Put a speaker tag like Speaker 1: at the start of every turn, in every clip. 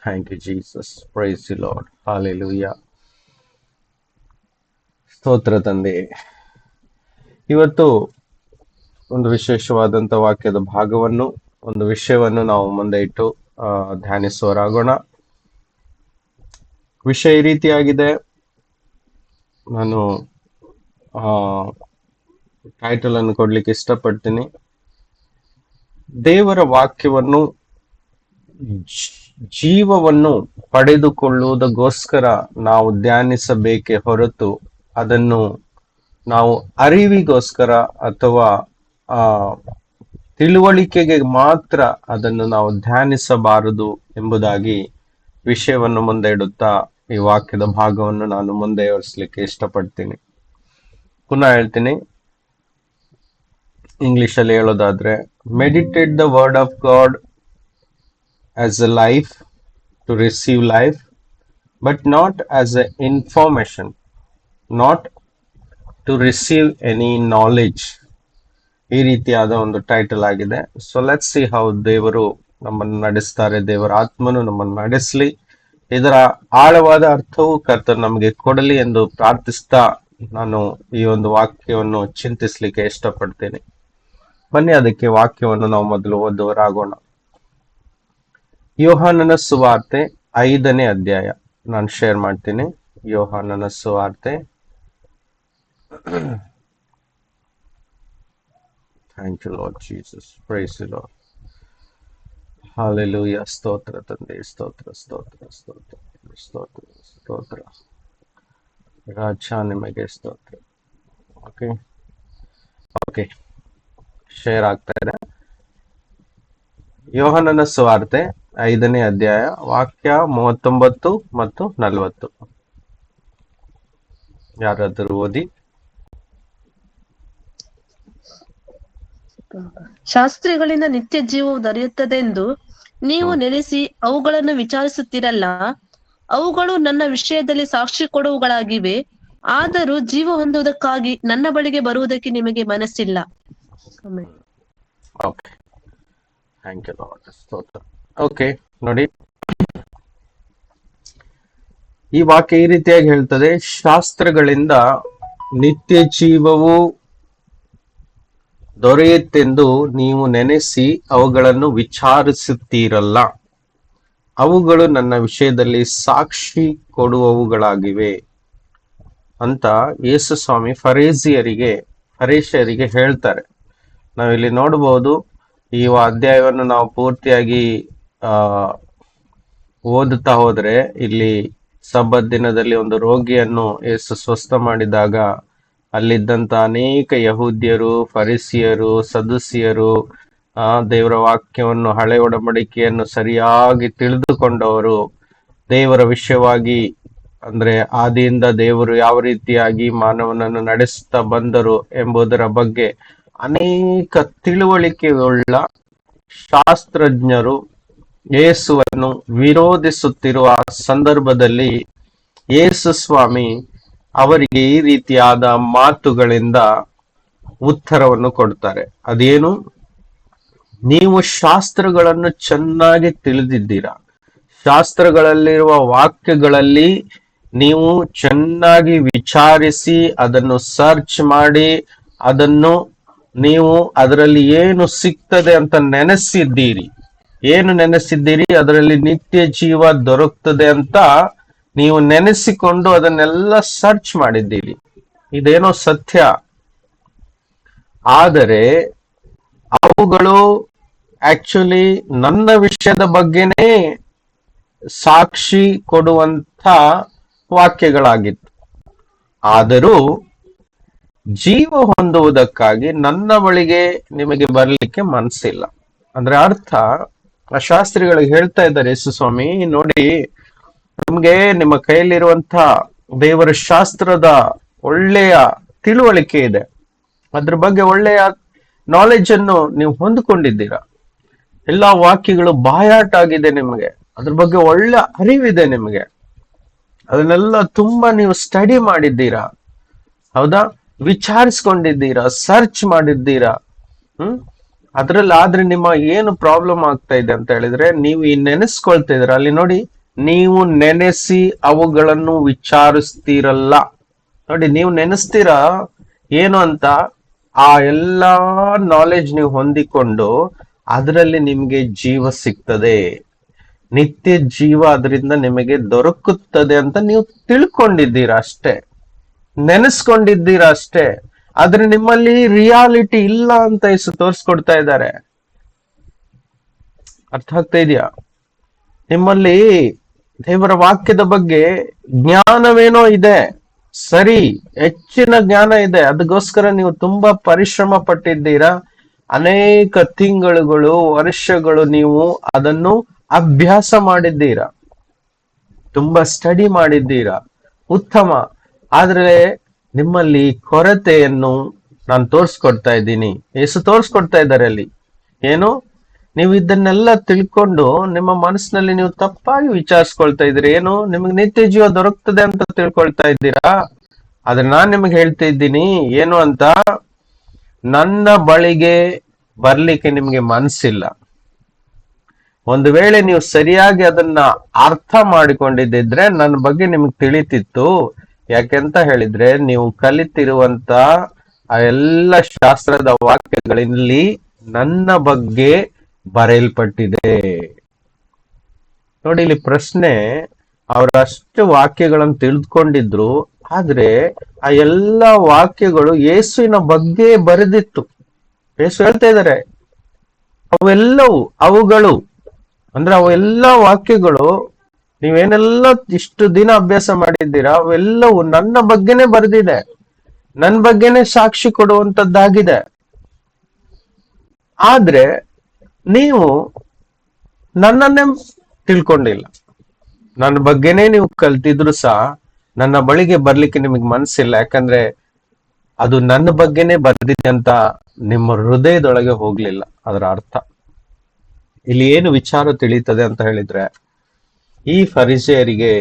Speaker 1: Thank you Jesus. Praise you Lord. Hallelujah. ಸ್ತೋತ್ರ ತಂದೆ. ಇವತ್ತು ಒಂದು ವಿಶೇಷವಾದಂತ ವಾಕ್ಯದ ಭಾಗವನ್ನು, ಒಂದು ವಿಷಯವನ್ನು ನಾವು ಮುಂದೆ ಇಟ್ಟು ಧ್ಯಾನಿಸುವರಾಗೋಣ. ವಿಷಯ ಈ ರೀತಿಯಾಗಿದೆ. ನಾನು ಟೈಟಲ್ ಅನ್ನು ಕೊಡ್ಲಿಕ್ಕೆ ಇಷ್ಟಪಡ್ತೀನಿ. ದೇವರ ವಾಕ್ಯವನ್ನು ಜೀವವನ್ನು ಪಡೆದುಕೊಳ್ಳುವುದಕ್ಕೋಸ್ಕರ ನಾವು ಧ್ಯಾನಿಸಬೇಕೇ ಹೊರತು ಅದನ್ನು ನಾವು ಅರಿವಿಗೋಸ್ಕರ ಅಥವಾ ತಿಳುವಳಿಕೆಗೆ ಮಾತ್ರ ಅದನ್ನು ನಾವು ಧ್ಯಾನಿಸಬಾರದು ಎಂಬುದಾಗಿ ವಿಷಯವನ್ನು ಮುಂದೆ ಇಡುತ್ತಾ ಈ ವಾಕ್ಯದ ಭಾಗವನ್ನು ನಾನು ಮುಂದೆವರಿಸಲಿಕ್ಕೆ ಇಷ್ಟಪಡ್ತೀನಿ. ಪುನಃ ಹೇಳ್ತೀನಿ, ಇಂಗ್ಲಿಷ್ ಅಲ್ಲಿ ಹೇಳೋದಾದ್ರೆ, meditate the word of God as a life to receive life, but not as a information, not to receive any knowledge. ಈ ರೀತಿಯಾದ ಒಂದು ಟೈಟಲ್ ಆಗಿದೆ. ಸೊ ಲೆಟ್ಸ್ ಸಿ ಹೌ ದೇವರು ನಮ್ಮನ್ನು ನಡೆಸ್ತಾರೆ. ದೇವರ ಆತ್ಮನು ನಮ್ಮನ್ನು ನಡೆಸಲಿ. ಇದರ ಆಳವಾದ ಅರ್ಥವು ಕರ್ತರು ನಮಗೆ ಕೊಡಲಿ ಎಂದು ಪ್ರಾರ್ಥಿಸ್ತಾ ನಾನು ಈ ಒಂದು ವಾಕ್ಯವನ್ನು ಚಿಂತಿಸ್ಲಿಕ್ಕೆ ಇಷ್ಟಪಡ್ತೇನೆ. ಬನ್ನಿ ಅದಕ್ಕೆ ವಾಕ್ಯವನ್ನು ನಾವು ಮೊದಲು ಓದುವರಾಗೋಣ. ಯೋಹಾನನ ಸುವಾರ್ತೆ 5ನೇ ಅಧ್ಯಾಯ ನಾನು ಶೇರ್ ಮಾಡ್ತೀನಿ. ಯೋಹಾನನ ಸುವಾರ್ತೆ. Thank you, Lord Jesus. Praise the Lord. Hallelujah. ಸ್ತೋತ್ರ ತಂದೆ. ಸ್ತೋತ್ರ ಸ್ತೋತ್ರ ಸ್ತೋತ್ರ ಸ್ತೋತ್ರ ಸ್ತೋತ್ರ. ರಾಜ ನಿಮಗೆ ಸ್ತೋತ್ರ. ಓಕೆ ಓಕೆ, ಶೇರ್ ಆಗ್ತಾ ಇದೆ. ಯೋಹಾನನ ಸುವಾರ್ತೆ 5ನೇ ಅಧ್ಯಾಯ ವಾಕ್ಯ 39 ಮತ್ತು 40. ಯಾರಾದರೂ ಓದಿ.
Speaker 2: ಶಾಸ್ತ್ರಿಗಳಿಂದ ನಿತ್ಯ ಜೀವವು ದೊರೆಯುತ್ತದೆಂದು ನೀವು ನೆನೆಸಿ ಅವುಗಳನ್ನು ವಿಚಾರಿಸುತ್ತೀರಲ್ಲ, ಅವುಗಳು ನನ್ನ ವಿಷಯದಲ್ಲಿ ಸಾಕ್ಷಿ ಕೊಡುವುಗಳಾಗಿವೆ. ಆದರೂ ಜೀವ ಹೊಂದುವುದಕ್ಕಾಗಿ ನನ್ನ ಬಳಿಗೆ ಬರುವುದಕ್ಕೆ ನಿಮಗೆ ಮನಸ್ಸಿಲ್ಲ.
Speaker 1: ಓಕೆ, ನೋಡಿ, ಈ ವಾಕ್ಯ ಈ ರೀತಿಯಾಗಿ ಹೇಳ್ತದೆ. ಶಾಸ್ತ್ರಗಳಿಂದ ನಿತ್ಯ ಜೀವವು ದೊರೆಯುತ್ತೆಂದು ನೀವು ನೆನೆಸಿ ಅವುಗಳನ್ನು ವಿಚಾರಿಸುತ್ತೀರಲ್ಲ, ಅವುಗಳು ನನ್ನ ವಿಷಯದಲ್ಲಿ ಸಾಕ್ಷಿ ಕೊಡುವವುಗಳಾಗಿವೆ ಅಂತ ಯೇಸು ಸ್ವಾಮಿ ಫರಿಸಾಯರಿಗೆ ಹೇಳ್ತಾರೆ. ನಾವಿಲ್ಲಿ ನೋಡಬಹುದು. ಈ ಅಧ್ಯಾಯವನ್ನು ನಾವು ಪೂರ್ತಿಯಾಗಿ ಓದುತ್ತಾ ಹೋದ್ರೆ, ಇಲ್ಲಿ ಸಬ್ಬತ್ ದಿನದಲ್ಲಿ ಒಂದು ರೋಗಿಯನ್ನು ಯೇಸು ಸ್ವಸ್ಥ ಮಾಡಿದಾಗ ಅಲ್ಲಿದ್ದಂತ ಅನೇಕ ಯಹೂದ್ಯರು, ಫರಿಸಿಯರು, ಸದುಸಿಯರು, ದೇವರ ವಾಕ್ಯವನ್ನು, ಹಳೆ ಒಡಂಬಡಿಕೆಯನ್ನು ಸರಿಯಾಗಿ ತಿಳಿದುಕೊಂಡವರು, ದೇವರ ವಿಷಯವಾಗಿ ಅಂದ್ರೆ ಆದಿಯಿಂದ ದೇವರು ಯಾವ ರೀತಿಯಾಗಿ ಮಾನವನನ್ನು ನಡೆಸುತ್ತಾ ಬಂದರು ಎಂಬುದರ ಬಗ್ಗೆ ಅನೇಕ ತಿಳುವಳಿಕೆಯುಳ್ಳ ಶಾಸ್ತ್ರಜ್ಞರು ಯೇಸುವನ್ನು ವಿರೋಧಿಸುತ್ತಿರುವ ಸಂದರ್ಭದಲ್ಲಿ ಯೇಸು ಸ್ವಾಮಿ ಅವರಿಗೆ ಈ ರೀತಿಯಾದ ಮಾತುಗಳಿಂದ ಉತ್ತರವನ್ನು ಕೊಡ್ತಾರೆ. ಅದೇನು? ನೀವು ಶಾಸ್ತ್ರಗಳನ್ನು ಚೆನ್ನಾಗಿ ತಿಳಿದಿದ್ದೀರಾ, ಶಾಸ್ತ್ರಗಳಲ್ಲಿರುವ ವಾಕ್ಯಗಳಲ್ಲಿ ನೀವು ಚೆನ್ನಾಗಿ ವಿಚಾರಿಸಿ ಅದನ್ನು ಸರ್ಚ್ ಮಾಡಿ ಅದನ್ನು ನೀವು ಅದರಲ್ಲಿ ಏನು ಸಿಗ್ತದೆ ಅಂತ ನೆನೆಸಿದ್ದೀರಿ. ಏನು ನೆನೆಸಿದ್ದೀರಿ? ಅದರಲ್ಲಿ ನಿತ್ಯ ಜೀವ ದೊರಕ್ತದೆ ಅಂತ ನೀವು ನೆನೆಸಿಕೊಂಡು ಅದನ್ನೆಲ್ಲ ಸರ್ಚ್ ಮಾಡಿದ್ದೀರಿ. ಇದೇನೋ ಸತ್ಯ. ಆದರೆ ಅವುಗಳು ಆಕ್ಚುಲಿ ನನ್ನ ವಿಷಯದ ಬಗ್ಗೆನೇ ಸಾಕ್ಷಿ ಕೊಡುವಂತ ವಾಕ್ಯಗಳಾಗಿತ್ತು. ಆದರೂ ಜೀವ ಹೊಂದುವುದಕ್ಕಾಗಿ ನನ್ನ ಬಳಿಗೆ ನಿಮಗೆ ಬರಲಿಕ್ಕೆ ಮನಸ್ಸಿಲ್ಲ. ಅಂದ್ರೆ ಅರ್ಥ, ಆ ಶಾಸ್ತ್ರಿಗಳಿಗೆ ಹೇಳ್ತಾ ಇದ್ದಾರೆ ಯೇಸು ಸ್ವಾಮಿ, ನೋಡಿ, ನಮ್ಗೆ ನಿಮ್ಮ ಕೈಯಲ್ಲಿರುವಂತ ದೇವರ ಶಾಸ್ತ್ರದ ಒಳ್ಳೆಯ ತಿಳುವಳಿಕೆ ಇದೆ, ಅದ್ರ ಬಗ್ಗೆ ಒಳ್ಳೆಯ ನಾಲೆಜ್ ಅನ್ನು ನೀವು ಹೊಂದಿಕೊಂಡಿದ್ದೀರಾ. ಎಲ್ಲಾ ವಾಕ್ಯಗಳು ಬಾಯಾಟ ಆಗಿದೆ ನಿಮಗೆ, ಅದ್ರ ಬಗ್ಗೆ ಒಳ್ಳೆ ಅರಿವಿದೆ ನಿಮಗೆ, ಅದನ್ನೆಲ್ಲ ತುಂಬಾ ನೀವು ಸ್ಟಡಿ ಮಾಡಿದ್ದೀರಾ, ಹೌದಾ? ವಿಚಾರಿಸ್ಕೊಂಡಿದ್ದೀರಾ, ಸರ್ಚ್ ಮಾಡಿದ್ದೀರಾ. ಅದ್ರಲ್ಲಿ ಆದ್ರೆ ನಿಮ್ಮ ಏನು ಪ್ರಾಬ್ಲಮ್ ಆಗ್ತಾ ಇದೆ ಅಂತ ಹೇಳಿದ್ರೆ, ನೀವು ಈ ನೆನೆಸ್ಕೊಳ್ತಾ ಇದ್ರ ಅಲ್ಲಿ ನೋಡಿ, ನೀವು ನೆನೆಸಿ ಅವುಗಳನ್ನು ವಿಚಾರಿಸ್ತೀರಲ್ಲ. ನೋಡಿ, ನೀವು ನೆನೆಸ್ತೀರಾ ಏನು ಅಂತ, ಆ ಎಲ್ಲಾ ನಾಲೆಜ್ ನೀವು ಹೊಂದಿಕೊಂಡು ಅದರಲ್ಲಿ ನಿಮ್ಗೆ ಜೀವ ಸಿಗ್ತದೆ, ನಿತ್ಯ ಜೀವ ಅದರಿಂದ ನಿಮಗೆ ದೊರಕುತ್ತದೆ ಅಂತ ನೀವು ತಿಳ್ಕೊಂಡಿದ್ದೀರಾ ಅಷ್ಟೇ, ನೆನೆಸ್ಕೊಂಡಿದ್ದೀರಾ ಅಷ್ಟೇ. ಆದ್ರೆ ನಿಮ್ಮಲ್ಲಿ ರಿಯಾಲಿಟಿ ಇಲ್ಲ ಅಂತ ಯೇಸು ತೋರಿಸ್ಕೊಡ್ತಾ ಇದ್ದಾರೆ. ಅರ್ಥ ಆಗ್ತಾ ಇದೆಯಾ? ನಿಮ್ಮಲ್ಲಿ ದೇವರ ವಾಕ್ಯದ ಬಗ್ಗೆ ಜ್ಞಾನವೇನೋ ಇದೆ, ಸರಿ, ಹೆಚ್ಚಿನ ಜ್ಞಾನ ಇದೆ, ಅದಕ್ಕೋಸ್ಕರ ನೀವು ತುಂಬಾ ಪರಿಶ್ರಮ ಪಟ್ಟಿದ್ದೀರಾ, ಅನೇಕ ತಿಂಗಳುಗಳು, ವರ್ಷಗಳು ನೀವು ಅದನ್ನು ಅಭ್ಯಾಸ ಮಾಡಿದ್ದೀರಾ, ತುಂಬಾ ಸ್ಟಡಿ ಮಾಡಿದ್ದೀರಾ, ಉತ್ತಮ. ಆದ್ರೆ ನಿಮ್ಮಲ್ಲಿ ಕೊರತೆಯನ್ನು ನಾನು ತೋರಿಸ್ಕೊಡ್ತಾ ಇದ್ದೀನಿ, ಯೇಸು ತೋರಿಸ್ಕೊಡ್ತಾ ಇದ್ದಾರೆ ಅಲ್ಲಿ. ಏನು? ನೀವು ಇದನ್ನೆಲ್ಲ ತಿಳ್ಕೊಂಡು ನಿಮ್ಮ ಮನಸ್ಸಿನಲ್ಲಿ ನೀವು ತಪ್ಪಾಗಿ ವಿಚಾರಿಸ್ಕೊಳ್ತಾ ಇದ್ದೀರಿ. ಏನು? ನಿಮಗೆ ನಿತ್ಯ ಜೀವ ದೊರಕ್ತದೆ ಅಂತ ತಿಳ್ಕೊಳ್ತಾ ಇದ್ದೀರಾ. ಆದ್ರೆ ನಾನ್ ನಿಮಗೆ ಹೇಳ್ತಾ ಇದ್ದೀನಿ ಏನು ಅಂತ, ನನ್ನ ಬಳಿಗೆ ಬರ್ಲಿಕ್ಕೆ ನಿಮ್ಗೆ ಮನಸ್ಸಿಲ್ಲ. ಒಂದು ವೇಳೆ ನೀವು ಸರಿಯಾಗಿ ಅದನ್ನ ಅರ್ಥ ಮಾಡಿಕೊಂಡಿದ್ದಿದ್ರೆ ನನ್ನ ಬಗ್ಗೆ ನಿಮ್ಗೆ ತಿಳಿತಿತ್ತು. ಯಾಕೆಂತ ಹೇಳಿದ್ರೆ, ನೀವು ಕಲಿತಿರುವಂತ ಆ ಎಲ್ಲ ಶಾಸ್ತ್ರದ ವಾಕ್ಯಗಳಲ್ಲಿ ನನ್ನ ಬಗ್ಗೆ ಬರೆಯಲ್ಪಟ್ಟಿದೆ. ನೋಡಿ, ಇಲ್ಲಿ ಪ್ರಶ್ನೆ, ಅವರಷ್ಟು ವಾಕ್ಯಗಳನ್ನು ತಿಳಿದುಕೊಂಡಿದ್ರು, ಆದ್ರೆ ಆ ಎಲ್ಲ ವಾಕ್ಯಗಳು ಯೇಸುವಿನ ಬಗ್ಗೆ ಬರೆದಿತ್ತು. ಯೇಸು ಹೇಳ್ತಾ ಇದ್ದಾರೆ, ಅವುಗಳು ಅಂದ್ರೆ ಅವೆಲ್ಲ ವಾಕ್ಯಗಳು ನೀವೇನೆಲ್ಲ ಇಷ್ಟು ದಿನ ಅಭ್ಯಾಸ ಮಾಡಿದ್ದೀರಾ, ಅವೆಲ್ಲವೂ ನನ್ನ ಬಗ್ಗೆನೇ ಬರೆದಿದೆ, ನನ್ನ ಬಗ್ಗೆನೇ ಸಾಕ್ಷಿ ಕೊಡುವಂತದ್ದಾಗಿದೆ. ಆದ್ರೆ ನೀವು ನನ್ನನ್ನೇ ತಿಳ್ಕೊಂಡಿಲ್ಲ. ನನ್ನ ಬಗ್ಗೆನೇ ನೀವು ಕಲ್ತಿದ್ರು ಸಹ ನನ್ನ ಬಳಿಗೆ ಬರ್ಲಿಕ್ಕೆ ನಿಮಗೆ ಮನಸ್ಸಿಲ್ಲ. ಯಾಕಂದ್ರೆ ಅದು ನನ್ನ ಬಗ್ಗೆನೇ ಬರ್ದಿದೆ ಅಂತ ನಿಮ್ಮ ಹೃದಯದೊಳಗೆ ಹೋಗ್ಲಿಲ್ಲ. ಅದರ ಅರ್ಥ ಇಲ್ಲಿ ಏನು ವಿಚಾರ ತಿಳಿಯುತ್ತದೆ ಅಂತ ಹೇಳಿದ್ರೆ, ಈ ಫರಿಸೇಯರಿಗೆ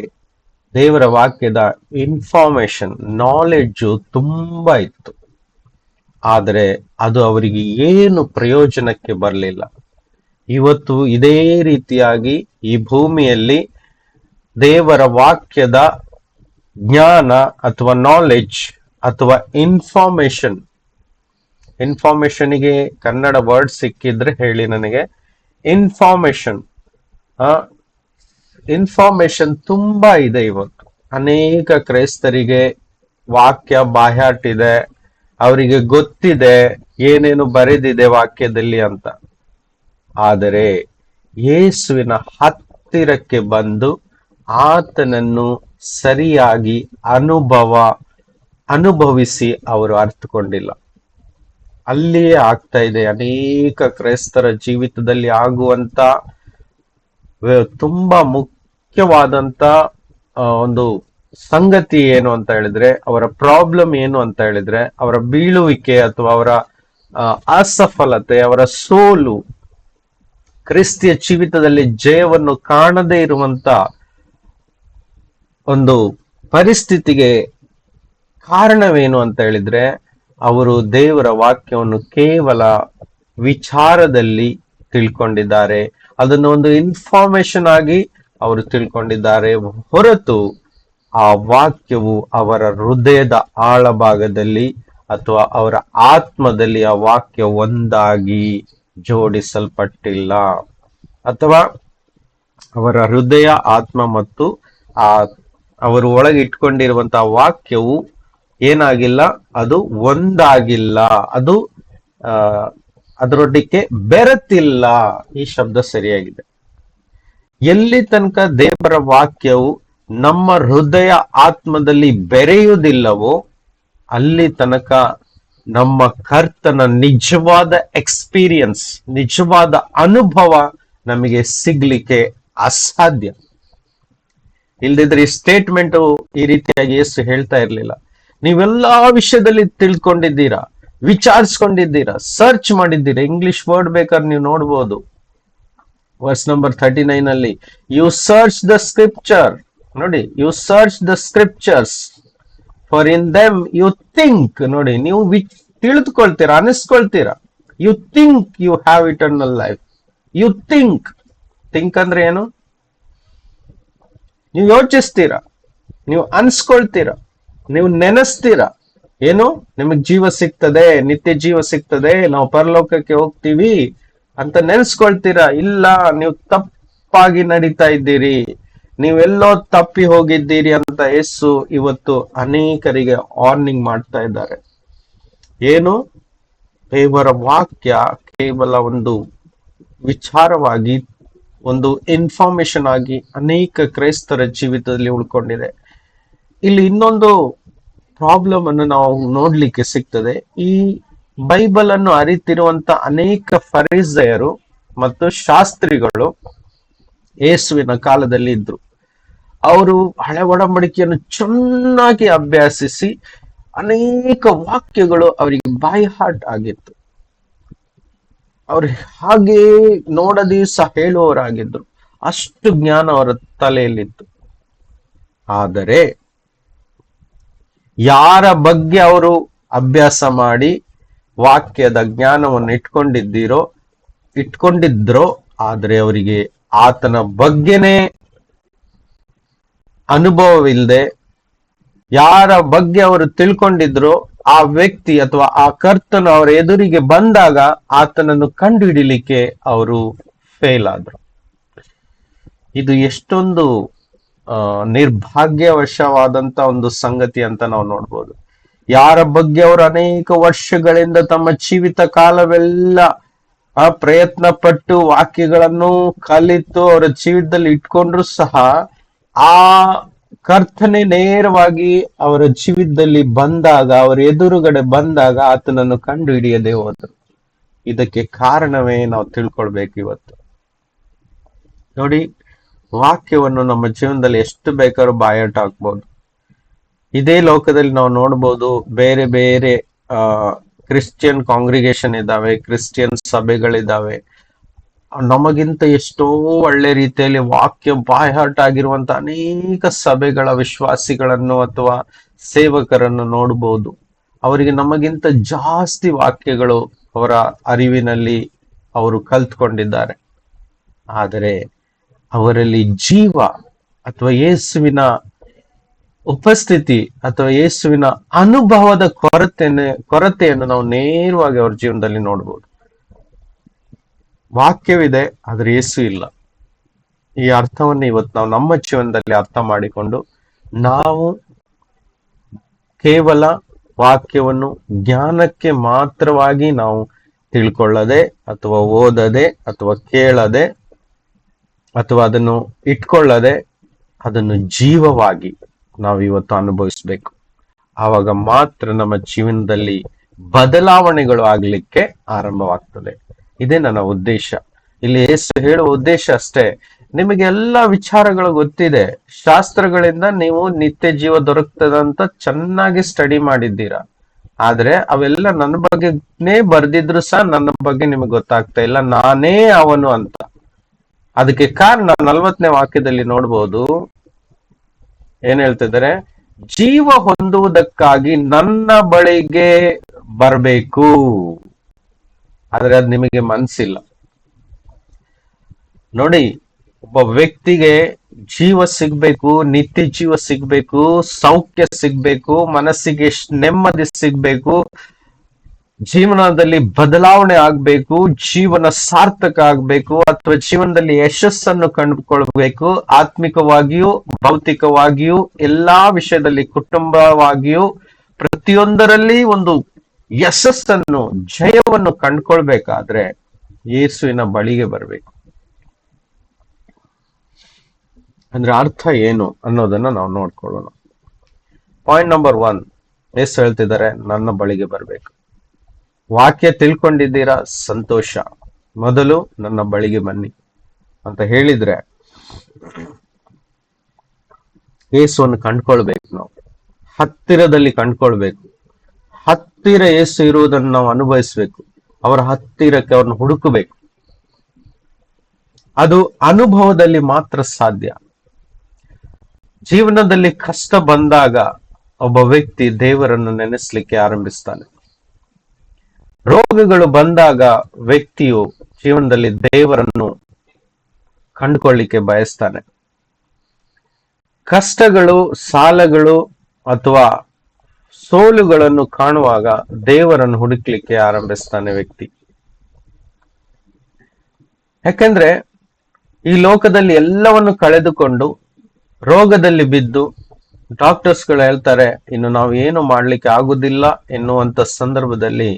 Speaker 1: ದೇವರ ವಾಕ್ಯದ ಇನ್ಫಾರ್ಮೇಶನ್, ನಾಲೆಡ್ಜು ತುಂಬಾ ಇತ್ತು, ಆದರೆ ಅದು ಅವರಿಗೆ ಏನು ಪ್ರಯೋಜನಕ್ಕೆ ಬರಲಿಲ್ಲ. ಇವತ್ತು ಇದೇ ರೀತಿಯಾಗಿ ಈ ಭೂಮಿಯಲ್ಲಿ ದೇವರ ವಾಕ್ಯದ ಜ್ಞಾನ ಅಥವಾ ನಾಲೆಡ್ಜ್ ಅಥವಾ ಇನ್ಫಾರ್ಮೇಶನ್ಗೆ ಕನ್ನಡ ವರ್ಡ್ ಸಿಕ್ಕಿದ್ರೆ ಹೇಳಿ ನನಗೆ. ಇನ್ಫಾರ್ಮೇಶನ್ ತುಂಬಾ ಇದೆ ಇವತ್ತು. ಅನೇಕ ಕ್ರೈಸ್ತರಿಗೆ ವಾಕ್ಯ ಬಾಹ್ಯಾಟಿದೆ, ಅವರಿಗೆ ಗೊತ್ತಿದೆ ಏನೇನು ಬರೆದಿದೆ ವಾಕ್ಯದಲ್ಲಿ ಅಂತ. ಆದರೆ ಯೇಸುವಿನ ಹತ್ತಿರಕ್ಕೆ ಬಂದು ಆತನನ್ನು ಸರಿಯಾಗಿ ಅನುಭವಿಸಿ ಅವರು ಅರ್ಥಕೊಂಡಿಲ್ಲ. ಅಲ್ಲಿಯೇ ಆಗ್ತಾ ಇದೆ ಅನೇಕ ಕ್ರೈಸ್ತರ ಜೀವಿತದಲ್ಲಿ ಆಗುವಂತ ತುಂಬಾ ಮುಖ್ಯವಾದಂತ ಒಂದು ಸಂಗತಿ ಏನು ಅಂತ ಹೇಳಿದ್ರೆ, ಅವರ ಪ್ರಾಬ್ಲಮ್ ಏನು ಅಂತ ಹೇಳಿದ್ರೆ, ಅವರ ಬೀಳುವಿಕೆ ಅಥವಾ ಅವರ ಅಸಫಲತೆ, ಅವರ ಸೋಲು, ಕ್ರಿಸ್ತಿಯ ಜೀವಿತದಲ್ಲಿ ಜಯವನ್ನು ಕಾಣದೇ ಇರುವಂತ ಒಂದು ಪರಿಸ್ಥಿತಿಗೆ ಕಾರಣವೇನು ಅಂತ ಹೇಳಿದ್ರೆ, ಅವರು ದೇವರ ವಾಕ್ಯವನ್ನು ಕೇವಲ ವಿಚಾರದಲ್ಲಿ ತಿಳ್ಕೊಂಡಿದ್ದಾರೆ, ಅದನ್ನು ಒಂದು ಇನ್ಫಾರ್ಮೇಶನ್ ಆಗಿ ಅವರು ತಿಳ್ಕೊಂಡಿದ್ದಾರೆ, ಹೊರತು ಆ ವಾಕ್ಯವು ಅವರ ಹೃದಯದ ಆಳಭಾಗದಲ್ಲಿ ಅಥವಾ ಅವರ ಆತ್ಮದಲ್ಲಿ ಆ ವಾಕ್ಯ ಒಂದಾಗಿ ಜೋಡಿಸಲ್ಪಟ್ಟಿಲ್ಲ. ಅಥವಾ ಅವರ ಹೃದಯ, ಆತ್ಮ ಮತ್ತು ಅವರು ಒಳಗೆ ಇಟ್ಕೊಂಡಿರುವಂತಹ ವಾಕ್ಯವು ಏನಾಗಿಲ್ಲ, ಅದು ಒಂದಾಗಿಲ್ಲ, ಅದು ಅದರೊಟ್ಟಿಗೆ ಬೆರೆತಿಲ್ಲ. ಈ ಶಬ್ದ ಸರಿಯಾಗಿದೆ. ಎಲ್ಲಿ ತನಕ ದೇವರ ವಾಕ್ಯವು ನಮ್ಮ ಹೃದಯ ಆತ್ಮದಲ್ಲಿ ಬೆರೆಯುವುದಿಲ್ಲವೋ ಅಲ್ಲಿ ತನಕ ನಮ್ಮ ಕರ್ತನ ನಿಜವಾದ ಎಕ್ಸ್ಪೀರಿಯನ್ಸ್, ನಿಜವಾದ ಅನುಭವ ನಮಗೆ ಸಿಗ್ಲಿಕ್ಕೆ ಅಸಾಧ್ಯ. ಇಲ್ದಿದ್ರೆ ಈ ಸ್ಟೇಟ್ಮೆಂಟ್ ಈ ರೀತಿಯಾಗಿ ಯೇಸು ಹೇಳ್ತಾ ಇರ್ಲಿಲ್ಲ. ನೀವೆಲ್ಲಾ ವಿಷಯದಲ್ಲಿ ತಿಳ್ಕೊಂಡಿದ್ದೀರಾ, ವಿಚಾರಿಸ್ಕೊಂಡಿದ್ದೀರಾ, ಸರ್ಚ್ ಮಾಡಿದ್ದೀರಾ. ಇಂಗ್ಲಿಷ್ ವರ್ಡ್ ಬೇಕಾದ್ರೆ ನೀವು ನೋಡ್ಬೋದು. ವರ್ಸ್ ನಂಬರ್ 39 ಅಲ್ಲಿ, ಯು ಸರ್ಚ್ ದ ಸ್ಕ್ರಿಪ್ಚರ್. ನೋಡಿ, you search the scriptures for in them you think. ನೋಡಿ, ನೀವು ತಿಳಿದುಕೊಳ್ತೀರಾ, ಅನಿಸ್ಕೊಳ್ತೀರಾ. You think you have eternal life. You think ಅಂದ್ರೆ ಏನು? ನೀವು ಯೋಚಿಸ್ತೀರಾ, ನೀವು ಅನ್ಸ್ಕೊಳ್ತೀರಾ, ನೀವು ನೆನೆಸ್ತೀರಾ. ಏನು? ನಿಮಗ್ ಜೀವ ಸಿಗ್ತದೆ, ನಿತ್ಯ ಜೀವ ಸಿಗ್ತದೆ, ನಾವು ಪರಲೋಕಕ್ಕೆ ಹೋಗ್ತೀವಿ ಅಂತ ನೆನೆಸ್ಕೊಳ್ತೀರಾ? ಇಲ್ಲ, ನೀವು ತಪ್ಪಾಗಿ ನಡೀತಾ ಇದ್ದೀರಿ, ನೀವೆಲ್ಲೋ ತಪ್ಪಿ ಹೋಗಿದ್ದೀರಿ ಅಂತ ಯೇಸು ಇವತ್ತು ಅನೇಕರಿಗೆ ವಾರ್ನಿಂಗ್ ಮಾಡ್ತಾ ಇದ್ದಾರೆ. ಏನು? ದೇವರ ವಾಕ್ಯ ಕೇವಲ ಒಂದು ವಿಚಾರವಾಗಿ, ಒಂದು ಇನ್ಫಾರ್ಮೇಶನ್ ಆಗಿ ಅನೇಕ ಕ್ರೈಸ್ತರ ಜೀವಿತದಲ್ಲಿ ಉಳ್ಕೊಂಡಿದೆ. ಇಲ್ಲಿ ಇನ್ನೊಂದು ಪ್ರಾಬ್ಲಮ್ ಅನ್ನು ನಾವು ನೋಡ್ಲಿಕ್ಕೆ ಸಿಗ್ತದೆ. ಈ ಬೈಬಲ್ ಅನ್ನು ಅರಿತಿರುವಂತ ಅನೇಕ ಫರಿಸೇಯರು ಮತ್ತು ಶಾಸ್ತ್ರಿಗಳು ಯೇಸುವಿನ ಕಾಲದಲ್ಲಿ ಇದ್ರು. ಅವರು ಹಳೆ ಒಡಂಬಡಿಕೆಯನ್ನು ಚೆನ್ನಾಗಿ ಅಭ್ಯಾಸಿಸಿ ಅನೇಕ ವಾಕ್ಯಗಳು ಅವರಿಗೆ ಬಾಯಿ ಹಾರ್ಟ್ ಆಗಿತ್ತು. ಅವ್ರು ಹಾಗೆ ನೋಡದಿ ಸಹ ಹೇಳುವವರಾಗಿದ್ರು. ಅಷ್ಟು ಜ್ಞಾನ ಅವರ ತಲೆಯಲ್ಲಿತ್ತು. ಆದರೆ ಯಾರ ಬಗ್ಗೆ ಅವರು ಅಭ್ಯಾಸ ಮಾಡಿ ವಾಕ್ಯದ ಜ್ಞಾನವನ್ನು ಇಟ್ಕೊಂಡಿದ್ರೋ, ಆದ್ರೆ ಅವರಿಗೆ ಆತನ ಬಗ್ಗೆನೇ ಅನುಭವವಿಲ್ಲದೆ, ಯಾರ ಬಗ್ಗೆ ಅವರು ತಿಳ್ಕೊಂಡಿದ್ರು ಆ ವ್ಯಕ್ತಿ ಅಥವಾ ಆ ಕರ್ತನು ಅವರ ಎದುರಿಗೆ ಬಂದಾಗ ಆತನನ್ನು ಕಂಡು ಹಿಡಿಲಿಕ್ಕೆ ಅವರು ಫೇಲ್ ಆದ್ರು. ಇದು ಎಷ್ಟೊಂದು ನಿರ್ಭಾಗ್ಯವಶವಾದಂತ ಒಂದು ಸಂಗತಿ ಅಂತ ನಾವು ನೋಡ್ಬೋದು. ಯಾರ ಬಗ್ಗೆ ಅವರು ಅನೇಕ ವರ್ಷಗಳಿಂದ ತಮ್ಮ ಜೀವಿತ ಕಾಲವೆಲ್ಲ ಪ್ರಯತ್ನ ಪಟ್ಟು ವಾಕ್ಯಗಳನ್ನು ಕಲಿತು ಅವರ ಜೀವಿತದಲ್ಲಿ ಇಟ್ಕೊಂಡ್ರು ಸಹ ಆ ಕರ್ತನೆ ನೇರವಾಗಿ ಅವರ ಜೀವಿತದಲ್ಲಿ ಬಂದಾಗ, ಅವರ ಎದುರುಗಡೆ ಬಂದಾಗ ಆತನನ್ನು ಕಂಡು ಹಿಡಿಯದೆ ಹೋದರು. ಇದಕ್ಕೆ ಕಾರಣವೇ ನಾವು ತಿಳ್ಕೊಳ್ಬೇಕು ಇವತ್ತು. ನೋಡಿ, ವಾಕ್ಯವನ್ನು ನಮ್ಮ ಜೀವನದಲ್ಲಿ ಎಷ್ಟು ಬೇಕಾದ್ರೂ ಬಾಯಾಟ ಹಾಕ್ಬೋದು. ಇದೇ ಲೋಕದಲ್ಲಿ ನಾವು ನೋಡ್ಬೋದು, ಬೇರೆ ಬೇರೆ ಕ್ರಿಶ್ಚಿಯನ್ ಕಾಂಗ್ರಿಗೇಷನ್ ಇದ್ದಾವೆ, ಕ್ರಿಶ್ಚಿಯನ್ ಸಭೆಗಳಿದ್ದಾವೆ. ನಮಗಿಂತ ಎಷ್ಟೋ ಒಳ್ಳೆ ರೀತಿಯಲ್ಲಿ ವಾಕ್ಯ ಬಾಯ್ಹಾರ್ಟ್ ಆಗಿರುವಂತ ಅನೇಕ ಸಭೆಗಳ ವಿಶ್ವಾಸಿಗಳನ್ನು ಅಥವಾ ಸೇವಕರನ್ನು ನೋಡಬಹುದು. ಅವರಿಗೆ ನಮಗಿಂತ ಜಾಸ್ತಿ ವಾಕ್ಯಗಳು ಅವರ ಅರಿವಿನಲ್ಲಿ ಅವರು ಕಲ್ತ್ಕೊಂಡಿದ್ದಾರೆ. ಆದರೆ ಅವರಲ್ಲಿ ಜೀವ ಅಥವಾ ಯೇಸುವಿನ ಉಪಸ್ಥಿತಿ ಅಥವಾ ಯೇಸುವಿನ ಅನುಭವದ ಕೊರತೆಯನ್ನು ನಾವು ನೇರವಾಗಿ ಅವ್ರ ಜೀವನದಲ್ಲಿ ನೋಡ್ಬೋದು. ವಾಕ್ಯವಿದೆ, ಆದ್ರೆ ಯೇಸು ಇಲ್ಲ. ಈ ಅರ್ಥವನ್ನು ಇವತ್ತು ನಾವು ನಮ್ಮ ಜೀವನದಲ್ಲಿ ಅರ್ಥ ಮಾಡಿಕೊಂಡು, ನಾವು ಕೇವಲ ವಾಕ್ಯವನ್ನು ಜ್ಞಾನಕ್ಕೆ ಮಾತ್ರವಾಗಿ ನಾವು ತಿಳ್ಕೊಳ್ಳದೆ ಅಥವಾ ಓದದೆ ಅಥವಾ ಕೇಳದೆ ಅಥವಾ ಅದನ್ನು ಇಟ್ಕೊಳ್ಳದೆ ಅದನ್ನು ಜೀವವಾಗಿ ನಾವು ಇವತ್ತು ಅನುಭವಿಸ್ಬೇಕು. ಆವಾಗ ಮಾತ್ರ ನಮ್ಮ ಜೀವನದಲ್ಲಿ ಬದಲಾವಣೆಗಳು ಆಗ್ಲಿಕ್ಕೆ ಆರಂಭವಾಗ್ತದೆ. ಇದೇ ನನ್ನ ಉದ್ದೇಶ. ಇಲ್ಲಿ ಯೇಸು ಹೇಳುವ ಉದ್ದೇಶ ಅಷ್ಟೇ. ನಿಮಗೆ ಎಲ್ಲ ವಿಚಾರಗಳು ಗೊತ್ತಿದೆ, ಶಾಸ್ತ್ರಗಳಿಂದ ನೀವು ನಿತ್ಯ ಜೀವ ದೊರಕ್ತದಂತ ಚೆನ್ನಾಗಿ ಸ್ಟಡಿ ಮಾಡಿದ್ದೀರಾ. ಆದ್ರೆ ಅವೆಲ್ಲ ನನ್ನ ಬಗ್ಗೆನೇ ಬರ್ದಿದ್ರು ಸಹ ನನ್ನ ಬಗ್ಗೆ ನಿಮಗೆ ಗೊತ್ತಾಗ್ತಾ ಇಲ್ಲ, ನಾನೇ ಅವನು ಅಂತ. ಅದಕ್ಕೆ ಕಾರಣ 40ನೇ ವಾಕ್ಯದಲ್ಲಿ ನೋಡ್ಬೋದು, ಏನ್ ಹೇಳ್ತಿದ್ದಾರೆ? ಜೀವ ಹೊಂದುವುದಕ್ಕಾಗಿ ನನ್ನ ಬಳಿಗೆ ಬರಬೇಕು, ಆದ್ರೆ ಅದು ನಿಮಗೆ ಮನ್ಸಿಲ್ಲ. ನೋಡಿ, ಒಬ್ಬ ವ್ಯಕ್ತಿಗೆ ಜೀವ ಸಿಗ್ಬೇಕು, ನಿತ್ಯ ಜೀವ ಸಿಗ್ಬೇಕು, ಸೌಖ್ಯ ಸಿಗ್ಬೇಕು, ಮನಸ್ಸಿಗೆ ನೆಮ್ಮದಿ ಸಿಗ್ಬೇಕು, ಜೀವನದಲ್ಲಿ ಬದಲಾವಣೆ ಆಗ್ಬೇಕು, ಜೀವನ ಸಾರ್ಥಕ ಆಗ್ಬೇಕು, ಅಥವಾ ಜೀವನದಲ್ಲಿ ಯಶಸ್ಸನ್ನು ಕಂಡುಕೊಳ್ಬೇಕು, ಆತ್ಮಿಕವಾಗಿಯೂ ಭೌತಿಕವಾಗಿಯೂ ಎಲ್ಲಾ ವಿಷಯದಲ್ಲಿ, ಕುಟುಂಬವಾಗಿಯೂ ಪ್ರತಿಯೊಂದರಲ್ಲಿ ಒಂದು ಯಶಸ್ಸನ್ನು, ಜಯವನ್ನು ಕಂಡುಕೊಳ್ಬೇಕಾದ್ರೆ ಯೇಸುವಿನ ಬಳಿಗೆ ಬರಬೇಕು. ಅಂದ್ರೆ ಅರ್ಥ ಏನು ಅನ್ನೋದನ್ನ ನಾವು ನೋಡ್ಕೊಳ್ಳೋಣ. ಪಾಯಿಂಟ್ ನಂಬರ್ 1, ಯೇಸು ಹೇಳ್ತಿದ್ದಾರೆ, ನನ್ನ ಬಳಿಗೆ ಬರ್ಬೇಕು. ವಾಕ್ಯ ತಿಳ್ಕೊಂಡಿದ್ದೀರಾ? ಸಂತೋಷ. ಮೊದಲು ನನ್ನ ಬಳಿಗೆ ಬನ್ನಿ ಅಂತ ಹೇಳಿದ್ರೆ ಯೇಸುವನ್ನು ಕಂಡ್ಕೊಳ್ಬೇಕು. ನಾವು ಹತ್ತಿರದಲ್ಲಿ ಕಂಡ್ಕೊಳ್ಬೇಕು. ಹತ್ತಿರ ಯೇಸು ಇರುವುದನ್ನು ನಾವು ಅನುಭವಿಸ್ಬೇಕು. ಅವರ ಹತ್ತಿರಕ್ಕೆ ಅವ್ರನ್ನ ಹುಡುಕಬೇಕು. ಅದು ಅನುಭವದಲ್ಲಿ ಮಾತ್ರ ಸಾಧ್ಯ. ಜೀವನದಲ್ಲಿ ಕಷ್ಟ ಬಂದಾಗ ಒಬ್ಬ ವ್ಯಕ್ತಿ ದೇವರನ್ನು ನೆನೆಸ್ಲಿಕ್ಕೆ ಆರಂಭಿಸ್ತಾನೆ. ರೋಗಗಳು ಬಂದಾಗ ವ್ಯಕ್ತಿಯು ಜೀವನದಲ್ಲಿ ದೇವರನ್ನು ಕಂಡುಕೊಳ್ಳಿಕ್ಕೆ ಬಯಸ್ತಾನೆ. ಕಷ್ಟಗಳು, ಸಾಲಗಳು ಅಥವಾ ಸೋಲುಗಳನ್ನು ಕಾಣುವಾಗ ದೇವರನ್ನು ಹುಡುಕ್ಲಿಕ್ಕೆ ಆರಂಭಿಸ್ತಾನೆ ವ್ಯಕ್ತಿ. ಯಾಕಂದ್ರೆ ಈ ಲೋಕದಲ್ಲಿ ಎಲ್ಲವನ್ನು ಕಳೆದುಕೊಂಡು ರೋಗದಲ್ಲಿ ಬಿದ್ದು ಡಾಕ್ಟರ್ಸ್ಗಳು ಹೇಳ್ತಾರೆ ಇನ್ನು ನಾವು ಏನು ಮಾಡ್ಲಿಕ್ಕೆ ಆಗುದಿಲ್ಲ ಎನ್ನುವಂತ ಸಂದರ್ಭದಲ್ಲಿ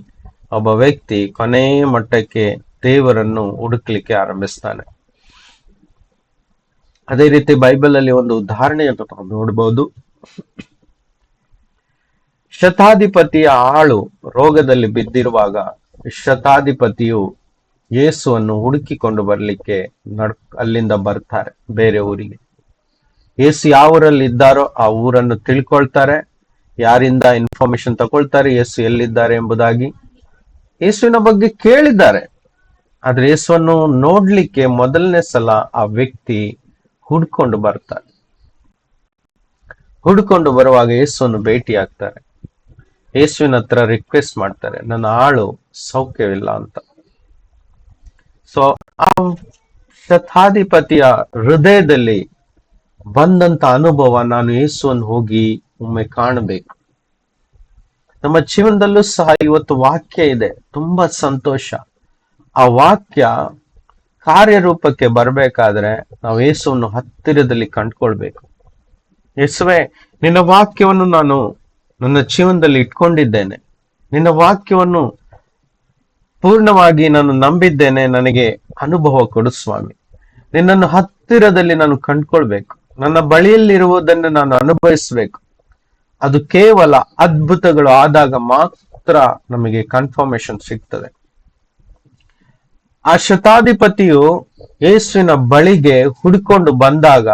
Speaker 1: ಒಬ್ಬ ವ್ಯಕ್ತಿ ಕೊನೆ ಮಟ್ಟಕ್ಕೆ ದೇವರನ್ನು ಹುಡುಕ್ಲಿಕ್ಕೆ ಆರಂಭಿಸ್ತಾನೆ. ಅದೇ ರೀತಿ ಬೈಬಲ್ ಅಲ್ಲಿ ಒಂದು ಉದಾಹರಣೆಯನ್ನು ನಾವು ನೋಡಬಹುದು. ಶತಾಧಿಪತಿಯ ಆಳು ರೋಗದಲ್ಲಿ ಬಿದ್ದಿರುವಾಗ ಶತಾಧಿಪತಿಯು ಯೇಸುವನ್ನು ಹುಡುಕಿಕೊಂಡು ಬರ್ಲಿಕ್ಕೆ ಅಲ್ಲಿಂದ ಬರ್ತಾರೆ ಬೇರೆ ಊರಿಗೆ. ಯೇಸು ಯಾವ ಊರಲ್ಲಿ ಇದ್ದಾರೋ ಆ ಊರನ್ನು ತಿಳ್ಕೊಳ್ತಾರೆ, ಯಾರಿಂದ ಇನ್ಫಾರ್ಮೇಶನ್ ತಗೊಳ್ತಾರೆ ಯೇಸು ಎಲ್ಲಿದ್ದಾರೆ ಎಂಬುದಾಗಿ. ಯೇಸುವಿನ ಬಗ್ಗೆ ಕೇಳಿದ್ದಾರೆ, ಆದ್ರೆ ಯೇಸುವನ್ನು ನೋಡ್ಲಿಕ್ಕೆ ಮೊದಲನೇ ಸಲ ಆ ವ್ಯಕ್ತಿ ಹುಡ್ಕೊಂಡು ಬರ್ತಾರೆ. ಹುಡ್ಕೊಂಡು ಬರುವಾಗ ಯೇಸುವನ್ನು ಭೇಟಿ ಆಗ್ತಾರೆ. ಯೇಸುವಿನ ಹತ್ರ ರಿಕ್ವೆಸ್ಟ್ ಮಾಡ್ತಾರೆ, ನನ್ನ ಆಳು ಸೌಖ್ಯವಿಲ್ಲ ಅಂತ. ಸೊ ಆ ಶತಾಧಿಪತಿಯ ಹೃದಯದಲ್ಲಿ ಬಂದಂತ ಅನುಭವ, ನಾನು ಯೇಸುವನ್ನು ಹೋಗಿ ಒಮ್ಮೆ ಕಾಣಬೇಕು. ನಮ್ಮ ಜೀವನದಲ್ಲೂ ಸಹ ಇವತ್ತು ವಾಕ್ಯ ಇದೆ, ತುಂಬಾ ಸಂತೋಷ. ಆ ವಾಕ್ಯ ಕಾರ್ಯರೂಪಕ್ಕೆ ಬರ್ಬೇಕಾದ್ರೆ ನಾವು ಯೇಸುವನ್ನು ಹತ್ತಿರದಲ್ಲಿ ಕಂಡುಕೊಳ್ಬೇಕು. ಯೇಸುವೆ, ನಿನ್ನ ವಾಕ್ಯವನ್ನು ನಾನು ನನ್ನ ಜೀವನದಲ್ಲಿ ಇಟ್ಕೊಂಡಿದ್ದೇನೆ, ನಿನ್ನ ವಾಕ್ಯವನ್ನು ಪೂರ್ಣವಾಗಿ ನಾನು ನಂಬಿದ್ದೇನೆ, ನನಗೆ ಅನುಭವ ಕೊಡು ಸ್ವಾಮಿ. ನಿನ್ನನ್ನು ಹತ್ತಿರದಲ್ಲಿ ನಾನು ಕಂಡುಕೊಳ್ಬೇಕು, ನನ್ನ ಬಳಿಯಲ್ಲಿರುವುದನ್ನು ನಾನು ಅನುಭವಿಸ್ಬೇಕು. ಅದು ಕೇವಲ ಅದ್ಭುತಗಳು ಆದಾಗ ಮಾತ್ರ ನಮಗೆ ಕನ್ಫರ್ಮೇಶನ್ ಸಿಗ್ತದೆ. ಆ ಶತಾಧಿಪತಿಯು ಯೇಸುವಿನ ಬಳಿಗೆ ಹುಡುಕೊಂಡು ಬಂದಾಗ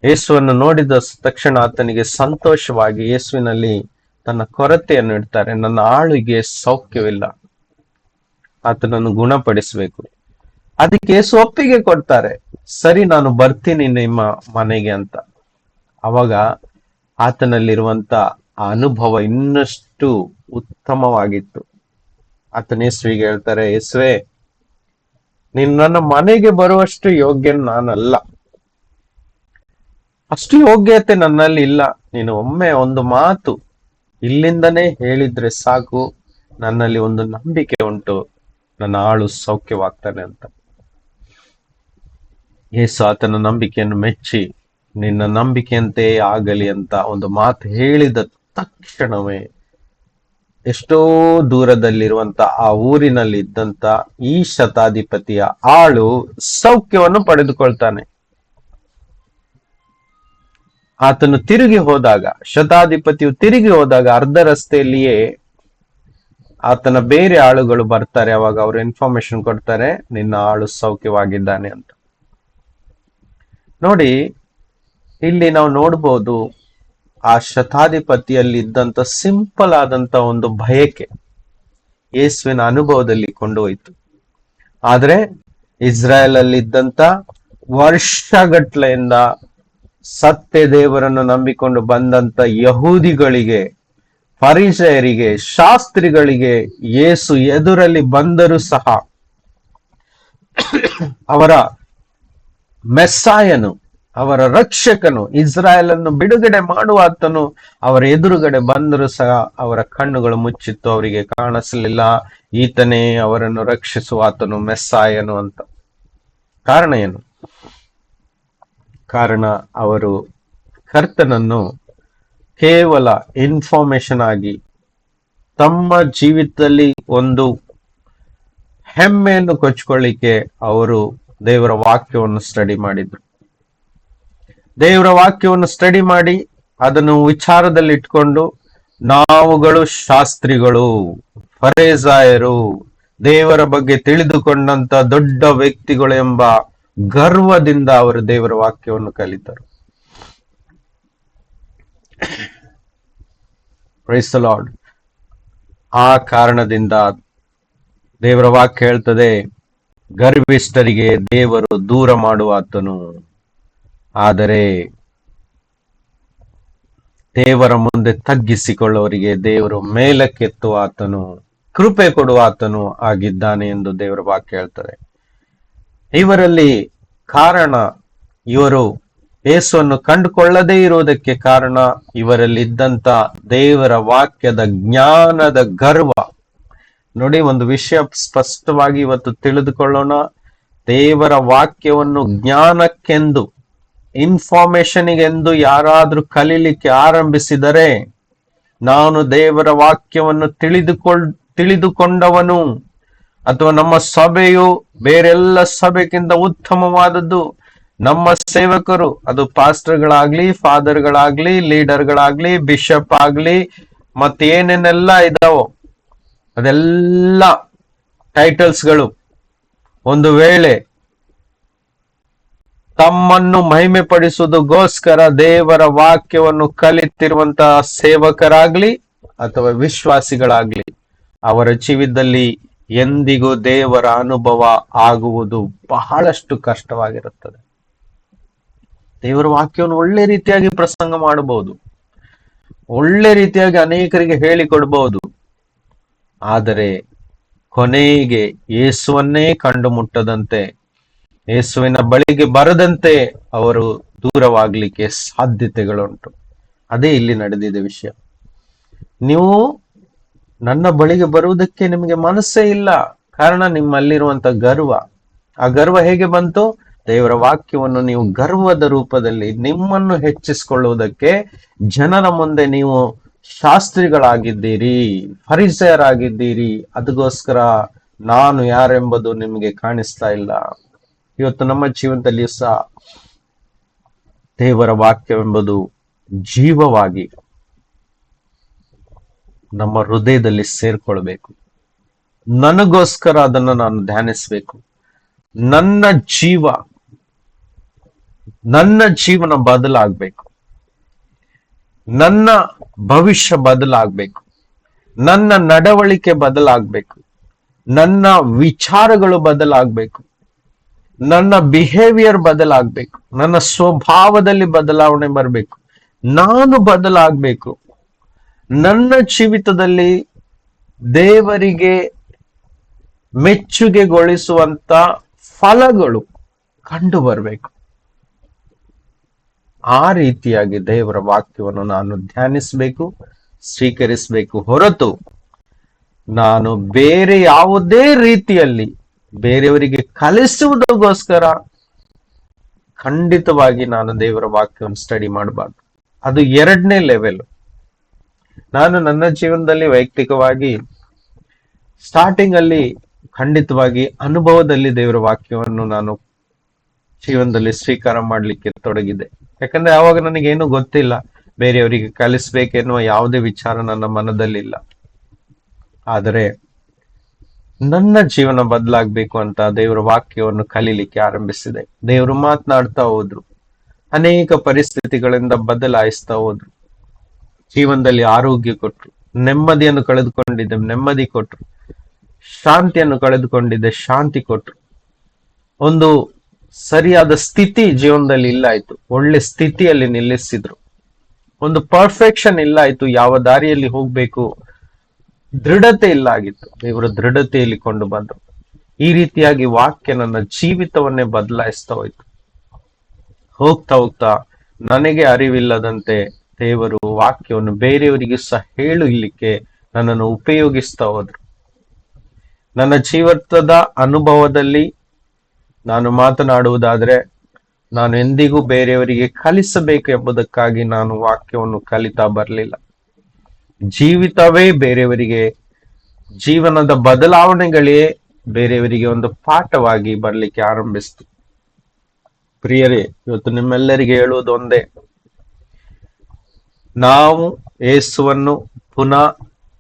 Speaker 1: ಯೇಸುವನ್ನು ನೋಡಿದ ತಕ್ಷಣ ಆತನಿಗೆ ಸಂತೋಷವಾಗಿ ಯೇಸುವಿನಲ್ಲಿ ತನ್ನ ಕೊರತೆಯನ್ನು ಇಡ್ತಾರೆ. ನನ್ನ ಆಳಿಗೆ ಸೌಖ್ಯವಿಲ್ಲ, ಆತನನ್ನು ಗುಣಪಡಿಸಬೇಕು. ಅದಕ್ಕೆ ಯೇಸು ಒಪ್ಪಿಗೆ ಕೊಡ್ತಾರೆ, ಸರಿ ನಾನು ಬರ್ತೀನಿ ನಿಮ್ಮ ಮನೆಗೆ ಅಂತ. ಅವಾಗ ಆತನಲ್ಲಿರುವಂತ ಆ ಅನುಭವ ಇನ್ನಷ್ಟು ಉತ್ತಮವಾಗಿತ್ತು. ಆತನ ಯೇಸುವಿಗೆ ಹೇಳ್ತಾರೆ, ಯೇಸುವೆ, ನೀನು ನನ್ನ ಮನೆಗೆ ಬರುವಷ್ಟು ಯೋಗ್ಯ ನಾನಲ್ಲ, ಅಷ್ಟು ಯೋಗ್ಯತೆ ನನ್ನಲ್ಲಿ ಇಲ್ಲ. ನೀನು ಒಮ್ಮೆ ಒಂದು ಮಾತು ಇಲ್ಲಿಂದನೇ ಹೇಳಿದ್ರೆ ಸಾಕು, ನನ್ನಲ್ಲಿ ಒಂದು ನಂಬಿಕೆ ಉಂಟು, ನನ್ನ ಆಳು ಸೌಖ್ಯವಾಗ್ತಾನೆ ಅಂತ. ಯೇಸು ಆತನ ನಂಬಿಕೆಯನ್ನು ಮೆಚ್ಚಿ ನಿನ್ನ ನಂಬಿಕೆಯಂತೆ ಆಗಲಿ ಅಂತ ಒಂದು ಮಾತು ಹೇಳಿದ ತಕ್ಷಣವೇ ಎಷ್ಟೋ ದೂರದಲ್ಲಿರುವಂತ ಆ ಊರಿನಲ್ಲಿ ಇದ್ದಂತ ಈ ಶತಾಧಿಪತಿಯ ಆಳು ಸೌಖ್ಯವನ್ನು ಪಡೆದುಕೊಳ್ತಾನೆ. ಆತನು ತಿರುಗಿ ಹೋದಾಗ, ಶತಾಧಿಪತಿಯು ತಿರುಗಿ ಹೋದಾಗ ಅರ್ಧ ರಸ್ತೆಯಲ್ಲಿಯೇ ಆತನ ಬೇರೆ ಆಳುಗಳು ಬರ್ತಾರೆ. ಅವಾಗ ಅವರು ಇನ್ಫಾರ್ಮೇಶನ್ ಕೊಡ್ತಾರೆ, ನಿನ್ನ ಆಳು ಸೌಖ್ಯವಾಗಿದ್ದಾನೆ ಅಂತ. ನೋಡಿ, ಇಲ್ಲಿ ನಾವು ನೋಡ್ಬೋದು ಆ ಶತಾಧಿಪತಿಯಲ್ಲಿ ಇದ್ದಂತ ಸಿಂಪಲ್ ಆದಂತ ಒಂದು ಬಯಕೆ ಯೇಸುವಿನ ಅನುಭವದಲ್ಲಿ ಕೊಂಡೊಯ್ತು. ಆದ್ರೆ ಇಸ್ರಾಯೇಲ್ ಅಲ್ಲಿ ಇದ್ದಂತ ವರ್ಷಗಟ್ಲೆಯಿಂದ ಸತ್ಯ ದೇವರನ್ನು ನಂಬಿಕೊಂಡು ಬಂದಂತ ಯಹೂದಿಗಳಿಗೆ, ಫರಿಸೇಯರಿಗೆ, ಶಾಸ್ತ್ರಿಗಳಿಗೆ ಯೇಸು ಎದುರಲ್ಲಿ ಬಂದರೂ ಸಹ ಅವರ ಮೆಸ್ಸಾಯನು, ಅವರ ರಕ್ಷಕನು, ಇಸ್ರಾಯೇಲ್ ಅನ್ನು ಬಿಡುಗಡೆ ಮಾಡುವಾತನು ಅವರ ಎದುರುಗಡೆ ಬಂದರೂ ಸಹ ಅವರ ಕಣ್ಣುಗಳು ಮುಚ್ಚಿತ್ತು, ಅವರಿಗೆ ಕಾಣಿಸಲಿಲ್ಲ ಈತನೇ ಅವರನ್ನು ರಕ್ಷಿಸುವಾತನು, ಮೆಸ್ಸಾಯನು ಅಂತ. ಕಾರಣ ಏನು? ಕಾರಣ ಅವರು ಕರ್ತನನ್ನು ಕೇವಲ ಇನ್ಫಾರ್ಮೇಶನ್ ಆಗಿ ತಮ್ಮ ಜೀವಿತದಲ್ಲಿ ಒಂದು ಹೆಮ್ಮೆಯನ್ನು ಕೊಚ್ಕೊಳ್ಳಿಕ್ಕೆ ಅವರು ದೇವರ ವಾಕ್ಯವನ್ನು ಸ್ಟಡಿ ಮಾಡಿದ್ರು. ದೇವರ ವಾಕ್ಯವನ್ನು ಸ್ಟಡಿ ಮಾಡಿ ಅದನ್ನು ವಿಚಾರದಲ್ಲಿ ಇಟ್ಕೊಂಡು ನಾವುಗಳು ಶಾಸ್ತ್ರಿಗಳು, ಫರಿಸಾಯರು, ದೇವರ ಬಗ್ಗೆ ತಿಳಿದುಕೊಂಡಂತ ದೊಡ್ಡ ವ್ಯಕ್ತಿಗಳು ಎಂಬ ಗರ್ವದಿಂದ ಅವರು ದೇವರ ವಾಕ್ಯವನ್ನು ಕಲಿತರು. Praise the Lord. ಆ ಕಾರಣದಿಂದ ದೇವರ ವಾಕ್ಯ ಹೇಳ್ತದೆ, ಗರ್ವಿಷ್ಠರಿಗೆ ದೇವರು ದೂರ ಮಾಡುವಾತನು, ಆದರೆ ದೇವರ ಮುಂದೆ ತಗ್ಗಿಸಿಕೊಳ್ಳುವವರಿಗೆ ದೇವರು ಮೇಲಕ್ಕೆತ್ತುವಾತನು ಕೃಪೆ ಕೊಡುವ ಆತನು ಆಗಿದ್ದಾನೆ ಎಂದು ದೇವರ ವಾಕ್ಯ ಹೇಳ್ತದೆ. ಇವರಲ್ಲಿ ಕಾರಣ, ಇವರು ಯೇಸುವನ್ನು ಕಂಡುಕೊಳ್ಳದೇ ಇರುವುದಕ್ಕೆ ಕಾರಣ ಇವರಲ್ಲಿ ಇದ್ದಂತ ದೇವರ ವಾಕ್ಯದ ಜ್ಞಾನದ ಗರ್ವ. ನೋಡಿ, ಒಂದು ವಿಷಯ ಸ್ಪಷ್ಟವಾಗಿ ಇವತ್ತು ತಿಳಿದುಕೊಳ್ಳೋಣ. ದೇವರ ವಾಕ್ಯವನ್ನು ಜ್ಞಾನಕ್ಕೆಂದು, ಇನ್ಫಾರ್ಮೇಶನ್ಗೆಂದು ಯಾರಾದ್ರೂ ಕಲೀಲಿಕ್ಕೆ ಆರಂಭಿಸಿದರೆ, ನಾನು ದೇವರ ವಾಕ್ಯವನ್ನು ತಿಳಿದುಕೊಂಡವನು, ಅಥವಾ ನಮ್ಮ ಸಭೆಯು ಬೇರೆಲ್ಲ ಸಭೆಗಿಂತ ಉತ್ತಮವಾದದ್ದು, ನಮ್ಮ ಸೇವಕರು, ಅದು ಪಾಸ್ಟರ್ಗಳಾಗ್ಲಿ, ಫಾದರ್ಗಳಾಗ್ಲಿ, ಲೀಡರ್ಗಳಾಗ್ಲಿ, ಬಿಷಪ್ ಆಗ್ಲಿ, ಮತ್ತೇನೇನೆಲ್ಲ ಇದಾವೋ ಅದೆಲ್ಲ ಟೈಟಲ್ಸ್ಗಳು, ಒಂದು ವೇಳೆ ತಮ್ಮನ್ನು ಮಹಿಮೆ ಪಡಿಸುವುದಕ್ಕೋಸ್ಕರ ದೇವರ ವಾಕ್ಯವನ್ನು ಕಲಿತಿರುವಂತಹ ಸೇವಕರಾಗ್ಲಿ ಅಥವಾ ವಿಶ್ವಾಸಿಗಳಾಗ್ಲಿ, ಅವರ ಜೀವಿತದಲ್ಲಿ ಎಂದಿಗೂ ದೇವರ ಅನುಭವ ಆಗುವುದು ಬಹಳಷ್ಟು ಕಷ್ಟವಾಗಿರುತ್ತದೆ. ದೇವರ ವಾಕ್ಯವನ್ನು ಒಳ್ಳೆ ರೀತಿಯಾಗಿ ಪ್ರಸಂಗ ಮಾಡಬಹುದು, ಒಳ್ಳೆ ರೀತಿಯಾಗಿ ಅನೇಕರಿಗೆ ಹೇಳಿಕೊಡಬಹುದು, ಆದರೆ ಕೊನೆಗೆ ಯೇಸುವನ್ನೇ ಕಂಡು ಮುಟ್ಟದಂತೆ, ಯೇಸುವಿನ ಬಳಿಗೆ ಬರದಂತೆ ಅವರು ದೂರವಾಗ್ಲಿಕ್ಕೆ ಸಾಧ್ಯತೆಗಳುಂಟು. ಅದೇ ಇಲ್ಲಿ ನಡೆದಿದೆ ವಿಷಯ. ನೀವು ನನ್ನ ಬಳಿಗೆ ಬರುವುದಕ್ಕೆ ನಿಮಗೆ ಮನಸ್ಸೇ ಇಲ್ಲ, ಕಾರಣ ನಿಮ್ಮಲ್ಲಿರುವಂತ ಗರ್ವ. ಆ ಗರ್ವ ಹೇಗೆ ಬಂತು? ದೇವರ ವಾಕ್ಯವನ್ನು ನೀವು ಗರ್ವದ ರೂಪದಲ್ಲಿ ನಿಮ್ಮನ್ನು ಹೆಚ್ಚಿಸಿಕೊಳ್ಳುವುದಕ್ಕೆ ಜನರ ಮುಂದೆ ನೀವು ಶಾಸ್ತ್ರಿಗಳಾಗಿದ್ದೀರಿ, ಫರಿಸೇಯರಾಗಿದ್ದೀರಿ, ಅದಕ್ಕೋಸ್ಕರ ನಾನು ಯಾರೆಂಬುದು ನಿಮಗೆ ಕಾಣಿಸ್ತಾ ಇಲ್ಲ. ಇವತ್ತು ನಮ್ಮ ಜೀವನದಲ್ಲಿ ಸಹ ದೇವರ ವಾಕ್ಯವೆಂಬುದು ಜೀವವಾಗಿ ನಮ್ಮ ಹೃದಯದಲ್ಲಿ ಸೇರ್ಕೊಳ್ಬೇಕು. ನನಗೋಸ್ಕರ ಅದನ್ನು ನಾನು ಧ್ಯಾನಿಸ್ಬೇಕು. ನನ್ನ ಜೀವನ ಬದಲಾಗಬೇಕು, ನನ್ನ ಭವಿಷ್ಯ ಬದಲಾಗಬೇಕು, ನನ್ನ ನಡವಳಿಕೆ ಬದಲಾಗಬೇಕು, ನನ್ನ ವಿಚಾರಗಳು ಬದಲಾಗಬೇಕು, ನನ್ನ ಬಿಹೇವಿಯರ್ ಬದಲಾಗಬೇಕು, ನನ್ನ ಸ್ವಭಾವದಲ್ಲಿ ಬದಲಾವಣೆ ಬರಬೇಕು, ನಾನು ಬದಲಾಗಬೇಕು. ನನ್ನ ಜೀವಿತದಲ್ಲಿ ದೇವರಿಗೆ ಮೆಚ್ಚುಗೆಗೊಳಿಸುವಂತ ಫಲಗಳು ಕಂಡು ಬರಬೇಕು. ಆ ರೀತಿಯಾಗಿ ದೇವರ ವಾಕ್ಯವನ್ನು ನಾನು ಧ್ಯಾನಿಸಬೇಕು, ಸ್ವೀಕರಿಸಬೇಕು. ಹೊರತು ನಾನು ಬೇರೆ ಯಾವುದೇ ರೀತಿಯಲ್ಲಿ ಬೇರೆಯವರಿಗೆ ಕಲಿಸುವುದಕ್ಕೋಸ್ಕರ ಖಂಡಿತವಾಗಿ ನಾನು ದೇವರ ವಾಕ್ಯವನ್ನು ಸ್ಟಡಿ ಮಾಡಬಾರ್ದು. ಅದು ಎರಡನೇ ಲೆವೆಲ್. ನಾನು ನನ್ನ ಜೀವನದಲ್ಲಿ ವೈಯಕ್ತಿಕವಾಗಿ ಸ್ಟಾರ್ಟಿಂಗ್ ಅಲ್ಲಿ ಖಂಡಿತವಾಗಿ ಅನುಭವದಲ್ಲಿ ದೇವರ ವಾಕ್ಯವನ್ನು ನಾನು ಜೀವನದಲ್ಲಿ ಸ್ವೀಕಾರ ಮಾಡ್ಲಿಕ್ಕೆ ತೊಡಗಿದೆ. ಯಾಕಂದ್ರೆ ಆವಾಗ ನನಗೇನು ಗೊತ್ತಿಲ್ಲ, ಬೇರೆಯವರಿಗೆ ಕಲಿಸ್ಬೇಕೆನ್ನುವ ಯಾವುದೇ ವಿಚಾರ ನನ್ನ ಮನದಲ್ಲಿಲ್ಲ. ಆದರೆ ನನ್ನ ಜೀವನ ಬದಲಾಗಬೇಕು ಅಂತ ದೇವರ ವಾಕ್ಯವನ್ನು ಕಲೀಲಿಕ್ಕೆ ಆರಂಭಿಸಿದೆ. ದೇವರು ಮಾತನಾಡ್ತಾ ಹೋದ್ರು, ಅನೇಕ ಪರಿಸ್ಥಿತಿಗಳಿಂದ ಬದಲಾಯಿಸ್ತಾ ಹೋದ್ರು. ಜೀವನದಲ್ಲಿ ಆರೋಗ್ಯ ಕೊಟ್ರು, ನೆಮ್ಮದಿಯನ್ನು ಕಳೆದುಕೊಂಡಿದ್ದೆ ನೆಮ್ಮದಿ ಕೊಟ್ರು, ಶಾಂತಿಯನ್ನು ಕಳೆದುಕೊಂಡಿದ್ದೆ ಶಾಂತಿ ಕೊಟ್ರು. ಒಂದು ಸರಿಯಾದ ಸ್ಥಿತಿ ಜೀವನದಲ್ಲಿ ಇಲ್ಲ ಆಯ್ತು, ಒಳ್ಳೆ ಸ್ಥಿತಿಯಲ್ಲಿ ನಿಲ್ಲಿಸಿದ್ರು. ಒಂದು ಪರ್ಫೆಕ್ಷನ್ ಇಲ್ಲ ಆಯ್ತು, ಯಾವ ದಾರಿಯಲ್ಲಿ ಹೋಗ್ಬೇಕು ದೃಢತೆ ಇಲ್ಲ ಆಗಿತ್ತು, ದೇವರ ದೃಢತೆಯಲ್ಲಿ ಕೊಂಡು ಬಂದ್ರು. ಈ ರೀತಿಯಾಗಿ ವಾಕ್ಯ ನನ್ನ ಜೀವಿತವನ್ನೇ ಬದಲಾಯಿಸ್ತಾ ಹೋಯ್ತು. ಹೋಗ್ತಾ ಹೋಗ್ತಾ ನನಗೆ ಅರಿವಿಲ್ಲದಂತೆ ದೇವರು ವಾಕ್ಯವನ್ನು ಬೇರೆಯವರಿಗೆ ಸಹ ಹೇಳಲಿಕ್ಕೆ ನನ್ನನ್ನು ಉಪಯೋಗಿಸ್ತಾ ಹೋದ್ರು. ನನ್ನ ಜೀವಿತದ ಅನುಭವದಲ್ಲಿ ನಾನು ಮಾತನಾಡುವುದಾದ್ರೆ, ನಾನು ಎಂದಿಗೂ ಬೇರೆಯವರಿಗೆ ಕಲಿಸಬೇಕು ಎಂಬುದಕ್ಕಾಗಿ ನಾನು ವಾಕ್ಯವನ್ನು ಕಲಿತಾ ಬರಲಿಲ್ಲ. ಜೀವಿತವೇ ಬೇರೆಯವರಿಗೆ, ಜೀವನದ ಬದಲಾವಣೆಗಳೇ ಬೇರೆಯವರಿಗೆ ಒಂದು ಪಾಠವಾಗಿ ಬರ್ಲಿಕ್ಕೆ ಆರಂಭಿಸ್ತು. ಪ್ರಿಯರೇ, ಇವತ್ತು ನಿಮ್ಮೆಲ್ಲರಿಗೆ ಹೇಳುವುದು ಒಂದೇ, ನಾವು ಯೇಸುವನ್ನು ಪುನಃ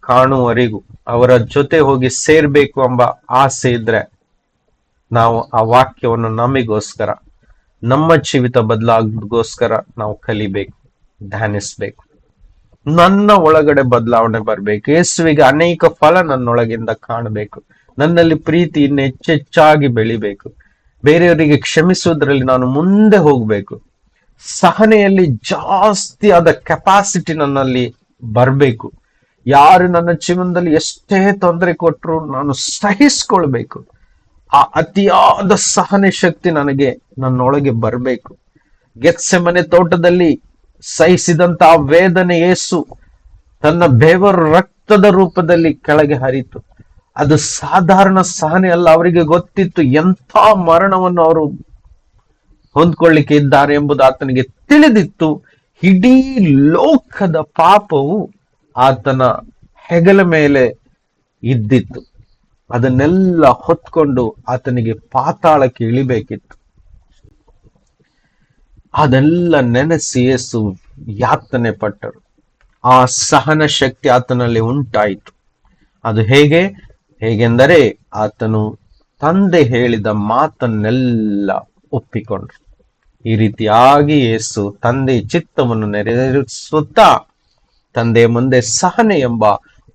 Speaker 1: ಕಾಣುವವರೆಗೂ ಅವರ ಜೊತೆ ಹೋಗಿ ಸೇರ್ಬೇಕು ಎಂಬ ಆಸೆ ಇದ್ರೆ ನಾವು ಆ ವಾಕ್ಯವನ್ನು ನಮಗೋಸ್ಕರ, ನಮ್ಮ ಜೀವಿತ ಬದಲಾಗೋಸ್ಕರ ನಾವು ಕಲಿಬೇಕು, ಧ್ಯಾನಿಸ್ಬೇಕು. ನನ್ನ ಒಳಗಡೆ ಬದಲಾವಣೆ ಬರ್ಬೇಕು. ಯೇಸುವಿಗೆ ಅನೇಕ ಫಲ ನನ್ನೊಳಗಿಂದ ಕಾಣಬೇಕು. ನನ್ನಲ್ಲಿ ಪ್ರೀತಿ ಇನ್ನು ಹೆಚ್ಚೆಚ್ಚಾಗಿ ಬೆಳಿಬೇಕು. ಬೇರೆಯವರಿಗೆ ಕ್ಷಮಿಸುವುದರಲ್ಲಿ ನಾನು ಮುಂದೆ ಹೋಗ್ಬೇಕು. ಸಹನೆಯಲ್ಲಿ ಜಾಸ್ತಿ ಆದ ಕೆಪಾಸಿಟಿ ನನ್ನಲ್ಲಿ ಬರಬೇಕು. ಯಾರು ನನ್ನ ಜೀವನದಲ್ಲಿ ಎಷ್ಟೇ ತೊಂದರೆ ಕೊಟ್ಟರು ನಾನು ಸಹಿಸ್ಕೊಳ್ಬೇಕು. ಆ ಅತಿಯಾದ ಸಹನೆ ಶಕ್ತಿ ನನಗೆ ನನ್ನೊಳಗೆ ಬರಬೇಕು. ಗೆತ್ಸೆಮನೆ ತೋಟದಲ್ಲಿ ಸಹಿಸಿದಂತ ಆ ವೇದನೆ ಯೇಸು ತನ್ನ ಬೆವರು ರಕ್ತದ ರೂಪದಲ್ಲಿ ಕೆಳಗೆ ಹರಿತು. ಅದು ಸಾಧಾರಣ ಸಹನೆ ಅಲ್ಲ. ಅವರಿಗೆ ಗೊತ್ತಿತ್ತು ಎಂಥ ಮರಣವನ್ನು ಅವರು ಹೊಂದ್ಕೊಳ್ಳಿಕ್ಕೆ ಇದ್ದಾರೆ ಎಂಬುದು ಆತನಿಗೆ ತಿಳಿದಿತ್ತು. ಇಡೀ ಲೋಕದ ಪಾಪವು ಆತನ ಹೆಗಲ ಮೇಲೆ ಇದ್ದಿತ್ತು. ಅದನ್ನೆಲ್ಲ ಹೊತ್ಕೊಂಡು ಆತನಿಗೆ ಪಾತಾಳಕ್ಕೆ ಇಳಿಬೇಕಿತ್ತು. ಅದೆಲ್ಲ ನೆನೆಸಿ ಯೇಸು ಯಾತನೆ ಪಟ್ಟರು. ಆ ಸಹನ ಶಕ್ತಿ ಆತನಲ್ಲಿ ಉಂಟಾಯಿತು. ಅದು ಹೇಗೆಂದರೆ ಆತನು ತಂದೆ ಹೇಳಿದ ಮಾತನ್ನೆಲ್ಲ ಒಪ್ಪಿಕೊಂಡ್ರು. ಈ ರೀತಿಯಾಗಿ ಯೇಸು ತಂದೆ ಚಿತ್ತವನ್ನು ನೆರವೇರಿಸುತ್ತಾ ತಂದೆಯ ಮುಂದೆ ಸಹನೆ ಎಂಬ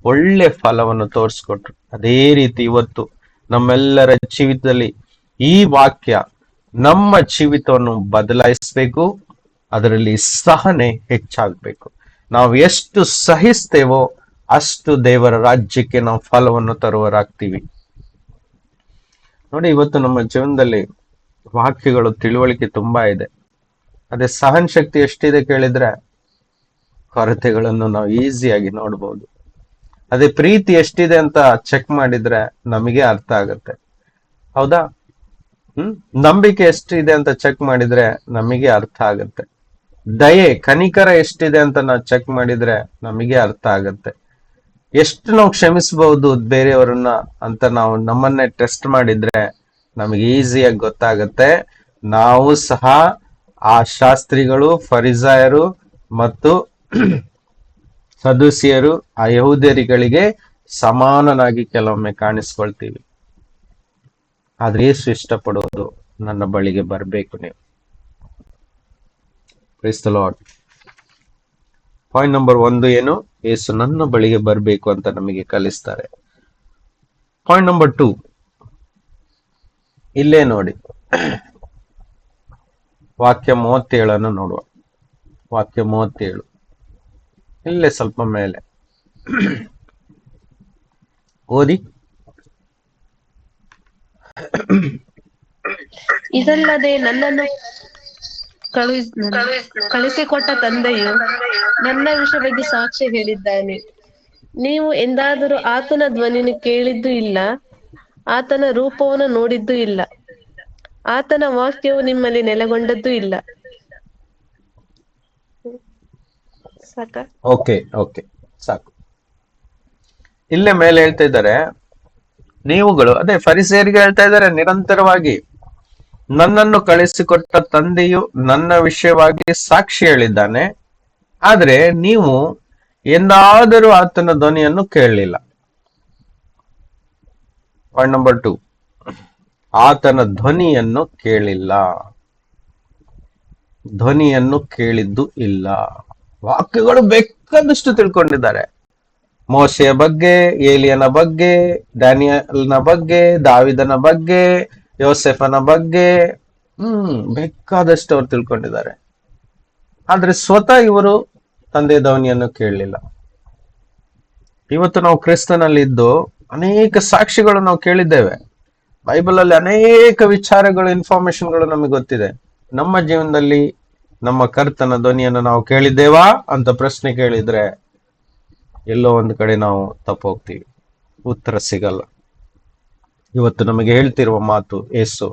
Speaker 1: ಒಳ್ಳೆ ಫಲವನ್ನು ತೋರಿಸ್ಕೊಟ್ರು. ಅದೇ ರೀತಿ ಇವತ್ತು ನಮ್ಮೆಲ್ಲರ ಜೀವಿತದಲ್ಲಿ ಈ ವಾಕ್ಯ ನಮ್ಮ ಜೀವಿತವನ್ನು ಬದಲಾಯಿಸಬೇಕು. ಅದರಲ್ಲಿ ಸಹನೆ ಹೆಚ್ಚಾಗಬೇಕು. ನಾವು ಎಷ್ಟು ಸಹಿಸ್ತೇವೋ ಅಷ್ಟು ದೇವರ ರಾಜ್ಯಕ್ಕೆ ನಾವು ಫಲವನ್ನು ತರುವರಾಗ್ತೀವಿ. ನೋಡಿ, ಇವತ್ತು ನಮ್ಮ ಜೀವನದಲ್ಲಿ ವಾಕ್ಯಗಳು ತಿಳುವಳಿಕೆ ತುಂಬಾ ಇದೆ. ಅದೇ ಸಹನ ಶಕ್ತಿ ಎಷ್ಟಿದೆ ಕೇಳಿದ್ರೆ ಕೊರತೆಗಳನ್ನು ನಾವು ಈಸಿಯಾಗಿ ನೋಡ್ಬೋದು. ಅದೇ ಪ್ರೀತಿ ಎಷ್ಟಿದೆ ಅಂತ ಚೆಕ್ ಮಾಡಿದ್ರೆ ನಮಗೆ ಅರ್ಥ ಆಗುತ್ತೆ. ಹೌದಾ? ನಂಬಿಕೆ ಎಷ್ಟಿದೆ ಅಂತ ಚೆಕ್ ಮಾಡಿದ್ರೆ ನಮಗೆ ಅರ್ಥ ಆಗುತ್ತೆ. ದಯೆ, ಕನಿಕರ ಎಷ್ಟಿದೆ ಅಂತ ನಾವು ಚೆಕ್ ಮಾಡಿದ್ರೆ ನಮಗೆ ಅರ್ಥ ಆಗುತ್ತೆ. ಎಷ್ಟು ನಾವು ಕ್ಷಮಿಸಬಹುದು ಬೇರೆಯವರನ್ನ ಅಂತ ನಾವು ನಮ್ಮನ್ನೇ ಟೆಸ್ಟ್ ಮಾಡಿದ್ರೆ ನಮಗೆ ಈಸಿಯಾಗಿ ಗೊತ್ತಾಗುತ್ತೆ. ನಾವು ಸಹ ಆ ಶಾಸ್ತ್ರಿಗಳು, ಫರಿಸಾಯರು ಮತ್ತು ಸದುಸಿಯರು, ಆ ಯಹೂದ್ಯರಿಗಳಿಗೆ ಸಮಾನನಾಗಿ ಕೆಲವೊಮ್ಮೆ ಕಾಣಿಸ್ಕೊಳ್ತೀವಿ. ಆದ್ರೆ ಯೇಸು ಇಷ್ಟಪಡೋದು ನನ್ನ ಬಳಿಗೆ ಬರ್ಬೇಕು ನೀವು. Praise the Lord. Point number 1 ಏನು? ಯೇಸು ನನ್ನ ಬಳಿಗೆ ಬರ್ಬೇಕು ಅಂತ ನಮಗೆ ಕಲಿಸ್ತಾರೆ. ಪಾಯಿಂಟ್ ನಂಬರ್ 2 ಇಲ್ಲೇ ನೋಡಿ, ವಾಕ್ಯ 37 ನೋಡುವ. ವಾಕ್ಯ 37 ಇಲ್ಲೇ ಸ್ವಲ್ಪ ಮೇಲೆ ಓದಿ.
Speaker 2: ಇದಲ್ಲದೆ ನನ್ನನ್ನು ಕಳಿಸಿಕೊಟ್ಟ ತಂದೆಯು ನನ್ನ ವಿಷಯವಾಗಿ ಸಾಕ್ಷ್ಯ ಹೇಳಿದ್ದಾನೆ. ನೀವು ಎಂದಾದರೂ ಆತನ ಧ್ವನಿಯನ್ನು ಕೇಳಿದ್ದೂ ಇಲ್ಲ, ಆತನ ರೂಪವನ್ನು ನೋಡಿದ್ದೂ ಇಲ್ಲ, ಆತನ ವಾಕ್ಯವು ನಿಮ್ಮಲ್ಲಿ ನೆಲೆಗೊಂಡದ್ದೂ ಇಲ್ಲ. ಸಾಕ?
Speaker 1: ಓಕೆ, ಸಾಕು. ಇಲ್ಲೇ ಮೇಲೆ ಹೇಳ್ತಾ ಇದ್ದಾರೆ, ನೀವುಗಳು, ಅದೇ ಫರಿಸೇಯರಿಗೆ ಹೇಳ್ತಾ ಇದ್ದಾರೆ ನಿರಂತರವಾಗಿ, ನನ್ನನ್ನು ಕಳಿಸಿಕೊಟ್ಟ ತಂದೆಯು ನನ್ನ ವಿಷಯವಾಗಿ ಸಾಕ್ಷಿ ಹೇಳಿದ್ದಾನೆ, ಆದ್ರೆ ನೀವು ಎಂದಾದರೂ ಆತನ ಧ್ವನಿಯನ್ನು ಕೇಳಲಿಲ್ಲ. ಪಾಯಿಂಟ್ ನಂಬರ್ 2, ಆತನ ಧ್ವನಿಯನ್ನು ಕೇಳಿಲ್ಲ, ಧ್ವನಿಯನ್ನು ಕೇಳಿದ್ದು ಇಲ್ಲ. ವಾಕ್ಯಗಳು ಬೇಕಾದಷ್ಟು ತಿಳ್ಕೊಂಡಿದ್ದಾರೆ. ಮೋಶೆಯ ಬಗ್ಗೆ, ಏಲಿಯನ ಬಗ್ಗೆ, ಡ್ಯಾನಿಯಲ್ನ ಬಗ್ಗೆ, ದಾವಿದನ ಬಗ್ಗೆ, ಯೋಸೆಫನ ಬಗ್ಗೆ ಬೇಕಾದಷ್ಟು ಅವ್ರು ತಿಳ್ಕೊಂಡಿದ್ದಾರೆ. ಆದ್ರೆ ಸ್ವತಃ ಇವರು ತಂದೆ ಧ್ವನಿಯನ್ನು ಕೇಳಲಿಲ್ಲ. ಇವತ್ತು ನಾವು ಕ್ರಿಸ್ತನಲ್ಲಿ ಇದ್ದು ಅನೇಕ ಸಾಕ್ಷಿಗಳು ನಾವು ಕೇಳಿದ್ದೇವೆ. ಬೈಬಲ್ ಅಲ್ಲಿ ಅನೇಕ ವಿಚಾರಗಳು, ಇನ್ಫಾರ್ಮೇಶನ್ಗಳು ನಮಗೆ ಗೊತ್ತಿದೆ. ನಮ್ಮ ಜೀವನದಲ್ಲಿ ನಮ್ಮ ಕರ್ತನ ಧ್ವನಿಯನ್ನು ನಾವು ಕೇಳಿದ್ದೇವಾ ಅಂತ ಪ್ರಶ್ನೆ ಕೇಳಿದ್ರೆ ಎಲ್ಲೋ ಒಂದು ಕಡೆ ನಾವು ತಪ್ಪು ಹೋಗ್ತೀವಿ, ಉತ್ತರ ಸಿಗಲ್ಲ. ಇವತ್ತು ನಮಗೆ ಹೇಳ್ತಿರುವ ಮಾತು ಯೇಸು,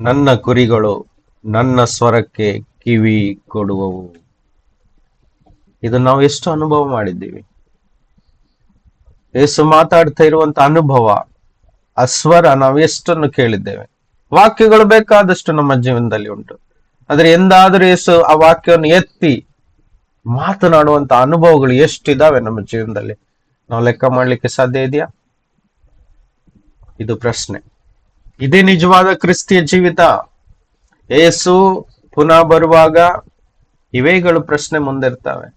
Speaker 1: ನನ್ನ ಕುರಿಗಳು ನನ್ನ ಸ್ವರಕ್ಕೆ ಕಿವಿ ಕೊಡುವವು. ಇದು ನಾವು ಎಷ್ಟು ಅನುಭವ ಮಾಡಿದ್ದೀವಿ. ಯೇಸು ಮಾತಾಡ್ತಾ ಇರುವಂತ ಅನುಭವ, ಆ ಸ್ವರ ನಾವು ಎಷ್ಟನ್ನು ಕೇಳಿದ್ದೇವೆ. ವಾಕ್ಯಗಳು ಬೇಕಾದಷ್ಟು ನಮ್ಮ ಜೀವನದಲ್ಲಿ ಉಂಟು. ಆದ್ರೆ ಎಂದಾದ್ರೂ ಯೇಸು ಆ ವಾಕ್ಯವನ್ನು ಎತ್ತಿ ಮಾತನಾಡುವಂತ ಅನುಭವಗಳು ಎಷ್ಟಿದಾವೆ ನಮ್ಮ ಜೀವನದಲ್ಲಿ? ನಾವು ಲೆಕ್ಕ ಮಾಡ್ಲಿಕ್ಕೆ ಸಾಧ್ಯ ಇದೆಯಾ? ಇದು ಪ್ರಶ್ನೆ. ಇದೇ ನಿಜವಾದ ಕ್ರಿಸ್ತಿಯ ಜೀವಿತ. ಯೇಸು ಪುನಃ ಬರುವಾಗ ಇವೇಗಳು ಪ್ರಶ್ನೆ ಮುಂದಿರ್ತವೆ.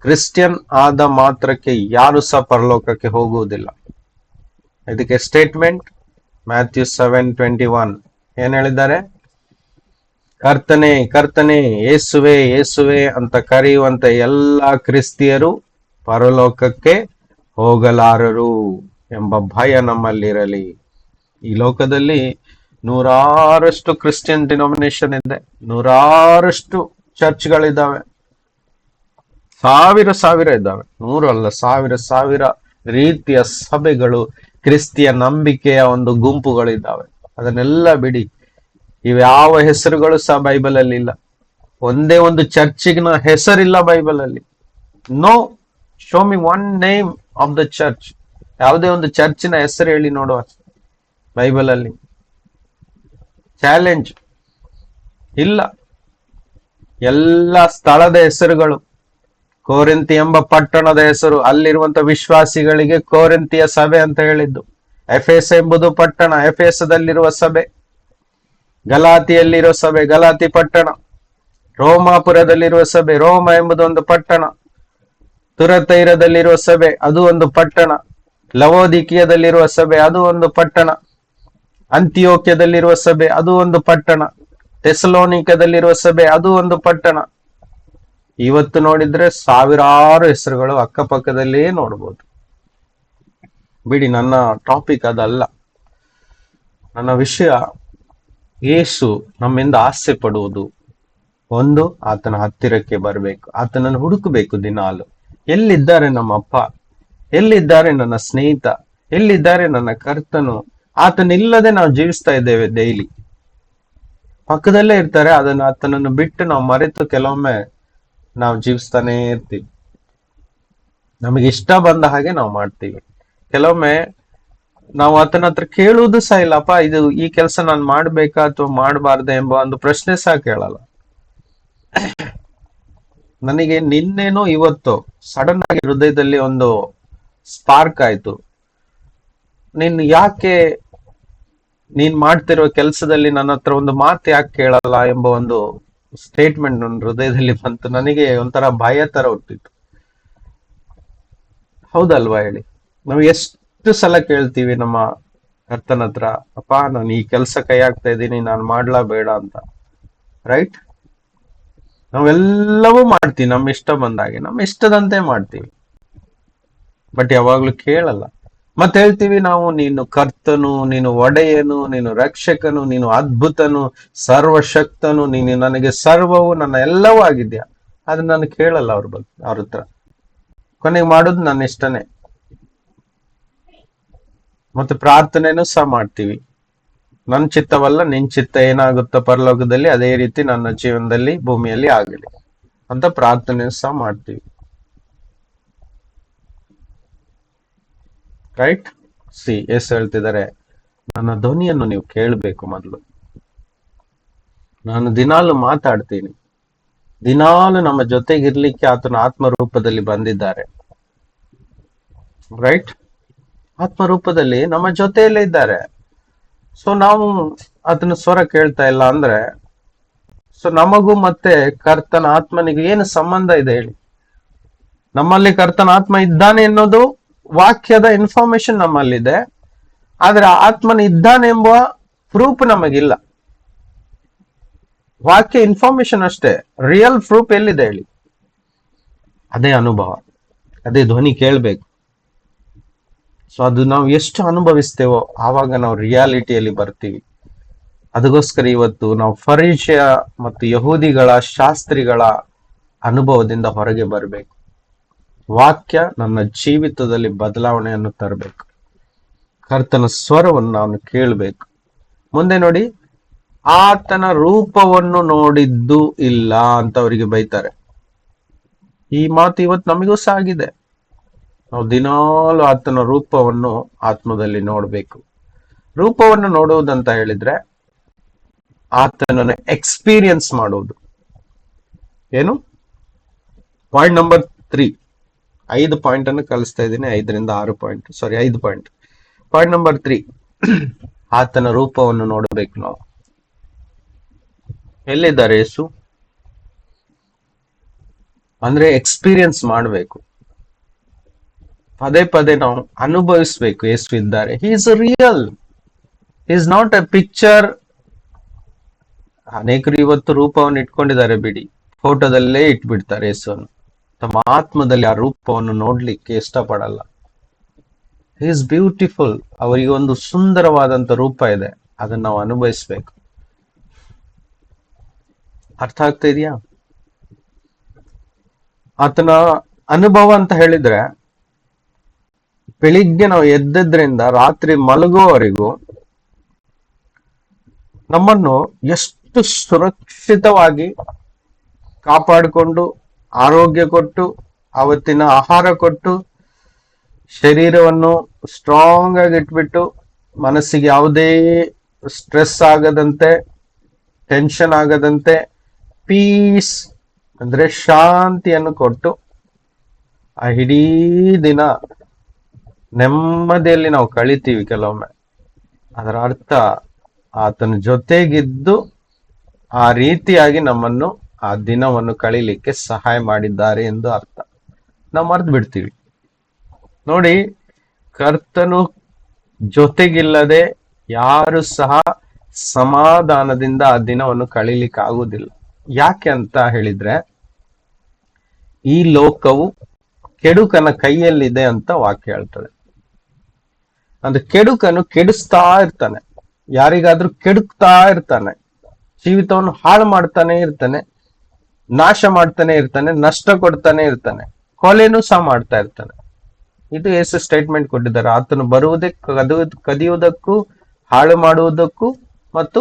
Speaker 1: ಕ್ರಿಸ್ಟಿಯನ್ ಆದ ಮಾತ್ರಕ್ಕೆ ಯಾರು ಸಹ ಪರಲೋಕಕ್ಕೆ ಹೋಗುವುದಿಲ್ಲ. ಇದಕ್ಕೆ ಸ್ಟೇಟ್ಮೆಂಟ್ ಮ್ಯಾಥ್ಯೂ 7:21 ಏನ್ ಹೇಳಿದ್ದಾರೆ? ಕರ್ತನೆ ಕರ್ತನೆ, ಯೇಸುವೆ ಯೇಸುವೆ ಅಂತ ಕರೆಯುವಂತ ಎಲ್ಲಾ ಕ್ರಿಸ್ತಿಯರು ಪರಲೋಕಕ್ಕೆ ಹೋಗಲಾರರು ಎಂಬ ಭಯ ನಮ್ಮಲ್ಲಿರಲಿ. ಈ ಲೋಕದಲ್ಲಿ ನೂರಾರಷ್ಟು ಕ್ರಿಶ್ಚಿಯನ್ ಡಿನಾಮಿನೇಷನ್ ಇದೆ, ನೂರಾರಷ್ಟು ಚರ್ಚ್ಗಳಿದ್ದಾವೆ, ಸಾವಿರ ಸಾವಿರ ಇದ್ದಾವೆ, ನೂರು ಅಲ್ಲ, ಸಾವಿರ ಸಾವಿರ ರೀತಿಯ ಸಭೆಗಳು, ಕ್ರಿಸ್ತಿಯ ನಂಬಿಕೆಯ ಒಂದು ಗುಂಪುಗಳಿದ್ದಾವೆ. ಅದನ್ನೆಲ್ಲ ಬಿಡಿ, ಇವ್ಯಾವ ಹೆಸರುಗಳು ಸಹ ಬೈಬಲ್ ಅಲ್ಲಿ ಇಲ್ಲ. ಒಂದೇ ಒಂದು ಚರ್ಚಿನ ಹೆಸರಿಲ್ಲ ಬೈಬಲ್ ಅಲ್ಲಿ. No, show me one name of the church. ಯಾವುದೇ ಒಂದು ಚರ್ಚಿನ ಹೆಸರು ಹೇಳಿ ನೋಡುವ ಬೈಬಲ್ ಅಲ್ಲಿ. ಚಾಲೆಂಜ್ ಇಲ್ಲ. ಎಲ್ಲ ಸ್ಥಳದ ಹೆಸರುಗಳು. ಕೋರಿಂತಿ ಎಂಬ ಪಟ್ಟಣದ ಹೆಸರು, ಅಲ್ಲಿರುವಂತ ವಿಶ್ವಾಸಿಗಳಿಗೆ ಕೋರಿಂತಿಯ ಸಭೆ ಅಂತ ಹೇಳಿದ್ದು. ಎಫೆಸ ಎಂಬುದು ಪಟ್ಟಣ, ಎಫೆಸದಲ್ಲಿರುವ ಸಭೆ. ಗಲಾತಿಯಲ್ಲಿರುವ ಸಭೆ, ಗಲಾತಿ ಪಟ್ಟಣ. ರೋಮಾಪುರದಲ್ಲಿರುವ ಸಭೆ, ರೋಮ ಎಂಬುದು ಒಂದು ಪಟ್ಟಣ. ತುರತೈರದಲ್ಲಿರುವ ಸಭೆ, ಅದು ಒಂದು ಪಟ್ಟಣ. ಲವೋದಿಕೀಯದಲ್ಲಿರುವ ಸಭೆ, ಅದು ಒಂದು ಪಟ್ಟಣ. ಅಂತಿಯೋಕ್ಯದಲ್ಲಿರುವ ಸಭೆ, ಅದು ಒಂದು ಪಟ್ಟಣ. ಥೆಸಲೋನಿಕದಲ್ಲಿರುವ ಸಭೆ, ಅದು ಒಂದು ಪಟ್ಟಣ. ಇವತ್ತು ನೋಡಿದ್ರೆ ಸಾವಿರಾರು ಹೆಸರುಗಳು ಅಕ್ಕಪಕ್ಕದಲ್ಲಿಯೇ ನೋಡ್ಬೋದು. ಬಿಡಿ, ನನ್ನ ಟಾಪಿಕ್ ಅದಲ್ಲ. ನನ್ನ ವಿಷಯ, ಯೇಸು ನಮ್ಮಿಂದ ಆಸೆ ಪಡುವುದು ಒಂದು, ಆತನ ಹತ್ತಿರಕ್ಕೆ ಬರಬೇಕು, ಆತನನ್ನು ಹುಡುಕಬೇಕು ದಿನಾಲು. ಎಲ್ಲಿದ್ದಾರೆ ನಮ್ಮ ಅಪ್ಪ, ಎಲ್ಲಿದ್ದಾರೆ ನನ್ನ ಸ್ನೇಹಿತ, ಎಲ್ಲಿದ್ದಾರೆ ನನ್ನ ಕರ್ತನು? ಆತನಿಲ್ಲದೆ ನಾವು ಜೀವಿಸ್ತಾ ಇದ್ದೇವೆ ಡೈಲಿ. ಪಕ್ಕದಲ್ಲೇ ಇರ್ತಾರೆ, ಆತನನ್ನು ಬಿಟ್ಟು ನಾವು ಮರೆತು ಕೆಲವೊಮ್ಮೆ ನಾವು ಜೀವಿಸ್ತಾನೆ ಇರ್ತೀವಿ. ನಮಗೆ ಇಷ್ಟ ಬಂದ ಹಾಗೆ ನಾವು ಮಾಡ್ತೀವಿ. ಕೆಲವೊಮ್ಮೆ ನಾವು ಆತನ ಹತ್ರ ಕೇಳುವುದು ಸಹ ಇಲ್ಲಪ್ಪ, ಇದು ಈ ಕೆಲಸ ನಾನು ಮಾಡ್ಬೇಕಾ ಅಥವಾ ಮಾಡಬಾರ್ದ ಎಂಬ ಒಂದು ಪ್ರಶ್ನೆ ಸಹ ಕೇಳಲ್ಲ. ನನಗೆ ನಿನ್ನೇನೋ ಇವತ್ತು ಸಡನ್ ಆಗಿ ಹೃದಯದಲ್ಲಿ ಒಂದು ಸ್ಪಾರ್ಕ್ ಆಯ್ತು. ನೀನ್ ಮಾಡ್ತಿರೋ ಕೆಲಸದಲ್ಲಿ ನನ್ನ ಹತ್ರ ಒಂದು ಮಾತು ಯಾಕೆ ಕೇಳಲ್ಲ ಎಂಬ ಒಂದು ಸ್ಟೇಟ್ಮೆಂಟ್ ನನ್ನ ಹೃದಯದಲ್ಲಿ ಬಂತು. ನನಗೆ ಒಂಥರ ಭಯ ತರ ಹುಟ್ಟಿತ್ತು. ಹೌದಲ್ವಾ ಹೇಳಿ? ನಾವು ಎಷ್ಟು ಸಲ ಕೇಳ್ತೀವಿ ನಮ್ಮ ಕರ್ತನ ಹತ್ರ, ಅಪ್ಪ ನಾನು ಈ ಕೆಲಸ ಕೈ ಹಾಕ್ತಾ ಇದ್ದೀನಿ, ನಾನು ಮಾಡ್ಲಾ ಬೇಡ ಅಂತ. ರೈಟ್? ನಾವೆಲ್ಲವೂ ಮಾಡ್ತೀವಿ ನಮ್ಮ ಇಷ್ಟ ಬಂದಾಗೆ, ನಮ್ಮ ಇಷ್ಟದಂತೆ ಮಾಡ್ತೀವಿ. ಬಟ್ ಯಾವಾಗ್ಲೂ ಕೇಳಲ್ಲ. ಮತ್ತೆ ಹೇಳ್ತೀವಿ ನಾವು, ನೀನು ಕರ್ತನು, ನೀನು ಒಡೆಯನು, ನೀನು ರಕ್ಷಕನು, ನೀನು ಅದ್ಭುತನು, ಸರ್ವಶಕ್ತನು, ನೀನು ನನಗೆ ಸರ್ವವು, ನನ್ನ ಎಲ್ಲವೂ ಆಗಿದ್ಯಾ. ಆದ್ರೆ ನಾನು ಕೇಳಲ್ಲ ಅವ್ರ ಹತ್ರ. ಕೊನೆಗೆ ಮಾಡೋದು ನನ್ನ ಇಷ್ಟನೇ. ಮತ್ತೆ ಪ್ರಾರ್ಥನೆನೂ ಸಹ ಮಾಡ್ತೀವಿ, ನನ್ನ ಚಿತ್ತವಲ್ಲ ನಿನ್ ಚಿತ್ತ ಏನಾಗುತ್ತೋ ಪರಲೋಕದಲ್ಲಿ ಅದೇ ರೀತಿ ನನ್ನ ಜೀವನದಲ್ಲಿ ಭೂಮಿಯಲ್ಲಿ ಆಗಲಿ ಅಂತ ಪ್ರಾರ್ಥನೆ ಸಹ ಮಾಡ್ತೀವಿ. ರೈಟ್? ಎಸ್ ಹೇಳ್ತಿದ್ದಾರೆ, ನನ್ನ ಧ್ವನಿಯನ್ನು ನೀವು ಕೇಳಬೇಕು ಮೊದಲು. ನಾನು ದಿನಾಲು ಮಾತಾಡ್ತೀನಿ, ದಿನಾಲು ನಮ್ಮ ಜೊತೆಗಿರ್ಲಿಕ್ಕೆ ಆತನ ಆತ್ಮರೂಪದಲ್ಲಿ ಬಂದಿದ್ದಾರೆ. ರೈಟ್? ಆತ್ಮರೂಪದಲ್ಲಿ ನಮ್ಮ ಜೊತೆಯಲ್ಲೇ ಇದ್ದಾರೆ. ಸೊ ನಾವು ಅದನ್ನ ಸ್ವರ ಕೇಳ್ತಾ ಇಲ್ಲ ಅಂದ್ರೆ, ಸೊ ನಮಗೂ ಮತ್ತೆ ಕರ್ತನ ಆತ್ಮನಿಗೆ ಏನು ಸಂಬಂಧ ಇದೆ ಹೇಳಿ? ನಮ್ಮಲ್ಲಿ ಕರ್ತನ ಆತ್ಮ ಇದ್ದಾನೆ ಎನ್ನುವುದು ವಾಕ್ಯದ ಇನ್ಫಾರ್ಮೇಶನ್ ನಮ್ಮಲ್ಲಿದೆ, ಆದ್ರೆ ಆತ್ಮನ ಇದ್ದಾನೆ ಎಂಬ ಪ್ರೂಫ್ ನಮಗಿಲ್ಲ. ವಾಕ್ಯ ಇನ್ಫಾರ್ಮೇಶನ್ ಅಷ್ಟೇ, ರಿಯಲ್ ಪ್ರೂಫ್ ಎಲ್ಲಿದೆ ಹೇಳಿ? ಅದೇ ಅನುಭವ, ಅದೇ ಧ್ವನಿ ಕೇಳ್ಬೇಕು. ಸೊ ಅದು ನಾವು ಎಷ್ಟು ಅನುಭವಿಸ್ತೇವೋ ಆವಾಗ ನಾವು ರಿಯಾಲಿಟಿಯಲ್ಲಿ ಬರ್ತೀವಿ. ಅದಕ್ಕೋಸ್ಕರ ಇವತ್ತು ನಾವು ಫರೀಷಿಯ ಮತ್ತು ಯಹೂದಿಗಳ ಶಾಸ್ತ್ರಿಗಳ ಅನುಭವದಿಂದ ಹೊರಗೆ ಬರಬೇಕು. ವಾಕ್ಯ ನನ್ನ ಜೀವಿತದಲ್ಲಿ ಬದಲಾವಣೆಯನ್ನು ತರಬೇಕು. ಕರ್ತನ ಸ್ವರವನ್ನು ನಾನು ಕೇಳಬೇಕು. ಮುಂದೆ ನೋಡಿ, ಆತನ ರೂಪವನ್ನು ನೋಡಿದ್ದು ಇಲ್ಲ ಅಂತ ಅವರಿಗೆ ಬೈತಾರೆ. ಈ ಮಾತು ಇವತ್ತು ನಮಗೂ ಸಹ ಆಗಿದೆ. ನಾವು ದಿನಾಲು ಆತನ ರೂಪವನ್ನು ಆತ್ಮದಲ್ಲಿ ನೋಡ್ಬೇಕು. ರೂಪವನ್ನು ನೋಡುವುದಂತ ಹೇಳಿದ್ರೆ ಆತನನ್ನು ಎಕ್ಸ್ಪೀರಿಯನ್ಸ್ ಮಾಡುವುದು. ಏನು? ಪಾಯಿಂಟ್ ನಂಬರ್ 3, 5 ಪಾಯಿಂಟ್ ಅನ್ನು ಕಲಿಸ್ತಾ ಇದ್ದೀನಿ, 5ರಿಂದ 6 ಪಾಯಿಂಟ್, ಸಾರಿ 5 ಪಾಯಿಂಟ್. ಪಾಯಿಂಟ್ ನಂಬರ್ 3, ಆತನ ರೂಪವನ್ನು ನೋಡಬೇಕು ನಾವು. ಎಲ್ಲಿದ್ದಾರೆ ಯೇಸು? ಅಂದ್ರೆ ಎಕ್ಸ್ಪೀರಿಯನ್ಸ್ ಮಾಡಬೇಕು. ಪದೇ ಪದೇ ನಾವು ಅನುಭವಿಸ್ಬೇಕು ಯೇಸು ಇದ್ದಾರೆ. He is real, he is not A picture ಅನೇಕರು ಇವತ್ತು ರೂಪವನ್ನು ಇಟ್ಕೊಂಡಿದ್ದಾರೆ ಬಿಡಿ, ಫೋಟೋದಲ್ಲೇ ಇಟ್ಬಿಡ್ತಾರೆ ಯೇಸುವನ್ನು. ತಮ್ಮ ಆತ್ಮದಲ್ಲಿ ಆ ರೂಪವನ್ನು ನೋಡ್ಲಿಕ್ಕೆ ಇಷ್ಟಪಡಲ್ಲ. Is beautiful. ಅವರಿಗೆ ಒಂದು ಸುಂದರವಾದಂತ ರೂಪ ಇದೆ, ಅದನ್ನ ನಾವು ಅನುಭವಿಸ್ಬೇಕು. ಅರ್ಥ ಆಗ್ತಾ ಇದೆಯಾ? ಆತನ ಅನುಭವ ಅಂತ ಹೇಳಿದ್ರೆ, ಬೆಳಿಗ್ಗೆ ನಾವು ಎದ್ದದ್ರಿಂದ ರಾತ್ರಿ ಮಲಗುವವರೆಗೂ ನಮ್ಮನ್ನು ಎಷ್ಟು ಸುರಕ್ಷಿತವಾಗಿ ಕಾಪಾಡಿಕೊಂಡು, ಆರೋಗ್ಯ ಕೊಟ್ಟು, ಆವತ್ತಿನ ಆಹಾರ ಕೊಟ್ಟು, ಶರೀರವನ್ನು ಸ್ಟ್ರಾಂಗ್ ಆಗಿ ಇಟ್ಬಿಟ್ಟು, ಮನಸ್ಸಿಗೆ ಯಾವುದೇ ಸ್ಟ್ರೆಸ್ ಆಗದಂತೆ, ಟೆನ್ಷನ್ ಆಗದಂತೆ, ಪೀಸ್ ಅಂದ್ರೆ ಶಾಂತಿಯನ್ನು ಕೊಟ್ಟು, ಆ ಇಡೀ ದಿನ ನೆಮ್ಮದಿಯಲ್ಲಿ ನಾವು ಕಳಿತೀವಿ ಕೆಲವೊಮ್ಮೆ. ಅದರ ಅರ್ಥ ಆತನ ಜೊತೆಗಿದ್ದು ಆ ರೀತಿಯಾಗಿ ನಮ್ಮನ್ನು ಆ ದಿನವನ್ನು ಕಳೀಲಿಕ್ಕೆ ಸಹಾಯ ಮಾಡಿದ್ದಾರೆ ಎಂದು ಅರ್ಥ. ನಾವು ಮರ್ತು ಬಿಡ್ತೀವಿ ನೋಡಿ. ಕರ್ತನು ಜೊತೆಗಿಲ್ಲದೆ ಯಾರು ಸಹ ಸಮಾಧಾನದಿಂದ ಆ ದಿನವನ್ನು ಕಳೀಲಿಕ್ಕೆ ಆಗುವುದಿಲ್ಲ. ಯಾಕೆ ಅಂತ ಹೇಳಿದ್ರೆ, ಈ ಲೋಕವು ಕೆಡುಕನ ಕೈಯಲ್ಲಿದೆ ಅಂತ ವಾಕ್ಯ ಹೇಳ್ತದೆ. ಅಂದ್ರೆ ಕೆಡುಕನು ಕೆಡಿಸ್ತಾ ಇರ್ತಾನೆ, ಯಾರಿಗಾದ್ರೂ ಕೆಡುಕ್ತಾ ಇರ್ತಾನೆ, ಜೀವಿತವನ್ನು ಹಾಳು ಮಾಡ್ತಾನೆ ಇರ್ತಾನೆ, ನಾಶ ಮಾಡ್ತಾನೆ ಇರ್ತಾನೆ, ನಷ್ಟ ಕೊಡ್ತಾನೆ ಇರ್ತಾನೆ, ಕೊಲೆನೂ ಸಹ ಮಾಡ್ತಾ ಇರ್ತಾನೆ. ಇದು ಯೇಸು ಸ್ಟೇಟ್ಮೆಂಟ್ ಕೊಟ್ಟಿದ್ದಾರೆ. ಆತನು ಬರುವುದೇ ಕದಿಯುವುದಕ್ಕೂ, ಹಾಳು ಮಾಡುವುದಕ್ಕೂ ಮತ್ತು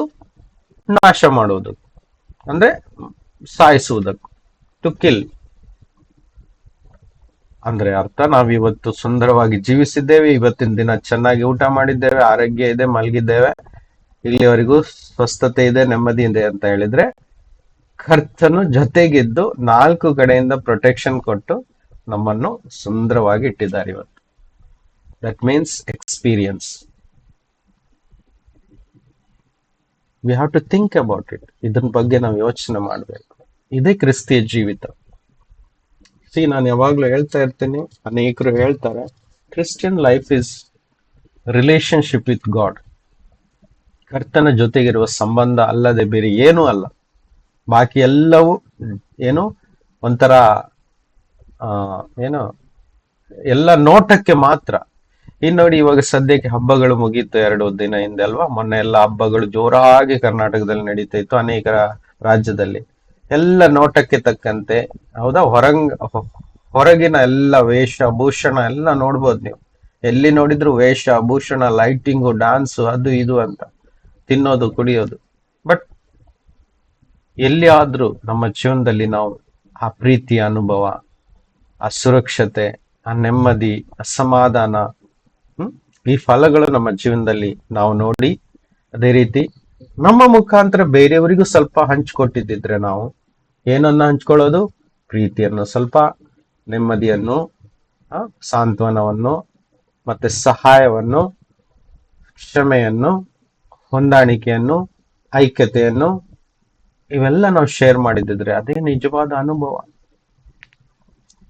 Speaker 1: ನಾಶ ಮಾಡುವುದಕ್ಕೂ, ಅಂದ್ರೆ ಸಾಯಿಸುವುದಕ್ಕೂ, ಟು ಕಿಲ್. ಅಂದ್ರೆ ಅರ್ಥ, ನಾವಿವತ್ತು ಸುಂದರವಾಗಿ ಜೀವಿಸಿದ್ದೇವೆ, ಇವತ್ತಿನ ದಿನ ಚೆನ್ನಾಗಿ ಊಟ ಮಾಡಿದ್ದೇವೆ, ಆರೋಗ್ಯ ಇದೆ, ಮಲಗಿದ್ದೇವೆ, ಇಲ್ಲಿವರೆಗೂ ಸ್ವಸ್ಥತೆ ಇದೆ, ನೆಮ್ಮದಿ ಇದೆ ಅಂತ ಹೇಳಿದ್ರೆ, ಕರ್ತನು ಜೊತೆಗಿದ್ದು 4 ಕಡೆಯಿಂದ ಪ್ರೊಟೆಕ್ಷನ್ ಕೊಟ್ಟು ನಮ್ಮನ್ನು ಸುಂದರವಾಗಿ ಇಟ್ಟಿದ್ದಾರೆ ಇವತ್ತು. That means experience. We have to think about it. ಇದರ ಬಗ್ಗೆ ನಾವು ಯೋಚನೆ ಮಾಡಬೇಕು. ಇದೇ ಕ್ರಿಸ್ತಿಯ ಜೀವಿತ. ನಾನು ಯಾವಾಗ್ಲೂ ಹೇಳ್ತಾ ಇರ್ತೀನಿ, ಅನೇಕರು ಹೇಳ್ತಾರೆ, Christian life is relationship with god. ಕರ್ತನ ಜೊತೆಗಿರುವ ಸಂಬಂಧ ಅಲ್ಲದೆ ಬೇರೆ ಏನೂ ಅಲ್ಲ. ಬಾಕಿ ಎಲ್ಲವೂ ಏನು ಒಂಥರ ಏನು ಎಲ್ಲ ನೋಟಕ್ಕೆ ಮಾತ್ರ. ಇನ್ನು ನೋಡಿ, ಇವಾಗ ಸದ್ಯಕ್ಕೆ ಹಬ್ಬಗಳು ಮುಗೀತು 2 ದಿನ ಹಿಂದೆ ಅಲ್ವಾ. ಮೊನ್ನೆ ಎಲ್ಲ ಹಬ್ಬಗಳು ಜೋರಾಗಿ ಕರ್ನಾಟಕದಲ್ಲಿ ನಡೀತಾ ಇತ್ತು, ಅನೇಕ ರಾಜ್ಯದಲ್ಲಿ. ಎಲ್ಲ ನೋಟಕ್ಕೆ ತಕ್ಕಂತೆ, ಹೌದಾ, ಹೊರಗಿನ ಎಲ್ಲ ವೇಷ ಭೂಷಣ ಎಲ್ಲ ನೋಡ್ಬೋದು ನೀವು. ಎಲ್ಲಿ ನೋಡಿದ್ರು ವೇಷ ಭೂಷಣ, ಲೈಟಿಂಗು, ಡ್ಯಾನ್ಸು, ಅದು ಇದು ಅಂತ, ತಿನ್ನೋದು ಕುಡಿಯೋದು. ಬಟ್ ಎಲ್ಲಿ ಆದ್ರೂ ನಮ್ಮ ಜೀವನದಲ್ಲಿ ನಾವು ಆ ಪ್ರೀತಿಯ ಅನುಭವ, ಆ ಸುರಕ್ಷತೆ, ಆ ನೆಮ್ಮದಿ, ಆ ಸಮಾಧಾನ, ಈ ಫಲಗಳು ನಮ್ಮ ಜೀವನದಲ್ಲಿ ನಾವು ನೋಡಿ, ಅದೇ ರೀತಿ ನಮ್ಮ ಮುಖಾಂತರ ಬೇರೆಯವರಿಗೂ ಸ್ವಲ್ಪ ಹಂಚ್ಕೊಟ್ಟಿದ್ದಿದ್ರೆ, ನಾವು ಏನನ್ನ ಹಂಚ್ಕೊಳ್ಳೋದು? ಪ್ರೀತಿಯನ್ನು, ಸ್ವಲ್ಪ ನೆಮ್ಮದಿಯನ್ನು, ಸಾಂತ್ವನವನ್ನು, ಮತ್ತೆ ಸಹಾಯವನ್ನು, ಕ್ಷಮೆಯನ್ನು, ಹೊಂದಾಣಿಕೆಯನ್ನು, ಐಕ್ಯತೆಯನ್ನು, ಇವೆಲ್ಲ ನಾವು ಶೇರ್ ಮಾಡಿದ್ರೆ ಅದೇ ನಿಜವಾದ ಅನುಭವ.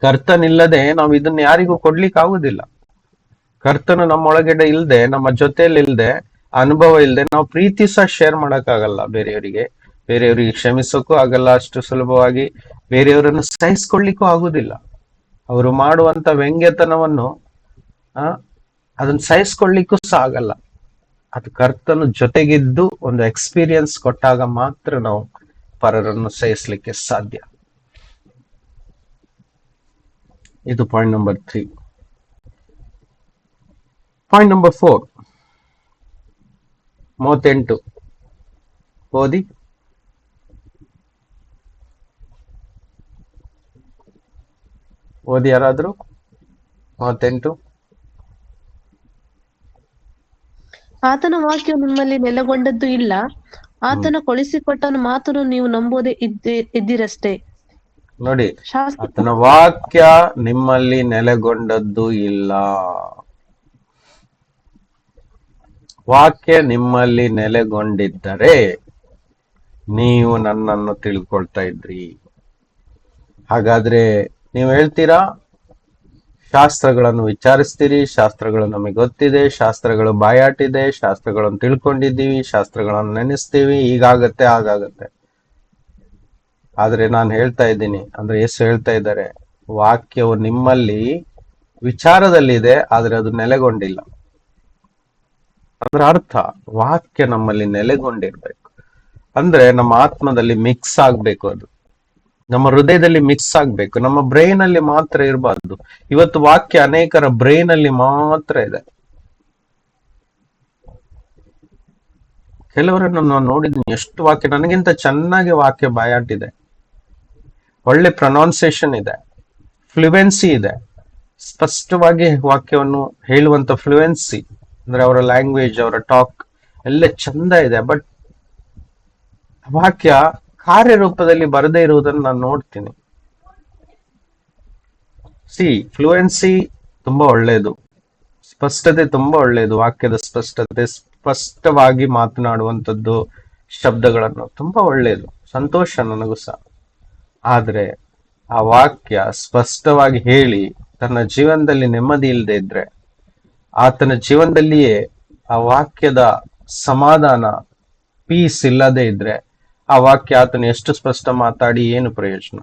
Speaker 1: ಕರ್ತನಿಲ್ಲದೆ ನಾವು ಇದನ್ನ ಯಾರಿಗೂ ಕೊಡ್ಲಿಕ್ಕೆ ಆಗುದಿಲ್ಲ. ಕರ್ತನು ನಮ್ಮೊಳಗಡೆ ಇಲ್ದೆ, ನಮ್ಮ ಜೊತೆಯಲ್ಲಿ ಇಲ್ದೆ, ಅನುಭವ ಇಲ್ದೆ ನಾವು ಪ್ರೀತಿ ಸಹ ಶೇರ್ ಮಾಡಕ್ಕಾಗಲ್ಲ ಬೇರೆಯವರಿಗೆ ಕ್ಷಮಿಸೋಕ್ಕೂ ಆಗಲ್ಲ ಅಷ್ಟು ಸುಲಭವಾಗಿ. ಬೇರೆಯವರನ್ನು ಸಹಿಸ್ಕೊಳ್ಳಿಕ್ಕೂ ಆಗುದಿಲ್ಲ. ಅವರು ಮಾಡುವಂತ ವ್ಯಂಗ್ಯತನವನ್ನು ಅದನ್ನ ಸಹಿಸ್ಕೊಳ್ಳಿಕ್ಕೂ ಸಹ ಆಗಲ್ಲ. ಅದು ಕರ್ತನು ಜೊತೆಗಿದ್ದು ಒಂದು ಎಕ್ಸ್ಪೀರಿಯನ್ಸ್ ಕೊಟ್ಟಾಗ ಮಾತ್ರ ನಾವು ಪರರನ್ನು ಸಹಿಸ್ಲಿಕ್ಕೆ ಸಾಧ್ಯ. ಇದು ಪಾಯಿಂಟ್ ನಂಬರ್ 3. ಪಾಯಿಂಟ್ ನಂಬರ್ 4, 38 ಓದಿ. ಯಾರಾದ್ರೂ 38.
Speaker 2: ಆತನ ವಾಕ್ಯವು ನಿಮ್ಮಲ್ಲಿ ನೆಲೆಗೊಂಡದ್ದು ಇಲ್ಲ, ಆತನ ಕಳುಹಿಸಿಕೊಟ್ಟ ಮಾತನ್ನು ನೀವು ನಂಬೋದೇ ಇದ್ದಿರಷ್ಟೇ.
Speaker 1: ನೋಡಿ, ಆತನ ವಾಕ್ಯ ನಿಮ್ಮಲ್ಲಿ ನೆಲೆಗೊಂಡದ್ದು ಇಲ್ಲ. ವಾಕ್ಯ ನಿಮ್ಮಲ್ಲಿ ನೆಲೆಗೊಂಡಿದ್ದರೆ ನೀವು ನನ್ನನ್ನು ತಿಳ್ಕೊಳ್ತಾ ಇದ್ರಿ. ಹಾಗಾದ್ರೆ ನೀವು ಹೇಳ್ತೀರಾ, ಶಾಸ್ತ್ರಗಳನ್ನು ವಿಚಾರಿಸ್ತೀರಿ, ಶಾಸ್ತ್ರಗಳು ನಮಗೆ ಗೊತ್ತಿದೆ, ಶಾಸ್ತ್ರಗಳು ಬಾಯಾಟಿದೆ, ಶಾಸ್ತ್ರಗಳನ್ನು ತಿಳ್ಕೊಂಡಿದ್ದೀವಿ, ಶಾಸ್ತ್ರಗಳನ್ನು ನೆನೆಸ್ತೀವಿ, ಹೀಗಾಗತ್ತೆ ಹಾಗಾಗತ್ತೆ. ಆದ್ರೆ ನಾನು ಹೇಳ್ತಾ ಇದ್ದೀನಿ, ಅಂದ್ರೆ ಯೇಸು ಹೇಳ್ತಾ ಇದ್ದಾರೆ, ವಾಕ್ಯವು ನಿಮ್ಮಲ್ಲಿ ವಿಚಾರದಲ್ಲಿದೆ, ಆದ್ರೆ ಅದು ನೆಲೆಗೊಂಡಿಲ್ಲ. ಅದರ ಅರ್ಥ ವಾಕ್ಯ ನಮ್ಮಲ್ಲಿ ನೆಲೆಗೊಂಡಿರ್ಬೇಕು. ಅಂದ್ರೆ ನಮ್ಮ ಆತ್ಮದಲ್ಲಿ ಮಿಕ್ಸ್ ಆಗ್ಬೇಕು, ಅದು ನಮ್ಮ ಹೃದಯದಲ್ಲಿ ಮಿಕ್ಸ್ ಆಗ್ಬೇಕು, ನಮ್ಮ ಬ್ರೈನ್ ಅಲ್ಲಿ ಮಾತ್ರ ಇರಬಾರ್ದು. ಇವತ್ತು ವಾಕ್ಯ ಅನೇಕರ ಬ್ರೈನ್ ಅಲ್ಲಿ ಮಾತ್ರ ಇದೆ. ಕೆಲವರನ್ನು ನಾನು ನೋಡಿದ್ದೀನಿ, ಎಷ್ಟು ವಾಕ್ಯ, ನನಗಿಂತ ಚೆನ್ನಾಗಿ ವಾಕ್ಯ ಬಾಯಾಟಿದೆ, ಒಳ್ಳೆ ಪ್ರೊನೌನ್ಸಿಯೇಷನ್ ಇದೆ, ಫ್ಲುಯೆನ್ಸಿ ಇದೆ, ಸ್ಪಷ್ಟವಾಗಿ ವಾಕ್ಯವನ್ನು ಹೇಳುವಂತ ಫ್ಲುಯೆನ್ಸಿ, ಅಂದ್ರೆ ಅವರ ಲ್ಯಾಂಗ್ವೇಜ್, ಅವರ ಟಾಕ್ ಎಲ್ಲ ಚಂದ ಇದೆ. ಬಟ್ ವಾಕ್ಯ ಕಾರ್ಯರೂಪದಲ್ಲಿ ಬರದೇ ಇರುವುದನ್ನು ನಾನು ನೋಡ್ತೀನಿ. ಫ್ಲುಯೆನ್ಸಿ ತುಂಬಾ ಒಳ್ಳೆಯದು, ಸ್ಪಷ್ಟತೆ ತುಂಬಾ ಒಳ್ಳೆಯದು, ವಾಕ್ಯದ ಸ್ಪಷ್ಟತೆ, ಸ್ಪಷ್ಟವಾಗಿ ಮಾತನಾಡುವಂಥದ್ದು, ಶಬ್ದಗಳನ್ನು ತುಂಬಾ ಒಳ್ಳೆಯದು, ಸಂತೋಷ ನನಗೂ ಸಹ. ಆದ್ರೆ ಆ ವಾಕ್ಯ ಸ್ಪಷ್ಟವಾಗಿ ಹೇಳಿ ತನ್ನ ಜೀವನದಲ್ಲಿ ನೆಮ್ಮದಿ ಇಲ್ಲದೆ ಇದ್ರೆ, ಆತನ ಜೀವನದಲ್ಲಿಯೇ ಆ ವಾಕ್ಯದ ಸಮಾಧಾನ, ಪೀಸ್ ಇಲ್ಲದೆ ಇದ್ರೆ, ಆ ವಾಕ್ಯ ಆತನ ಎಷ್ಟು ಸ್ಪಷ್ಟ ಮಾತಾಡಿ ಏನು ಪ್ರಯೋಜನ?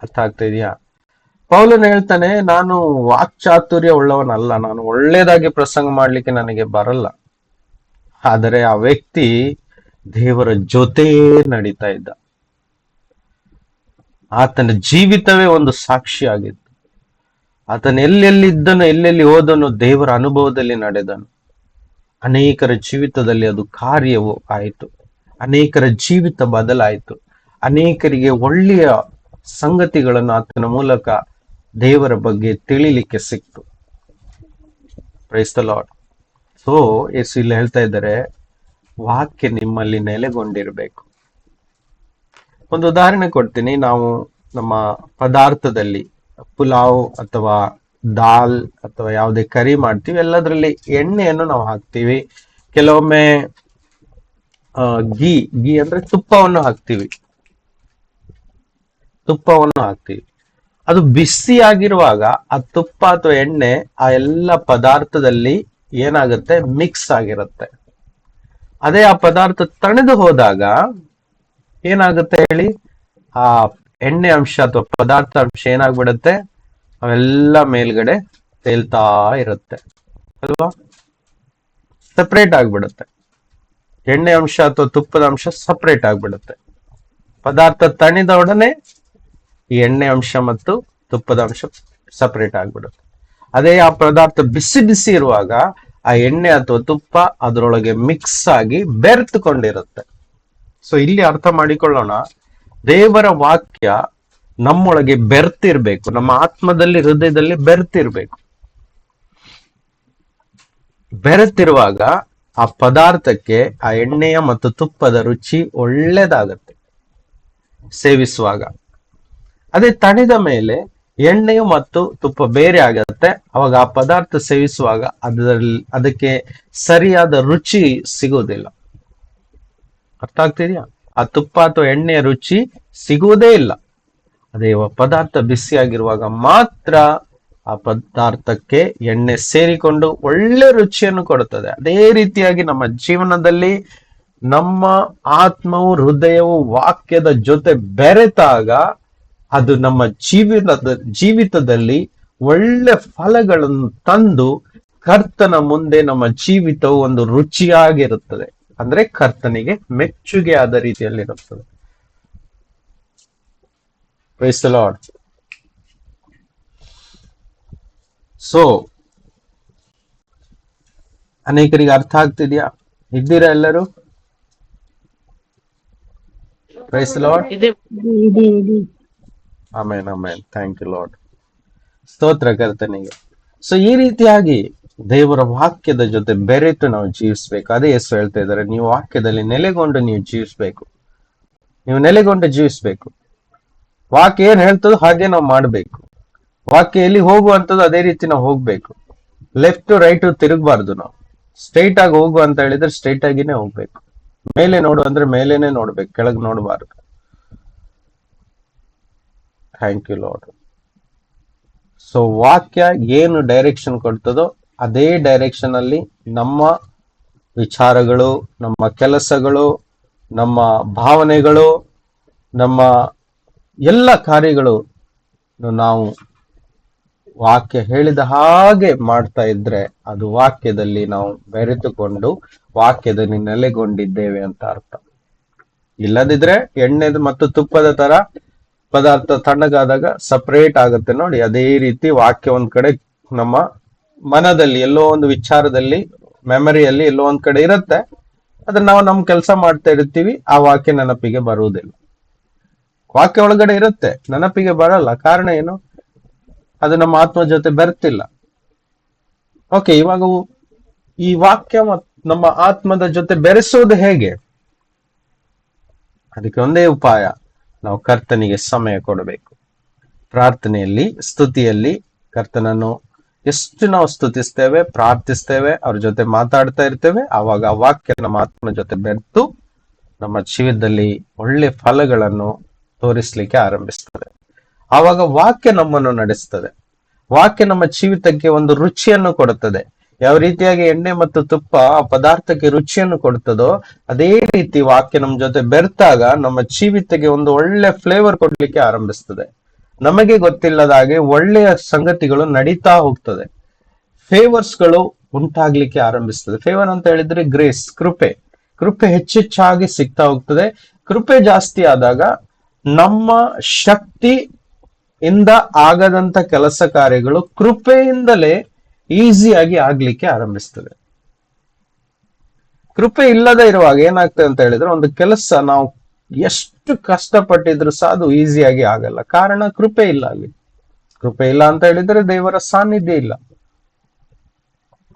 Speaker 1: ಅರ್ಥ ಆಗ್ತಾ ಇದೆಯಾ? ಪೌಲನು ಹೇಳ್ತಾನೆ, ನಾನು ವಾಕ್ಚಾತುರ್ಯ ಉಳ್ಳವನಲ್ಲ, ನಾನು ಒಳ್ಳೇದಾಗಿ ಪ್ರಸಂಗ ಮಾಡ್ಲಿಕ್ಕೆ ನನಗೆ ಬರಲ್ಲ. ಆದರೆ ಆ ವ್ಯಕ್ತಿ ದೇವರ ಜೊತೆ ನಡೀತಾ ಇದ್ದ, ಆತನ ಜೀವಿತವೇ ಒಂದು ಸಾಕ್ಷಿ ಆಗಿತ್ತು. ಆತನ ಎಲ್ಲೆಲ್ಲಿದ್ದನು, ಎಲ್ಲೆಲ್ಲಿ ಹೋದನು, ದೇವರ ಅನುಭವದಲ್ಲಿ ನಡೆದನು. ಅನೇಕರ ಜೀವಿತದಲ್ಲಿ ಅದು ಕಾರ್ಯವು ಆಯಿತು, ಅನೇಕರ ಜೀವಿತ ಬದಲಾಯಿತು, ಅನೇಕರಿಗೆ ಒಳ್ಳೆಯ ಸಂಗತಿಗಳನ್ನು ಆತನ ಮೂಲಕ ದೇವರ ಬಗ್ಗೆ ತಿಳಿಲಿಕ್ಕೆ ಸಿಕ್ತು. Praise the lord. ಸೊ ಯೇಸು ಇಲ್ಲಿ ಹೇಳ್ತಾ ಇದ್ದಾರೆ, ವಾಕ್ಯ ನಿಮ್ಮಲ್ಲಿ ನೆಲೆಗೊಂಡಿರಬೇಕು. ಒಂದು ಉದಾಹರಣೆ ಕೊಡ್ತೀನಿ. ನಾವು ನಮ್ಮ ಪದಾರ್ಥದಲ್ಲಿ ಪುಲಾವ್ ಅಥವಾ ದಾಲ್ ಅಥವಾ ಯಾವುದೇ ಕರಿ ಮಾಡ್ತೀವಿ, ಎಲ್ಲದರಲ್ಲಿ ಎಣ್ಣೆಯನ್ನು ನಾವು ಹಾಕ್ತೀವಿ. ಕೆಲವೊಮ್ಮೆ ಗೀ ಅಂದ್ರೆ ತುಪ್ಪವನ್ನು ಹಾಕ್ತೀವಿ. ಅದು ಬಿಸಿ ಆಗಿರುವಾಗ ಆ ತುಪ್ಪ ಅಥವಾ ಎಣ್ಣೆ ಆ ಎಲ್ಲ ಪದಾರ್ಥದಲ್ಲಿ ಏನಾಗುತ್ತೆ, ಮಿಕ್ಸ್ ಆಗಿರುತ್ತೆ. ಅದೇ ಆ ಪದಾರ್ಥ ತಣೆದು ಹೋದಾಗ ಏನಾಗುತ್ತೆ ಹೇಳಿ, ಆ ಎಣ್ಣೆ ಅಂಶ ಅಥವಾ ಪದಾರ್ಥ ಅಂಶ ಏನಾಗ್ಬಿಡುತ್ತೆ, ಅವೆಲ್ಲ ಮೇಲ್ಗಡೆ ತೇಲ್ತಾ ಇರುತ್ತೆ ಅಲ್ವಾ, ಸಪರೇಟ್ ಆಗ್ಬಿಡುತ್ತೆ. ಎಣ್ಣೆ ಅಂಶ ಅಥವಾ ತುಪ್ಪದ ಅಂಶ ಸಪರೇಟ್ ಆಗ್ಬಿಡುತ್ತೆ. ಪದಾರ್ಥ ತಣಿದೊಡನೆ ಈ ಎಣ್ಣೆ ಅಂಶ ಮತ್ತು ತುಪ್ಪದ ಅಂಶ ಸಪರೇಟ್ ಆಗ್ಬಿಡುತ್ತೆ. ಅದೇ ಆ ಪದಾರ್ಥ ಬಿಸಿ ಬಿಸಿ ಇರುವಾಗ ಆ ಎಣ್ಣೆ ಅಥವಾ ತುಪ್ಪ ಅದರೊಳಗೆ ಮಿಕ್ಸ್ ಆಗಿ ಬೆರೆತುಕೊಂಡಿರುತ್ತೆ. ಸೊ ಇಲ್ಲಿ ಅರ್ಥ ಮಾಡಿಕೊಳ್ಳೋಣ, ದೇವರ ವಾಕ್ಯ ನಮ್ಮೊಳಗೆ ಬೆರ್ತಿರ್ಬೇಕು, ನಮ್ಮ ಆತ್ಮದಲ್ಲಿ, ಹೃದಯದಲ್ಲಿ ಬೆರ್ತಿರ್ಬೇಕು. ಬೆರೆತಿರುವಾಗ ಆ ಪದಾರ್ಥಕ್ಕೆ ಆ ಎಣ್ಣೆಯ ಮತ್ತು ತುಪ್ಪದ ರುಚಿ ಒಳ್ಳೇದಾಗತ್ತೆ ಸೇವಿಸುವಾಗ. ಅದೇ ತಣಿದ ಮೇಲೆ ಎಣ್ಣೆಯು ಮತ್ತು ತುಪ್ಪ ಬೇರೆ ಆಗತ್ತೆ, ಅವಾಗ ಆ ಪದಾರ್ಥ ಸೇವಿಸುವಾಗ ಅದಕ್ಕೆ ಸರಿಯಾದ ರುಚಿ ಸಿಗೋದಿಲ್ಲ. ಅರ್ಥ ಆಗ್ತಿದ್ಯಾ? ಆ ತುಪ್ಪ ಅಥವಾ ಎಣ್ಣೆಯ ರುಚಿ ಸಿಗುವುದೇ ಇಲ್ಲ. ಅದೇ ಪದಾರ್ಥ ಬಿಸಿಯಾಗಿರುವಾಗ ಮಾತ್ರ ಆ ಪದಾರ್ಥಕ್ಕೆ ಎಣ್ಣೆ ಸೇರಿಕೊಂಡು ಒಳ್ಳೆ ರುಚಿಯನ್ನು ಕೊಡುತ್ತದೆ. ಅದೇ ರೀತಿಯಾಗಿ ನಮ್ಮ ಜೀವನದಲ್ಲಿ ನಮ್ಮ ಆತ್ಮವು, ಹೃದಯವು ವಾಕ್ಯದ ಜೊತೆ ಬೆರೆತಾಗ ಅದು ನಮ್ಮ ಜೀವಿತದಲ್ಲಿ ಒಳ್ಳೆ ಫಲಗಳನ್ನು ತಂದು ಕರ್ತನ ಮುಂದೆ ನಮ್ಮ ಜೀವಿತವು ಒಂದು ರುಚಿಯಾಗಿರುತ್ತದೆ. ಅಂದ್ರೆ ಕರ್ತನಿಗೆ ಮೆಚ್ಚುಗೆ ಆದ ರೀತಿಯಲ್ಲಿರುತ್ತದೆ. Price the Lord. ಸೊ ಅನೇಕರಿಗೆ ಅರ್ಥ ಆಗ್ತಿದ್ಯಾ? ಇದ್ದೀರಾ ಎಲ್ಲರೂ? Praise the Lord. Amen amen. Thank you Lord. ಸ್ತೋತ್ರ ಕರ್ತನಿಗೆ. ಸೊ ಈ ರೀತಿಯಾಗಿ ದೇವರ ವಾಕ್ಯದ ಜೊತೆ ಬೆರೆತು ನಾವು ಜೀವಿಸ್ಬೇಕು. ಅದೇ ಯೇಸು ಹೇಳ್ತಾ ಇದ್ದಾರೆ, ನೀವು ವಾಕ್ಯದಲ್ಲಿ ನೆಲೆಗೊಂಡು ನೀವು ಜೀವಿಸ್ಬೇಕು. ನೀವು ನೆಲೆಗೊಂಡು ಜೀವಿಸ್ಬೇಕು. ವಾಕ್ಯ ಏನ್ ಹೇಳ್ತದೋ ಹಾಗೆ ನಾವು ಮಾಡ್ಬೇಕು. ವಾಕ್ಯ ಎಲ್ಲಿ ಹೋಗುವಂಥದ್ದು ಅದೇ ರೀತಿ ನಾವು ಹೋಗ್ಬೇಕು. ಲೆಫ್ಟ್ ರೈಟ್ ತಿರುಗಬಾರ್ದು. ನಾವು ಸ್ಟ್ರೈಟ್ ಆಗಿ ಹೋಗು ಅಂತ ಹೇಳಿದ್ರೆ ಸ್ಟ್ರೈಟ್ ಆಗಿನೇ ಹೋಗ್ಬೇಕು. ಮೇಲೆ ನೋಡು ಅಂದ್ರೆ ಮೇಲೇನೆ ನೋಡ್ಬೇಕು, ಕೆಳಗೆ ನೋಡಬಾರ್ದು. Thank you lord. ಸೊ ವಾಕ್ಯ ಏನು ಡೈರೆಕ್ಷನ್ ಕೊಡ್ತದೋ ಅದೇ ಡೈರೆಕ್ಷನ್ ಅಲ್ಲಿ ನಮ್ಮ ವಿಚಾರಗಳು, ನಮ್ಮ ಕೆಲಸಗಳು, ನಮ್ಮ ಭಾವನೆಗಳು, ನಮ್ಮ ಎಲ್ಲ ಕಾರ್ಯಗಳು ನಾವು ವಾಕ್ಯ ಹೇಳಿದ ಹಾಗೆ ಮಾಡ್ತಾ ಇದ್ರೆ ಅದು ವಾಕ್ಯದಲ್ಲಿ ನಾವು ಬೆರೆತುಕೊಂಡು ವಾಕ್ಯದಲ್ಲಿ ನೆಲೆಗೊಂಡಿದ್ದೇವೆ ಅಂತ ಅರ್ಥ. ಇಲ್ಲದಿದ್ರೆ ಎಣ್ಣೆ ಮತ್ತು ತುಪ್ಪದ ತರ ಪದಾರ್ಥ ತಣ್ಣಗಾದಾಗ ಸಪರೇಟ್ ಆಗುತ್ತೆ ನೋಡಿ, ಅದೇ ರೀತಿ ವಾಕ್ಯ ಒಂದ್ ಕಡೆ ನಮ್ಮ ಮನದಲ್ಲಿ ಎಲ್ಲೋ ಒಂದು ವಿಚಾರದಲ್ಲಿ, ಮೆಮರಿಯಲ್ಲಿ ಎಲ್ಲೋ ಒಂದ್ ಕಡೆ ಇರುತ್ತೆ. ಅದನ್ನ ನಾವು ನಮ್ ಕೆಲಸ ಮಾಡ್ತಾ ಇರ್ತೀವಿ, ಆ ವಾಕ್ಯ ನೆನಪಿಗೆ ಬರುವುದಿಲ್ಲ. ವಾಕ್ಯ ಒಳಗಡೆ ಇರುತ್ತೆ, ನೆನಪಿಗೆ ಬರಲ್ಲ. ಕಾರಣ ಏನು? ಅದು ನಮ್ಮ ಆತ್ಮ ಜೊತೆ ಬೆರ್ತಿಲ್ಲ. ಓಕೆ, ಇವಾಗ ಈ ವಾಕ್ಯ ನಮ್ಮ ಆತ್ಮದ ಜೊತೆ ಬೆರೆಸೋದು ಹೇಗೆ? ಅದಕ್ಕೆ ಒಂದೇ ಉಪಾಯ, ನಾವು ಕರ್ತನಿಗೆ ಸಮಯ ಕೊಡಬೇಕು. ಪ್ರಾರ್ಥನೆಯಲ್ಲಿ, ಸ್ತುತಿಯಲ್ಲಿ ಕರ್ತನನ್ನು ಎಷ್ಟು ನಾವು ಸ್ತುತಿಸ್ತೇವೆ, ಪ್ರಾರ್ಥಿಸ್ತೇವೆ, ಅವ್ರ ಜೊತೆ ಮಾತಾಡ್ತಾ ಇರ್ತೇವೆ, ಆವಾಗ ಆ ವಾಕ್ಯ ನಮ್ಮ ಆತ್ಮ ಜೊತೆ ಬೆರೆತು ನಮ್ಮ ಜೀವಿತದಲ್ಲಿ ಒಳ್ಳೆ ಫಲಗಳನ್ನು ತೋರಿಸ್ಲಿಕ್ಕೆ ಆರಂಭಿಸ್ತದೆ. ಆವಾಗ ವಾಕ್ಯ ನಮ್ಮನ್ನು ನಡೆಸ್ತದೆ. ವಾಕ್ಯ ನಮ್ಮ ಜೀವಿತಕ್ಕೆ ಒಂದು ರುಚಿಯನ್ನು ಕೊಡುತ್ತದೆ. ಯಾವ ರೀತಿಯಾಗಿ ಎಣ್ಣೆ ಮತ್ತು ತುಪ್ಪ ಆ ಪದಾರ್ಥಕ್ಕೆ ರುಚಿಯನ್ನು ಕೊಡ್ತದೋ ಅದೇ ರೀತಿ ವಾಕ್ಯ ನಮ್ಮ ಜೊತೆ ಬೆರೆತಾಗ ನಮ್ಮ ಜೀವಿತಕ್ಕೆ ಒಂದು ಒಳ್ಳೆ ಫ್ಲೇವರ್ ಕೊಡ್ಲಿಕ್ಕೆ ಆರಂಭಿಸ್ತದೆ. ನಮಗೆ ಗೊತ್ತಿಲ್ಲದ ಹಾಗೆ ಒಳ್ಳೆಯ ಸಂಗತಿಗಳು ನಡೀತಾ ಹೋಗ್ತದೆ. ಫೇವರ್ಸ್ಗಳು ಉಂಟಾಗ್ಲಿಕ್ಕೆ ಆರಂಭಿಸ್ತದೆ. ಫೇವರ್ ಅಂತ ಹೇಳಿದ್ರೆ ಗ್ರೇಸ್, ಕೃಪೆ. ಕೃಪೆ ಹೆಚ್ಚೆಚ್ಚಾಗಿ ಸಿಗ್ತಾ ಹೋಗ್ತದೆ. ಕೃಪೆ ಜಾಸ್ತಿ ಆದಾಗ ನಮ್ಮ ಶಕ್ತಿ ಇಂದ ಆಗದಂತ ಕೆಲಸ ಕಾರ್ಯಗಳು ಕೃಪೆಯಿಂದಲೇ ಈಸಿಯಾಗಿ ಆಗ್ಲಿಕ್ಕೆ ಆರಂಭಿಸ್ತದೆ. ಕೃಪೆ ಇಲ್ಲದೆ ಇರುವಾಗ ಏನಾಗ್ತದೆ ಅಂತ ಹೇಳಿದ್ರೆ, ಒಂದು ಕೆಲಸ ನಾವು ಎಷ್ಟು ಕಷ್ಟಪಟ್ಟಿದ್ರು ಸಹ ಅದು ಈಸಿಯಾಗಿ ಆಗಲ್ಲ. ಕಾರಣ ಕೃಪೆ ಇಲ್ಲ ಅಲ್ಲಿ. ಕೃಪೆ ಇಲ್ಲ ಅಂತ ಹೇಳಿದ್ರೆ ದೇವರ ಸಾನ್ನಿಧ್ಯ ಇಲ್ಲ.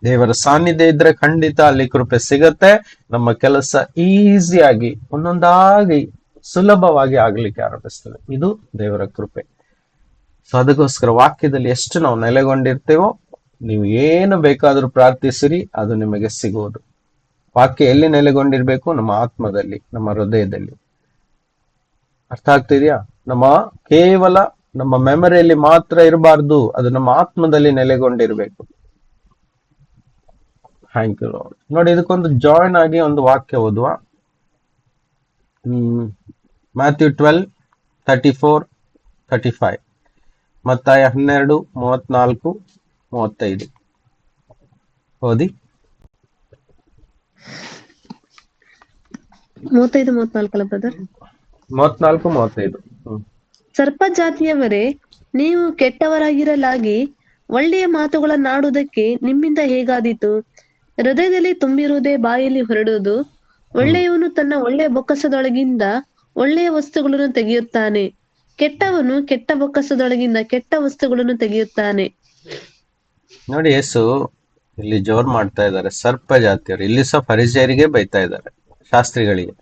Speaker 1: ದೇವರ ಸಾನ್ನಿಧ್ಯ ಇದ್ರೆ ಖಂಡಿತ ಅಲ್ಲಿ ಕೃಪೆ ಸಿಗತ್ತೆ. ನಮ್ಮ ಕೆಲಸ ಈಸಿಯಾಗಿ ಒಂದೊಂದಾಗಿ ಸುಲಭವಾಗಿ ಆಗ್ಲಿಕ್ಕೆ ಆರಂಭಿಸ್ತದೆ. ಇದು ದೇವರ ಕೃಪೆ. ಸೊ ಅದಕ್ಕೋಸ್ಕರ ವಾಕ್ಯದಲ್ಲಿ ಎಷ್ಟು ನಾವು ನೆಲೆಗೊಂಡಿರ್ತೇವೋ, ನೀವು ಏನು ಬೇಕಾದ್ರೂ ಪ್ರಾರ್ಥಿಸಿರಿ, ಅದು ನಿಮಗೆ ಸಿಗುವುದು. ವಾಕ್ಯ ಎಲ್ಲಿ ನೆಲೆಗೊಂಡಿರ್ಬೇಕು? ನಮ್ಮ ಆತ್ಮದಲ್ಲಿ, ನಮ್ಮ ಹೃದಯದಲ್ಲಿ. ಅರ್ಥ ಆಗ್ತಿದ್ಯಾ? ಕೇವಲ ನಮ್ಮ ಮೆಮರಿಯಲ್ಲಿ ಮಾತ್ರ ಇರಬಾರ್ದು, ಅದು ನಮ್ಮ ಆತ್ಮದಲ್ಲಿ ನೆಲೆಗೊಂಡಿರ್ಬೇಕು. Thank you lord. ನೋಡಿ, ಇದಕ್ಕೊಂದು ಜಾಯಿನ್ ಆಗಿ ಒಂದು ವಾಕ್ಯ ಓದುವ. ಮ್ಯಾಥ್ಯೂ 12:34-35, ಮತ್ತಾಯ 12:34-35 ಓದಿ.
Speaker 2: 35-34 ಬ್ರದರ್.
Speaker 1: 34-35.
Speaker 2: ಸರ್ಪ ಜಾತಿಯವರೇ, ನೀವು ಕೆಟ್ಟವರಾಗಿರಲಾಗಿ ಒಳ್ಳೆಯ ಮಾತುಗಳನ್ನಾಡುವುದಕ್ಕೆ ನಿಮ್ಮಿಂದ ಹೇಗಾದೀತು? ಹೃದಯದಲ್ಲಿ ತುಂಬಿರುವುದೇ ಬಾಯಲ್ಲಿ ಹೊರಡುವುದು. ಒಳ್ಳೆಯವನು ತನ್ನ ಒಳ್ಳೆಯ ಬೊಕ್ಕಸದೊಳಗಿಂದ ಒಳ್ಳೆಯ ವಸ್ತುಗಳನ್ನು ತೆಗೆಯುತ್ತಾನೆ, ಕೆಟ್ಟವನು ಕೆಟ್ಟ ಬೊಕ್ಕಸದೊಳಗಿಂದ ಕೆಟ್ಟ ವಸ್ತುಗಳನ್ನು ತೆಗೆಯುತ್ತಾನೆ.
Speaker 1: ನೋಡಿ, ಯೇಸು ಇಲ್ಲಿ ಜೋರ್ ಮಾಡ್ತಾ ಇದ್ದಾರೆ. ಸರ್ಪ ಜಾತಿಯವರು, ಇಲ್ಲಿ ಸಹ ಫರಿಸೇಯರಿಗೆ ಬೈತಾ ಇದ್ದಾರೆ, ಶಾಸ್ತ್ರಿಗಳಿಗೆ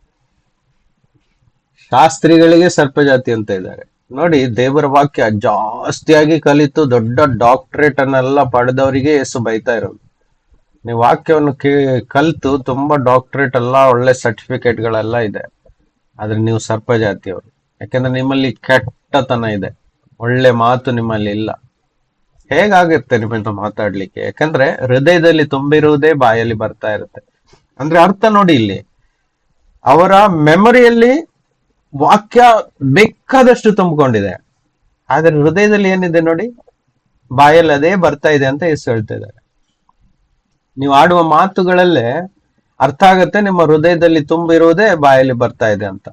Speaker 1: ಸರ್ಪ ಜಾತಿ ಅಂತ ಇದ್ದಾರೆ. ನೋಡಿ, ದೇವರ ವಾಕ್ಯ ಜಾಸ್ತಿಯಾಗಿ ಕಲಿತು ದೊಡ್ಡ ಡಾಕ್ಟರೇಟ್ ಅನ್ನೆಲ್ಲ ಪಡೆದವರಿಗೆ ಯೇಸು ಬೈತಾ ಇರೋದು. ನೀವು ವಾಕ್ಯವನ್ನು ಕಲಿತು ತುಂಬಾ ಡಾಕ್ಟರೇಟ್ ಎಲ್ಲ ಒಳ್ಳೆ ಸರ್ಟಿಫಿಕೇಟ್ ಗಳೆಲ್ಲ ಇದೆ, ಆದ್ರೆ ನೀವು ಸರ್ಪ ಜಾತಿಯವರು. ಯಾಕಂದ್ರೆ ನಿಮ್ಮಲ್ಲಿ ಕೆಟ್ಟತನ ಇದೆ, ಒಳ್ಳೆ ಮಾತು ನಿಮ್ಮಲ್ಲಿ ಇಲ್ಲ. ಹೇಗಾಗುತ್ತೆ ನಿಮ್ಮಿಂದ ಮಾತಾಡ್ಲಿಕ್ಕೆ? ಯಾಕಂದ್ರೆ ಹೃದಯದಲ್ಲಿ ತುಂಬಿರುವುದೇ ಬಾಯಲ್ಲಿ ಬರ್ತಾ ಇರುತ್ತೆ. ಅಂದ್ರೆ ಅರ್ಥ ನೋಡಿ, ಇಲ್ಲಿ ಅವರ ಮೆಮೊರಿಯಲ್ಲಿ ವಾಕ್ಯ ಬೇಕಾದಷ್ಟು ತುಂಬಿಕೊಂಡಿದೆ, ಆದ್ರೆ ಹೃದಯದಲ್ಲಿ ಏನಿದೆ ನೋಡಿ, ಬಾಯಲ್ಲಿ ಅದೇ ಬರ್ತಾ ಇದೆ ಅಂತ ಯೇಸು ಹೇಳ್ತಾ ಇದ್ದಾರೆ. ನೀವು ಆಡುವ ಮಾತುಗಳಲ್ಲೇ ಅರ್ಥ ಆಗತ್ತೆ ನಿಮ್ಮ ಹೃದಯದಲ್ಲಿ ತುಂಬಿರುವುದೇ ಬಾಯಲ್ಲಿ ಬರ್ತಾ ಇದೆ ಅಂತ.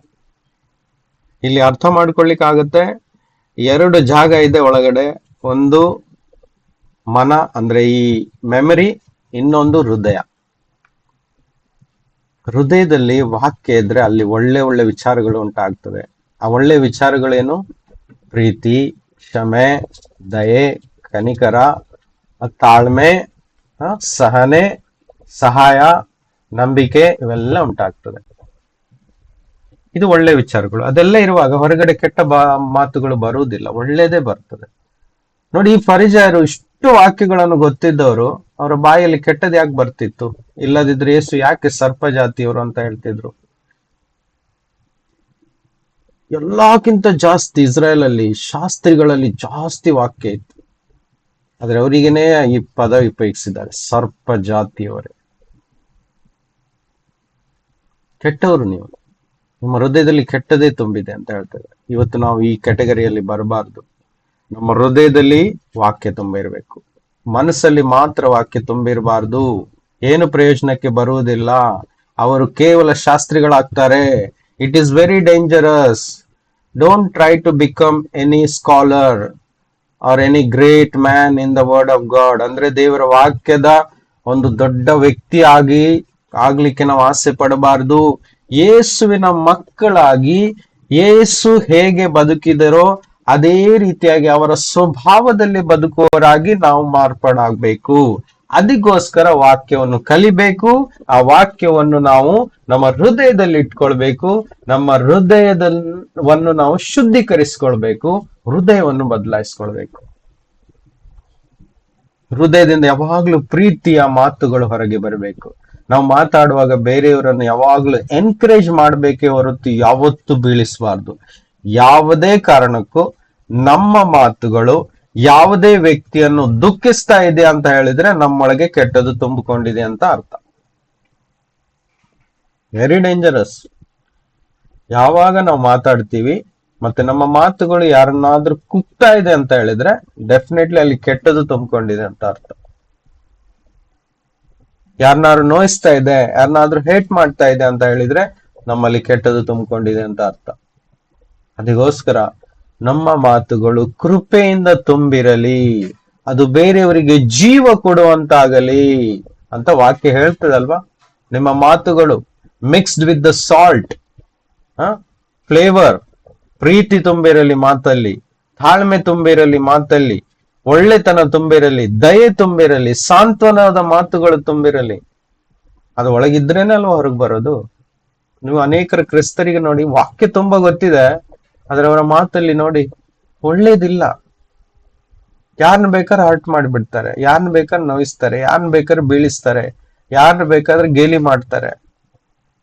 Speaker 1: ಇಲ್ಲಿ ಅರ್ಥ ಮಾಡ್ಕೊಳ್ಲಿಕ್ಕೆ ಆಗತ್ತೆ. 2 ಜಾಗ ಇದೆ ಒಳಗಡೆ, ಒಂದು ಮನ ಅಂದ್ರೆ ಈ ಮೆಮರಿ, ಇನ್ನೊಂದು ಹೃದಯ. ಹೃದಯದಲ್ಲಿ ವಾಕ್ಯ ಇದ್ರೆ ಅಲ್ಲಿ ಒಳ್ಳೆ ಒಳ್ಳೆ ವಿಚಾರಗಳು ಉಂಟಾಗ್ತವೆ. ಆ ಒಳ್ಳೆ ವಿಚಾರಗಳೇನು? ಪ್ರೀತಿ, ಕ್ಷಮೆ, ದಯೆ, ಕನಿಕರ, ತಾಳ್ಮೆ, ಸಹನೆ, ಸಹಾಯ, ನಂಬಿಕೆ, ಇವೆಲ್ಲ ಉಂಟಾಗ್ತದೆ. ಇದು ಒಳ್ಳೆ ವಿಚಾರಗಳು. ಅದೆಲ್ಲ ಇರುವಾಗ ಹೊರಗಡೆ ಕೆಟ್ಟ ಮಾತುಗಳು ಬರುವುದಿಲ್ಲ, ಒಳ್ಳೇದೇ ಬರ್ತದೆ. ನೋಡಿ, ಈ ಫರಿಸಾಯರು ಇಷ್ಟು ವಾಕ್ಯಗಳನ್ನು ಗೊತ್ತಿದ್ದವರು, ಅವರ ಬಾಯಲ್ಲಿ ಕೆಟ್ಟದ್ ಯಾಕೆ ಬರ್ತಿತ್ತು? ಇಲ್ಲದಿದ್ರೆ ಯೇಸು ಯಾಕೆ ಸರ್ಪ ಜಾತಿಯವರು ಅಂತ ಹೇಳ್ತಿದ್ರು? ಎಲ್ಲಕ್ಕಿಂತ ಜಾಸ್ತಿ ಇಸ್ರಾಯೇಲ್ ಅಲ್ಲಿ ಶಾಸ್ತ್ರಿಗಳಲ್ಲಿ ಜಾಸ್ತಿ ವಾಕ್ಯ ಇತ್ತು. ಆದ್ರೆ ಅವರಿಗೇನೆ ಈ ಪದ ಉಪಯೋಗಿಸಿದ್ದಾರೆ, ಸರ್ಪ ಜಾತಿಯವರೇ, ಕೆಟ್ಟವರು ನೀವು, ನಿಮ್ಮ ಹೃದಯದಲ್ಲಿ ಕೆಟ್ಟದೇ ತುಂಬಿದೆ ಅಂತ ಹೇಳ್ತಾರೆ. ಇವತ್ತು ನಾವು ಈ ಕ್ಯಾಟಗರಿಯಲ್ಲಿ ಬರಬಾರ್ದು. ನಮ್ಮ ಹೃದಯದಲ್ಲಿ ವಾಕ್ಯ ತುಂಬಿರ್ಬೇಕು, ಮನಸ್ಸಲ್ಲಿ ಮಾತ್ರ ವಾಕ್ಯ ತುಂಬಿರಬಾರ್ದು. ಏನು ಪ್ರಯೋಜನಕ್ಕೆ ಬರುವುದಿಲ್ಲ. ಅವರು ಕೇವಲ ಶಾಸ್ತ್ರಿಗಳಾಗ್ತಾರೆ. It is very dangerous. Don't try to become any scholar or any great man in the word of God. ಅಂದ್ರೆ ದೇವರ ವಾಕ್ಯದ ಒಂದು ದೊಡ್ಡ ವ್ಯಕ್ತಿ ಆಗ್ಲಿಕ್ಕೆ ನಾವು ಆಸೆ ಪಡಬಾರ್ದು. ಯೇಸುವಿನ ಮಕ್ಕಳಾಗಿ ಯೇಸು ಹೇಗೆ ಬದುಕಿದರೋ ಅದೇ ರೀತಿಯಾಗಿ ಅವರ ಸ್ವಭಾವದಲ್ಲಿ ಬದುಕುವವರಾಗಿ ನಾವು ಮಾರ್ಪಾಡಾಗಬೇಕು. ಅದಕ್ಕೋಸ್ಕರ ವಾಕ್ಯವನ್ನು ಕಲಿಬೇಕು. ಆ ವಾಕ್ಯವನ್ನು ನಾವು ನಮ್ಮ ಹೃದಯದಲ್ಲಿ ಇಟ್ಕೊಳ್ಬೇಕು. ನಮ್ಮ ಹೃದಯವನ್ನು ನಾವು ಶುದ್ಧೀಕರಿಸಿಕೊಳ್ಬೇಕು. ಹೃದಯವನ್ನು ಬದಲಾಯಿಸ್ಕೊಳ್ಬೇಕು. ಹೃದಯದಿಂದ ಯಾವಾಗ್ಲೂ ಪ್ರೀತಿಯ ಮಾತುಗಳು ಹೊರಗೆ ಬರಬೇಕು. ನಾವು ಮಾತಾಡುವಾಗ ಬೇರೆಯವರನ್ನು ಯಾವಾಗ್ಲೂ ಎನ್ಕರೇಜ್ ಮಾಡಬೇಕೇ ಹೊರತು ಯಾವತ್ತೂ ಬೀಳಿಸಬಾರ್ದು. ಯಾವುದೇ ಕಾರಣಕ್ಕೂ ನಮ್ಮ ಮಾತುಗಳು ಯಾವುದೇ ವ್ಯಕ್ತಿಯನ್ನು ದುಃಖಿಸ್ತಾ ಇದೆ ಅಂತ ಹೇಳಿದ್ರೆ ನಮ್ಮೊಳಗೆ ಕೆಟ್ಟದ್ದು ತುಂಬಿಕೊಂಡಿದೆ ಅಂತ ಅರ್ಥ. Very dangerous. ಯಾವಾಗ ನಾವು ಮಾತಾಡ್ತೀವಿ ಮತ್ತೆ ನಮ್ಮ ಮಾತುಗಳು ಯಾರನ್ನಾದ್ರೂ ಕುಗ್ತಾ ಇದೆ ಅಂತ ಹೇಳಿದ್ರೆ ಡೆಫಿನೆಟ್ಲಿ ಅಲ್ಲಿ ಕೆಟ್ಟದ್ದು ತುಂಬಿಕೊಂಡಿದೆ ಅಂತ ಅರ್ಥ. ಯಾರನ್ನಾದ್ರೂ ನೋಯಿಸ್ತಾ ಇದೆ, ಯಾರನ್ನಾದ್ರೂ ಹೇಟ್ ಮಾಡ್ತಾ ಇದೆ ಅಂತ ಹೇಳಿದ್ರೆ ನಮ್ಮಲ್ಲಿ ಕೆಟ್ಟದ್ದು ತುಂಬಿಕೊಂಡಿದೆ ಅಂತ ಅರ್ಥ. ಅದಕ್ಕೋಸ್ಕರ ನಮ್ಮ ಮಾತುಗಳು ಕೃಪೆಯಿಂದ ತುಂಬಿರಲಿ, ಅದು ಬೇರೆಯವರಿಗೆ ಜೀವ ಕೊಡುವಂತಾಗಲಿ ಅಂತ ವಾಕ್ಯ ಹೇಳ್ತದಲ್ವಾ. ನಿಮ್ಮ ಮಾತುಗಳು mixed with the salt, flavour, ಪ್ರೀತಿ ತುಂಬಿರಲಿ ಮಾತಲ್ಲಿ, ತಾಳ್ಮೆ ತುಂಬಿರಲಿ ಮಾತಲ್ಲಿ, ಒಳ್ಳೆತನ ತುಂಬಿರಲಿ, ದಯೆ ತುಂಬಿರಲಿ, ಸಾಂತ್ವನದ ಮಾತುಗಳು ತುಂಬಿರಲಿ. ಅದು ಒಳಗಿದ್ರೇನೆ ಅಲ್ವಾ ಹೊರಗೆ ಬರೋದು. ನೀವು ಅನೇಕರ ಕ್ರಿಸ್ತರಿಗೆ ನೋಡಿ, ವಾಕ್ಯ ತುಂಬಾ ಗೊತ್ತಿದೆ, ಆದ್ರೆ ಅವರ ಮಾತಲ್ಲಿ ನೋಡಿ ಒಳ್ಳೇದಿಲ್ಲ. ಯಾರನ್ನ ಬೇಕಾದ್ರೆ ಹರ್ಟ್ ಮಾಡಿಬಿಡ್ತಾರೆ, ಯಾರನ್ನ ಬೇಕಾದ್ರೆ ನೋಯಿಸ್ತಾರೆ, ಯಾರನ್ನ ಬೇಕಾದ್ರೆ ಬೀಳಿಸ್ತಾರೆ, ಯಾರನ್ನ ಬೇಕಾದ್ರೆ ಗೇಲಿ ಮಾಡ್ತಾರೆ.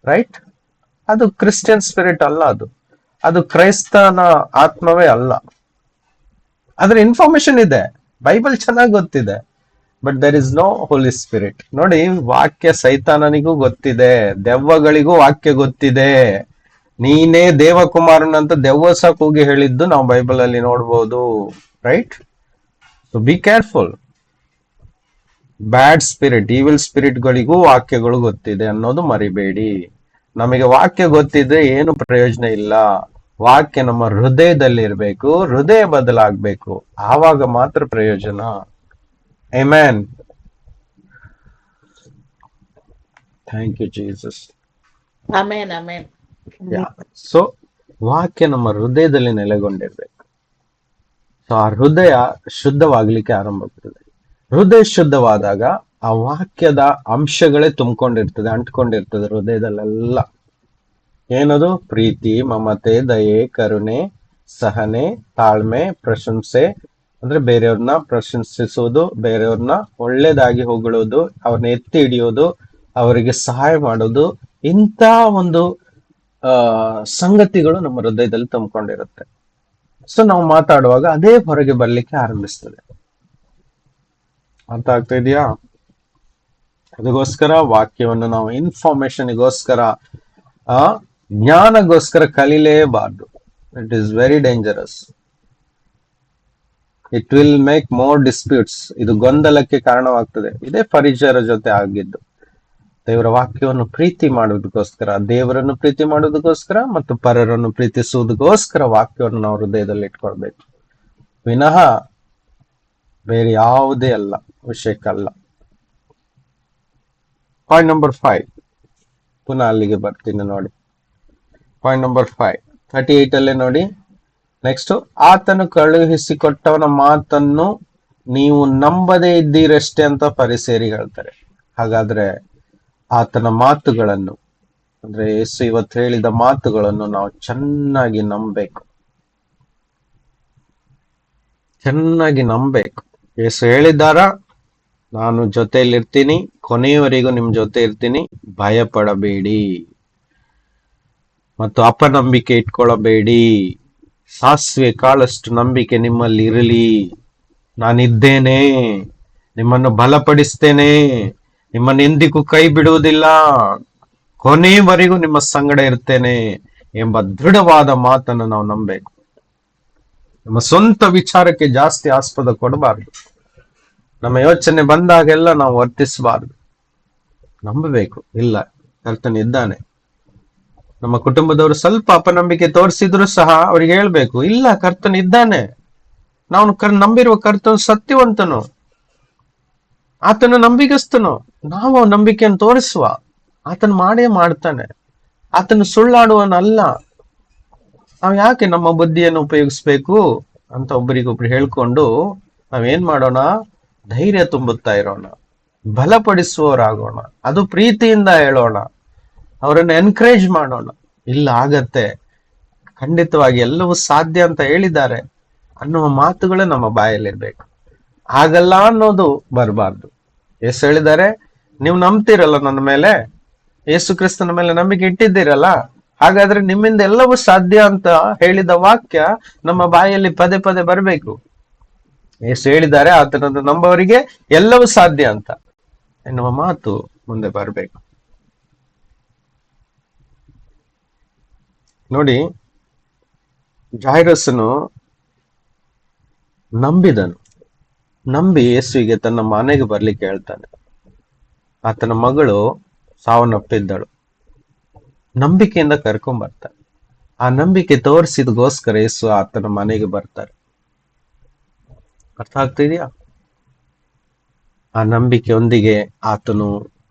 Speaker 1: ರೈಟ್? ಅದು ಕ್ರಿಶ್ಚಿಯನ್ ಸ್ಪಿರಿಟ್ ಅಲ್ಲ. ಅದು ಕ್ರೈಸ್ತನ ಆತ್ಮವೇ ಅಲ್ಲ. ಅದ್ರ ಇನ್ಫಾರ್ಮೇಶನ್ ಇದೆ, ಬೈಬಲ್ ಚೆನ್ನಾಗಿ ಗೊತ್ತಿದೆ, but there is no holy spirit. ನೋಡಿ, ವಾಕ್ಯ ಸೈತಾನನಿಗೂ ಗೊತ್ತಿದೆ, ದೆವ್ವಗಳಿಗೂ ವಾಕ್ಯ ಗೊತ್ತಿದೆ. ನೀನೇ ದೇವಕುಮಾರನಂತ ದೆವ್ವ ಸಹ ಕೂಗಿ ಹೇಳಿದ್ದು ನಾವು ಬೈಬಲ್ ಅಲ್ಲಿ ನೋಡ್ಬೋದು. Right? So be careful. Bad spirit, evil spirit ಗಳಿಗೂ ವಾಕ್ಯಗಳು ಗೊತ್ತಿದೆ ಅನ್ನೋದು ಮರಿಬೇಡಿ. ನಮಗೆ ವಾಕ್ಯ ಗೊತ್ತಿದ್ರೆ ಏನು ಪ್ರಯೋಜನ ಇಲ್ಲ. ವಾಕ್ಯ ನಮ್ಮ ಹೃದಯದಲ್ಲಿ ಇರಬೇಕು, ಹೃದಯ ಬದಲಾಗಬೇಕು, ಆವಾಗ ಮಾತ್ರ ಪ್ರಯೋಜನ. Amen. Thank you Jesus.
Speaker 3: Amen amen.
Speaker 1: So ವಾಕ್ಯ ನಮ್ಮ ಹೃದಯದಲ್ಲಿ ನೆಲೆಗೊಂಡಿರ್ಬೇಕು. ಸೊ ಆ ಹೃದಯ ಶುದ್ಧವಾಗ್ಲಿಕ್ಕೆ ಆರಂಭ ಆಗ್ತದೆ. ಹೃದಯ ಶುದ್ಧವಾದಾಗ ಆ ವಾಕ್ಯದ ಅಂಶಗಳೇ ತುಂಬಿಕೊಂಡಿರ್ತದೆ, ಅಂಟ್ಕೊಂಡಿರ್ತದೆ ಹೃದಯದಲ್ಲೆಲ್ಲ. ಏನದು? ಪ್ರೀತಿ, ಮಮತೆ, ದಯೆ, ಕರುಣೆ, ಸಹನೆ, ತಾಳ್ಮೆ, ಪ್ರಶಂಸೆ, ಅಂದ್ರೆ ಬೇರೆಯವ್ರನ್ನ ಪ್ರಶಂಸಿಸುವುದು, ಬೇರೆಯವ್ರನ್ನ ಒಳ್ಳೇದಾಗಿ ಹೊಗಳೋದು, ಅವ್ರನ್ನ ಎತ್ತಿ ಹಿಡಿಯೋದು, ಅವರಿಗೆ ಸಹಾಯ ಮಾಡೋದು, ಇಂಥ ಒಂದು ಸಂಗತಿಗಳು ನಮ್ಮ ಹೃದಯದಲ್ಲಿ ತುಂಬಿಕೊಂಡಿರುತ್ತೆ. ಸೊ ನಾವು ಮಾತಾಡುವಾಗ ಅದೇ ಹೊರಗೆ ಬರ್ಲಿಕ್ಕೆ ಆರಂಭಿಸ್ತದೆ. ಅರ್ಥ ಆಗ್ತಾ ಇದೆಯಾ? ಅದಕ್ಕೋಸ್ಕರ ವಾಕ್ಯವನ್ನು ನಾವು ಇನ್ಫಾರ್ಮೇಶನ್ಗೋಸ್ಕರ, ಜ್ಞಾನಗೋಸ್ಕರ ಕಲೀಲೇಬಾರ್ದು. It is very dangerous. It will make more disputes. ಇದು ಗೊಂದಲಕ್ಕೆ ಕಾರಣವಾಗ್ತದೆ. ಇದೇ ಫರಿಜರ ಜೊತೆ ಆಗಿದ್ದು. ದೇವರ ವಾಕ್ಯವನ್ನು ಪ್ರೀತಿ ಮಾಡೋದಕ್ಕೋಸ್ಕರ, ದೇವರನ್ನು ಪ್ರೀತಿ ಮಾಡೋದಕ್ಕೋಸ್ಕರ ಮತ್ತು ಪರರನ್ನು ಪ್ರೀತಿಸುವುದಕ್ಕೋಸ್ಕರ ವಾಕ್ಯವನ್ನು ನಾವು ಹೃದಯದಲ್ಲಿ ಇಟ್ಕೊಳ್ಬೇಕು, ವಿನಃ ಬೇರೆ ಯಾವುದೇ ಅಲ್ಲ, ವಿಷಯಕ್ಕಲ್ಲ. ಪಾಯಿಂಟ್ ನಂಬರ್ 5, ಪುನಃ ಅಲ್ಲಿಗೆ ಬರ್ತೀನಿ ನೋಡಿ. ಪಾಯಿಂಟ್ ನಂಬರ್ 5, 38 ಅಲ್ಲೇ ನೋಡಿ. ನೆಕ್ಸ್ಟ್, ಆತನು ಕಳುಹಿಸಿಕೊಟ್ಟವನ ಮಾತನ್ನು ನೀವು ನಂಬದೇ ಇದ್ದೀರಷ್ಟೇ ಅಂತ ಪರಿಸೇರಿ ಹೇಳ್ತಾರೆ. ಹಾಗಾದ್ರೆ ಆತನ ಮಾತುಗಳನ್ನು, ಅಂದ್ರೆ ಯೇಸು ಇವತ್ತು ಹೇಳಿದ ಮಾತುಗಳನ್ನು ನಾವು ಚೆನ್ನಾಗಿ ನಂಬಬೇಕು, ಚೆನ್ನಾಗಿ ನಂಬಬೇಕು. ಯೇಸು ಹೇಳಿದಾರ, ನಾನು ಜೊತೆಯಲ್ಲಿರ್ತೀನಿ, ಕೊನೆಯವರೆಗೂ ನಿಮ್ ಜೊತೆ ಇರ್ತೀನಿ, ಭಯ ಪಡಬೇಡಿ ಮತ್ತು ಅಪನಂಬಿಕೆ ಇಟ್ಕೊಳ್ಳಬೇಡಿ, ಸಾಸಿವೆ ಕಾಳಷ್ಟು ನಂಬಿಕೆ ನಿಮ್ಮಲ್ಲಿ ಇರಲಿ. ನಾನಿದ್ದೇನೆ, ನಿಮ್ಮನ್ನು ಬಲಪಡಿಸ್ತೇನೆ, ನಿಮ್ಮನ್ನು ಎಂದಿಗೂ ಕೈ ಬಿಡುವುದಿಲ್ಲ, ಕೊನೆಯವರೆಗೂ ನಿಮ್ಮ ಸಂಗಡ ಇರ್ತೇನೆ ಎಂಬ ದೃಢವಾದ ಮಾತನ್ನು ನಾವು ನಂಬಬೇಕು. ನಮ್ಮ ಸ್ವಂತ ವಿಚಾರಕ್ಕೆ ಜಾಸ್ತಿ ಆಸ್ಪದ ಕೊಡಬಾರ್ದು. ನಮ್ಮ ಯೋಚನೆ ಬಂದಾಗೆಲ್ಲ ನಾವು ವರ್ತಿಸಬಾರ್ದು. ನಂಬಬೇಕು, ಇಲ್ಲ ಕರ್ತನಿದ್ದಾನೆ. ನಮ್ಮ ಕುಟುಂಬದವರು ಸ್ವಲ್ಪ ಅಪನಂಬಿಕೆ ತೋರಿಸಿದ್ರು ಸಹ ಅವ್ರಿಗೆ ಹೇಳ್ಬೇಕು, ಇಲ್ಲ ಕರ್ತನಿದ್ದಾನೆ, ನಾವು ನಂಬಿರುವ ಕರ್ತನು ಸತ್ಯವಂತನು, ಆತನ ನಂಬಿಗಸ್ತನು. ನಾವು ನಂಬಿಕೆಯನ್ನು ತೋರಿಸುವ, ಆತನು ಮಾಡೇ ಮಾಡ್ತಾನೆ, ಆತನು ಸುಳ್ಳಾಡುವನಲ್ಲ. ನಾವು ಯಾಕೆ ನಮ್ಮ ಬುದ್ಧಿಯನ್ನು ಉಪಯೋಗಿಸ್ಬೇಕು ಅಂತ ಒಬ್ಬರಿಗೊಬ್ರು ಹೇಳ್ಕೊಂಡು ನಾವೇನ್ ಮಾಡೋಣ, ಧೈರ್ಯ ತುಂಬುತ್ತಾ ಇರೋಣ, ಬಲಪಡಿಸುವವರಾಗೋಣ, ಅದು ಪ್ರೀತಿಯಿಂದ ಹೇಳೋಣ, ಅವರನ್ನು ಎನ್ಕರೇಜ್ ಮಾಡೋಣ. ಇಲ್ಲ ಆಗತ್ತೆ, ಖಂಡಿತವಾಗಿ ಎಲ್ಲವೂ ಸಾಧ್ಯ ಅಂತ ಹೇಳಿದ್ದಾರೆ ಅನ್ನುವ ಮಾತುಗಳು ನಮ್ಮ ಬಾಯಲ್ಲಿರ್ಬೇಕು. ಆಗಲ್ಲ ಅನ್ನೋದು ಬರಬಾರ್ದು. ಯೇಸು ಹೇಳಿದ್ದಾರೆ, ನೀವು ನಂಬ್ತಿರಲ್ಲ ನನ್ನ ಮೇಲೆ, ಯೇಸು ಕ್ರಿಸ್ತನ ಮೇಲೆ ನಂಬಿಕೆ ಇಟ್ಟಿದ್ದೀರಲ್ಲ, ಹಾಗಾದ್ರೆ ನಿಮ್ಮಿಂದ ಎಲ್ಲವೂ ಸಾಧ್ಯ ಅಂತ ಹೇಳಿದ ವಾಕ್ಯ ನಮ್ಮ ಬಾಯಲ್ಲಿ ಪದೇ ಪದೇ ಬರಬೇಕು. ಯೇಸು ಹೇಳಿದ್ದಾರೆ, ಆತನನ್ನು ನಂಬುವವರಿಗೆ ಎಲ್ಲವೂ ಸಾಧ್ಯ ಅಂತ ಎನ್ನುವ ಮಾತು ಮುಂದೆ ಬರಬೇಕು. ನೋಡಿ, ಜಾಯ್ರಸನು ನಂಬಿದನು. ನಂಬಿ ಯೇಸುವಿಗೆ ತನ್ನ ಮನೆಗೆ ಬರ್ಲಿಕ್ಕೆ ಹೇಳ್ತಾನೆ. ಆತನ ಮಗಳು ಸಾವನ್ನಪ್ಪಿದ್ದಳು. ನಂಬಿಕೆಯಿಂದ ಕರ್ಕೊಂಡ್ ಬರ್ತಾನೆ. ಆ ನಂಬಿಕೆ ತೋರಿಸಿದಗೋಸ್ಕರ ಯೇಸು ಆತನ ಮನೆಗೆ ಬರ್ತಾರೆ. ಅರ್ಥ ಆಗ್ತಿದ್ಯಾ? ಆ ನಂಬಿಕೆಯೊಂದಿಗೆ ಆತನು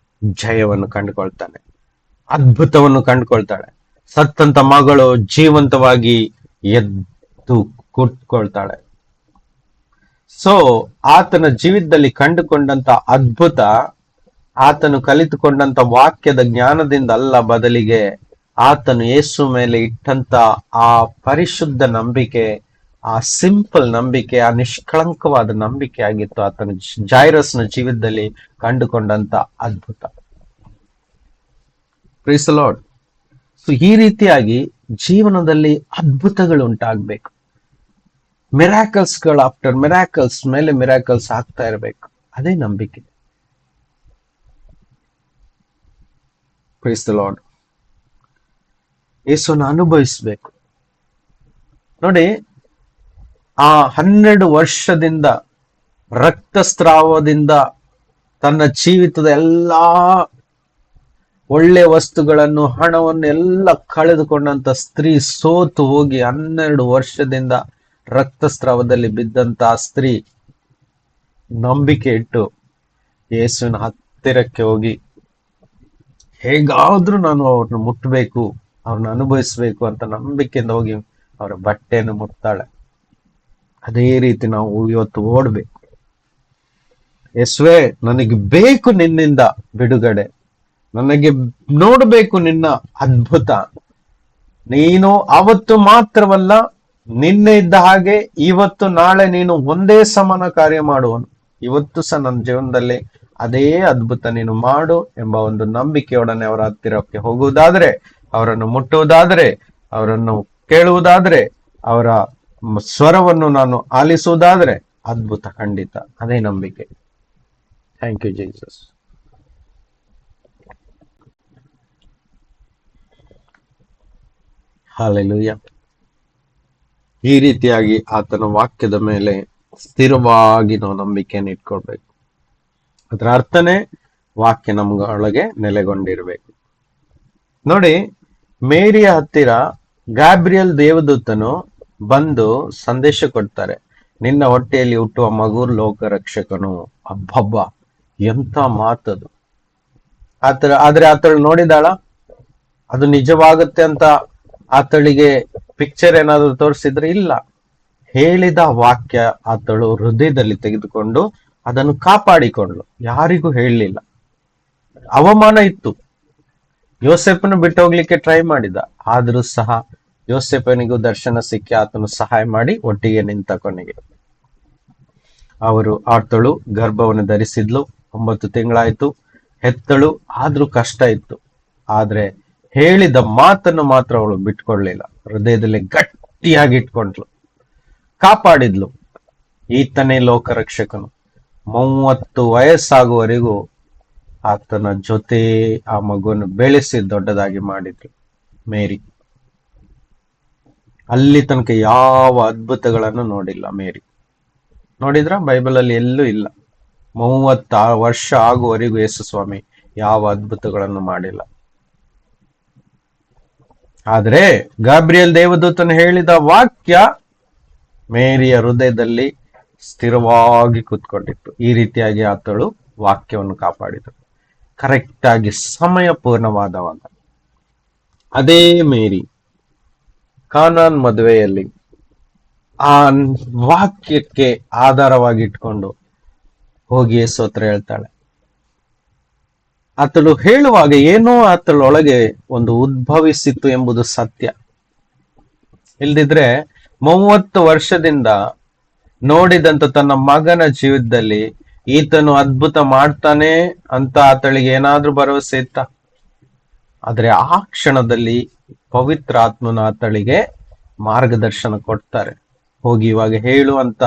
Speaker 1: ಜಯವನ್ನು ಕಂಡುಕೊಳ್ತಾನೆ, ಅದ್ಭುತವನ್ನು ಕಂಡುಕೊಳ್ತಾಳೆ. ಸತ್ತಂತ ಮಗಳು ಜೀವಂತವಾಗಿ ಎದ್ದು ಕೂತ್ಕೊಳ್ತಾಳೆ. ಸೊ ಆತನ ಜೀವಿತದಲ್ಲಿ ಕಂಡುಕೊಂಡಂತ ಅದ್ಭುತ, ಆತನು ಕಲಿತುಕೊಂಡಂತ ವಾಕ್ಯದ ಜ್ಞಾನದಿಂದ ಅಲ್ಲ, ಬದಲಿಗೆ ಆತನು ಯೇಸು ಮೇಲೆ ಇಟ್ಟಂತ ಆ ಪರಿಶುದ್ಧ ನಂಬಿಕೆ, ಆ ಸಿಂಪಲ್ ನಂಬಿಕೆ, ಆ ನಿಷ್ಕಳಂಕವಾದ ನಂಬಿಕೆ ಆಗಿತ್ತು ಆತನ ಜಾಯ್ರಸ್ನ ಜೀವಿತದಲ್ಲಿ ಕಂಡುಕೊಂಡಂತ ಅದ್ಭುತ. Price the Lord. ಸೊ ಈ ರೀತಿಯಾಗಿ ಜೀವನದಲ್ಲಿ ಅದ್ಭುತಗಳು ಉಂಟಾಗ್ಬೇಕು. ಮಿರಾಕಲ್ಸ್ಗಳು ಆಫ್ಟರ್ ಮಿರಾಕಲ್ಸ್ ಮೇಲೆ ಮಿರಾಕಲ್ಸ್ ಆಗ್ತಾ ಇರಬೇಕು. ಅದೇ ನಂಬಿಕೆ. Praise the Lord. ಯೇಸುವನ್ನು ಅನುಭವಿಸ್ಬೇಕು. ನೋಡಿ, ಆ 12 ವರ್ಷದಿಂದ ರಕ್ತಸ್ರಾವದಿಂದ ತನ್ನ ಜೀವಿತದ ಎಲ್ಲಾ ಒಳ್ಳೆ ವಸ್ತುಗಳನ್ನು, ಹಣವನ್ನು ಎಲ್ಲ ಕಳೆದುಕೊಂಡಂತ ಸ್ತ್ರೀ, ಸೋತು ಹೋಗಿ 12 ವರ್ಷದಿಂದ ರಕ್ತಸ್ರಾವದಲ್ಲಿ ಬಿದ್ದಂತ ಸ್ತ್ರೀ ನಂಬಿಕೆ ಇಟ್ಟು ಯೇಸುವಿನ ಹತ್ತಿರಕ್ಕೆ ಹೋಗಿ, ಹೇಗಾದ್ರೂ ನಾನು ಅವ್ರನ್ನ ಮುಟ್ಟಬೇಕು, ಅವ್ರನ್ನ ಅನುಭವಿಸ್ಬೇಕು ಅಂತ ನಂಬಿಕೆಯಿಂದ ಹೋಗಿ ಅವರ ಬಟ್ಟೆಯನ್ನು ಮುಟ್ತಾಳೆ. ಅದೇ ರೀತಿ ನಾವು ಇವತ್ತು ಓಡ್ಬೇಕು. ಯೇಸುವೆ, ನನಗೆ ಬೇಕು ನಿನ್ನಿಂದ ಬಿಡುಗಡೆ, ನನಗೆ ನೋಡ್ಬೇಕು ನಿನ್ನ ಅದ್ಭುತ. ನೀನು ಅವತ್ತು ಮಾತ್ರವಲ್ಲ, ನಿನ್ನೆ ಇದ್ದ ಹಾಗೆ ಇವತ್ತು ನಾಳೆ ನೀನು ಒಂದೇ ಸಮಾನ ಕಾರ್ಯ ಮಾಡುವನು. ಇವತ್ತು ಸಹ ನನ್ನ ಜೀವನದಲ್ಲಿ ಅದೇ ಅದ್ಭುತ ನೀನು ಮಾಡು ಎಂಬ ಒಂದು ನಂಬಿಕೆಯೊಡನೆ ಅವರ ಹತ್ತಿರಕ್ಕೆ ಹೋಗುವುದಾದ್ರೆ, ಅವರನ್ನು ಮುಟ್ಟುವುದಾದ್ರೆ, ಅವರನ್ನು ಕೇಳುವುದಾದ್ರೆ, ಅವರ ಸ್ವರವನ್ನು ನಾನು ಆಲಿಸುವುದಾದ್ರೆ ಅದ್ಭುತ ಖಂಡಿತ. ಅದೇ ನಂಬಿಕೆ. Thank you Jesus. ಹಲ್ಲೆಲೂಯಾ. ಈ ರೀತಿಯಾಗಿ ಆತನ ವಾಕ್ಯದ ಮೇಲೆ ಸ್ಥಿರವಾಗಿ ನಾವು ನಂಬಿಕೆಯನ್ನು ಇಟ್ಕೊಳ್ಬೇಕು. ಅದರ ಅರ್ಥನೇ ವಾಕ್ಯ ನಮ್ಗೊಳಗೆ ನೆಲೆಗೊಂಡಿರ್ಬೇಕು. ನೋಡಿ, ಮೇರಿಯ ಹತ್ತಿರ ಗ್ಯಾಬ್ರಿಯಲ್ ದೇವದೂತನು ಬಂದು ಸಂದೇಶ ಕೊಡ್ತಾರೆ, ನಿನ್ನ ಹೊಟ್ಟೆಯಲ್ಲಿ ಹುಟ್ಟುವ ಮಗು ಲೋಕ ರಕ್ಷಕನು. ಅಬ್ಬಬ್ಬ, ಎಂತ ಮಾತದು. ಆದ್ರೆ ಆತಳು ನೋಡಿದಾಳ? ಅದು ನಿಜವಾಗುತ್ತೆ ಅಂತ ಆತಳಿಗೆ ಪಿಕ್ಚರ್ ಏನಾದ್ರು ತೋರಿಸಿದ್ರೆ ಇಲ್ಲ. ಹೇಳಿದ ವಾಕ್ಯ ಆತಳು ಹೃದಯದಲ್ಲಿ ತೆಗೆದುಕೊಂಡು ಅದನ್ನು ಕಾಪಾಡಿಕೊಂಡ್ಳು. ಯಾರಿಗೂ ಹೇಳಲಿಲ್ಲ. ಅವಮಾನ ಇತ್ತು. ಯೋಸೆಫನು ಬಿಟ್ಟು ಹೋಗ್ಲಿಕ್ಕೆ ಟ್ರೈ ಮಾಡಿದ, ಆದ್ರೂ ಸಹ ಯೋಸೆಫನಿಗೂ ದರ್ಶನ ಸಿಕ್ಕಿ ಆತನು ಸಹಾಯ ಮಾಡಿ ಒಟ್ಟಿಗೆ ನಿಂತ. ಕೊನೆಗೆ ಆತಳು ಗರ್ಭವನ್ನು ಧರಿಸಿದ್ಲು. 9 ತಿಂಗಳಾಯ್ತು, ಹೆತ್ತಳು. ಆದ್ರೂ ಕಷ್ಟ ಇತ್ತು. ಆದ್ರೆ ಹೇಳಿದ ಮಾತನ್ನು ಮಾತ್ರ ಅವಳು ಬಿಟ್ಕೊಡ್ಲಿಲ್ಲ. ಹೃದಯದಲ್ಲಿ ಗಟ್ಟಿಯಾಗಿ ಇಟ್ಕೊಂಡ್ಲು, ಕಾಪಾಡಿದ್ಲು. ಈತನೇ ಲೋಕರಕ್ಷಕನು. 30 ವಯಸ್ಸಾಗುವವರೆಗೂ ಆತನ ಜೊತೆ ಆ ಮಗುವನ್ನು ಬೆಳೆಸಿ ದೊಡ್ಡದಾಗಿ ಮಾಡಿದ್ರು ಮೇರಿ. ಅಲ್ಲಿ ತನಕ ಯಾವ ಅದ್ಭುತಗಳನ್ನು ನೋಡಿಲ್ಲ ಮೇರಿ. ನೋಡಿದ್ರ ಬೈಬಲ್ ಅಲ್ಲಿ ಎಲ್ಲೂ ಇಲ್ಲ. 30 ವರ್ಷ ಆಗುವವರೆಗೂ ಯೇಸು ಸ್ವಾಮಿ ಯಾವ ಅದ್ಭುತಗಳನ್ನು ಮಾಡಿಲ್ಲ. ಆದ್ರೆ ಗಾಬ್ರಿಯಲ್ ದೇವದೂತನು ಹೇಳಿದ ವಾಕ್ಯ ಮೇರಿಯ ಹೃದಯದಲ್ಲಿ ಸ್ಥಿರವಾಗಿ ಕೂತ್ಕೊಂಡಿತ್ತು. ಈ ರೀತಿಯಾಗಿ ಆತಳು ವಾಕ್ಯವನ್ನು ಕಾಪಾಡಿದಳು. ಕರೆಕ್ಟ್ ಆಗಿ ಸಮಯ ಪೂರ್ಣವಾದವಾಗ ಅದೇ ಮೇರಿ ಕಾನಾನ್ ಮದುವೆಯಲ್ಲಿ ಆ ವಾಕ್ಯಕ್ಕೆ ಆಧಾರವಾಗಿ ಇಟ್ಕೊಂಡು ಹೋಗಿ ಯೇಸು ಹತ್ರ ಹೇಳ್ತಾಳೆ. ಆತಳು ಹೇಳುವಾಗ ಏನೋ ಆತಳೊಳಗೆ ಒಂದು ಉದ್ಭವಿಸಿತ್ತು ಎಂಬುದು ಸತ್ಯ. ಇಲ್ದಿದ್ರೆ 30 ವರ್ಷದಿಂದ ನೋಡಿದಂತ ತನ್ನ ಮಗನ ಜೀವಿತದಲ್ಲಿ ಈತನು ಅದ್ಭುತ ಮಾಡ್ತಾನೆ ಅಂತ ಆತಳಿಗೆ ಏನಾದ್ರೂ ಭರವಸೆ ಇತ್ತ? ಆದ್ರೆ ಆ ಕ್ಷಣದಲ್ಲಿ ಪವಿತ್ರ ಆತ್ಮನ ಆತಳಿಗೆ ಮಾರ್ಗದರ್ಶನ ಕೊಡ್ತಾರೆ. ಹೋಗಿ ಇವಾಗ ಹೇಳು ಅಂತ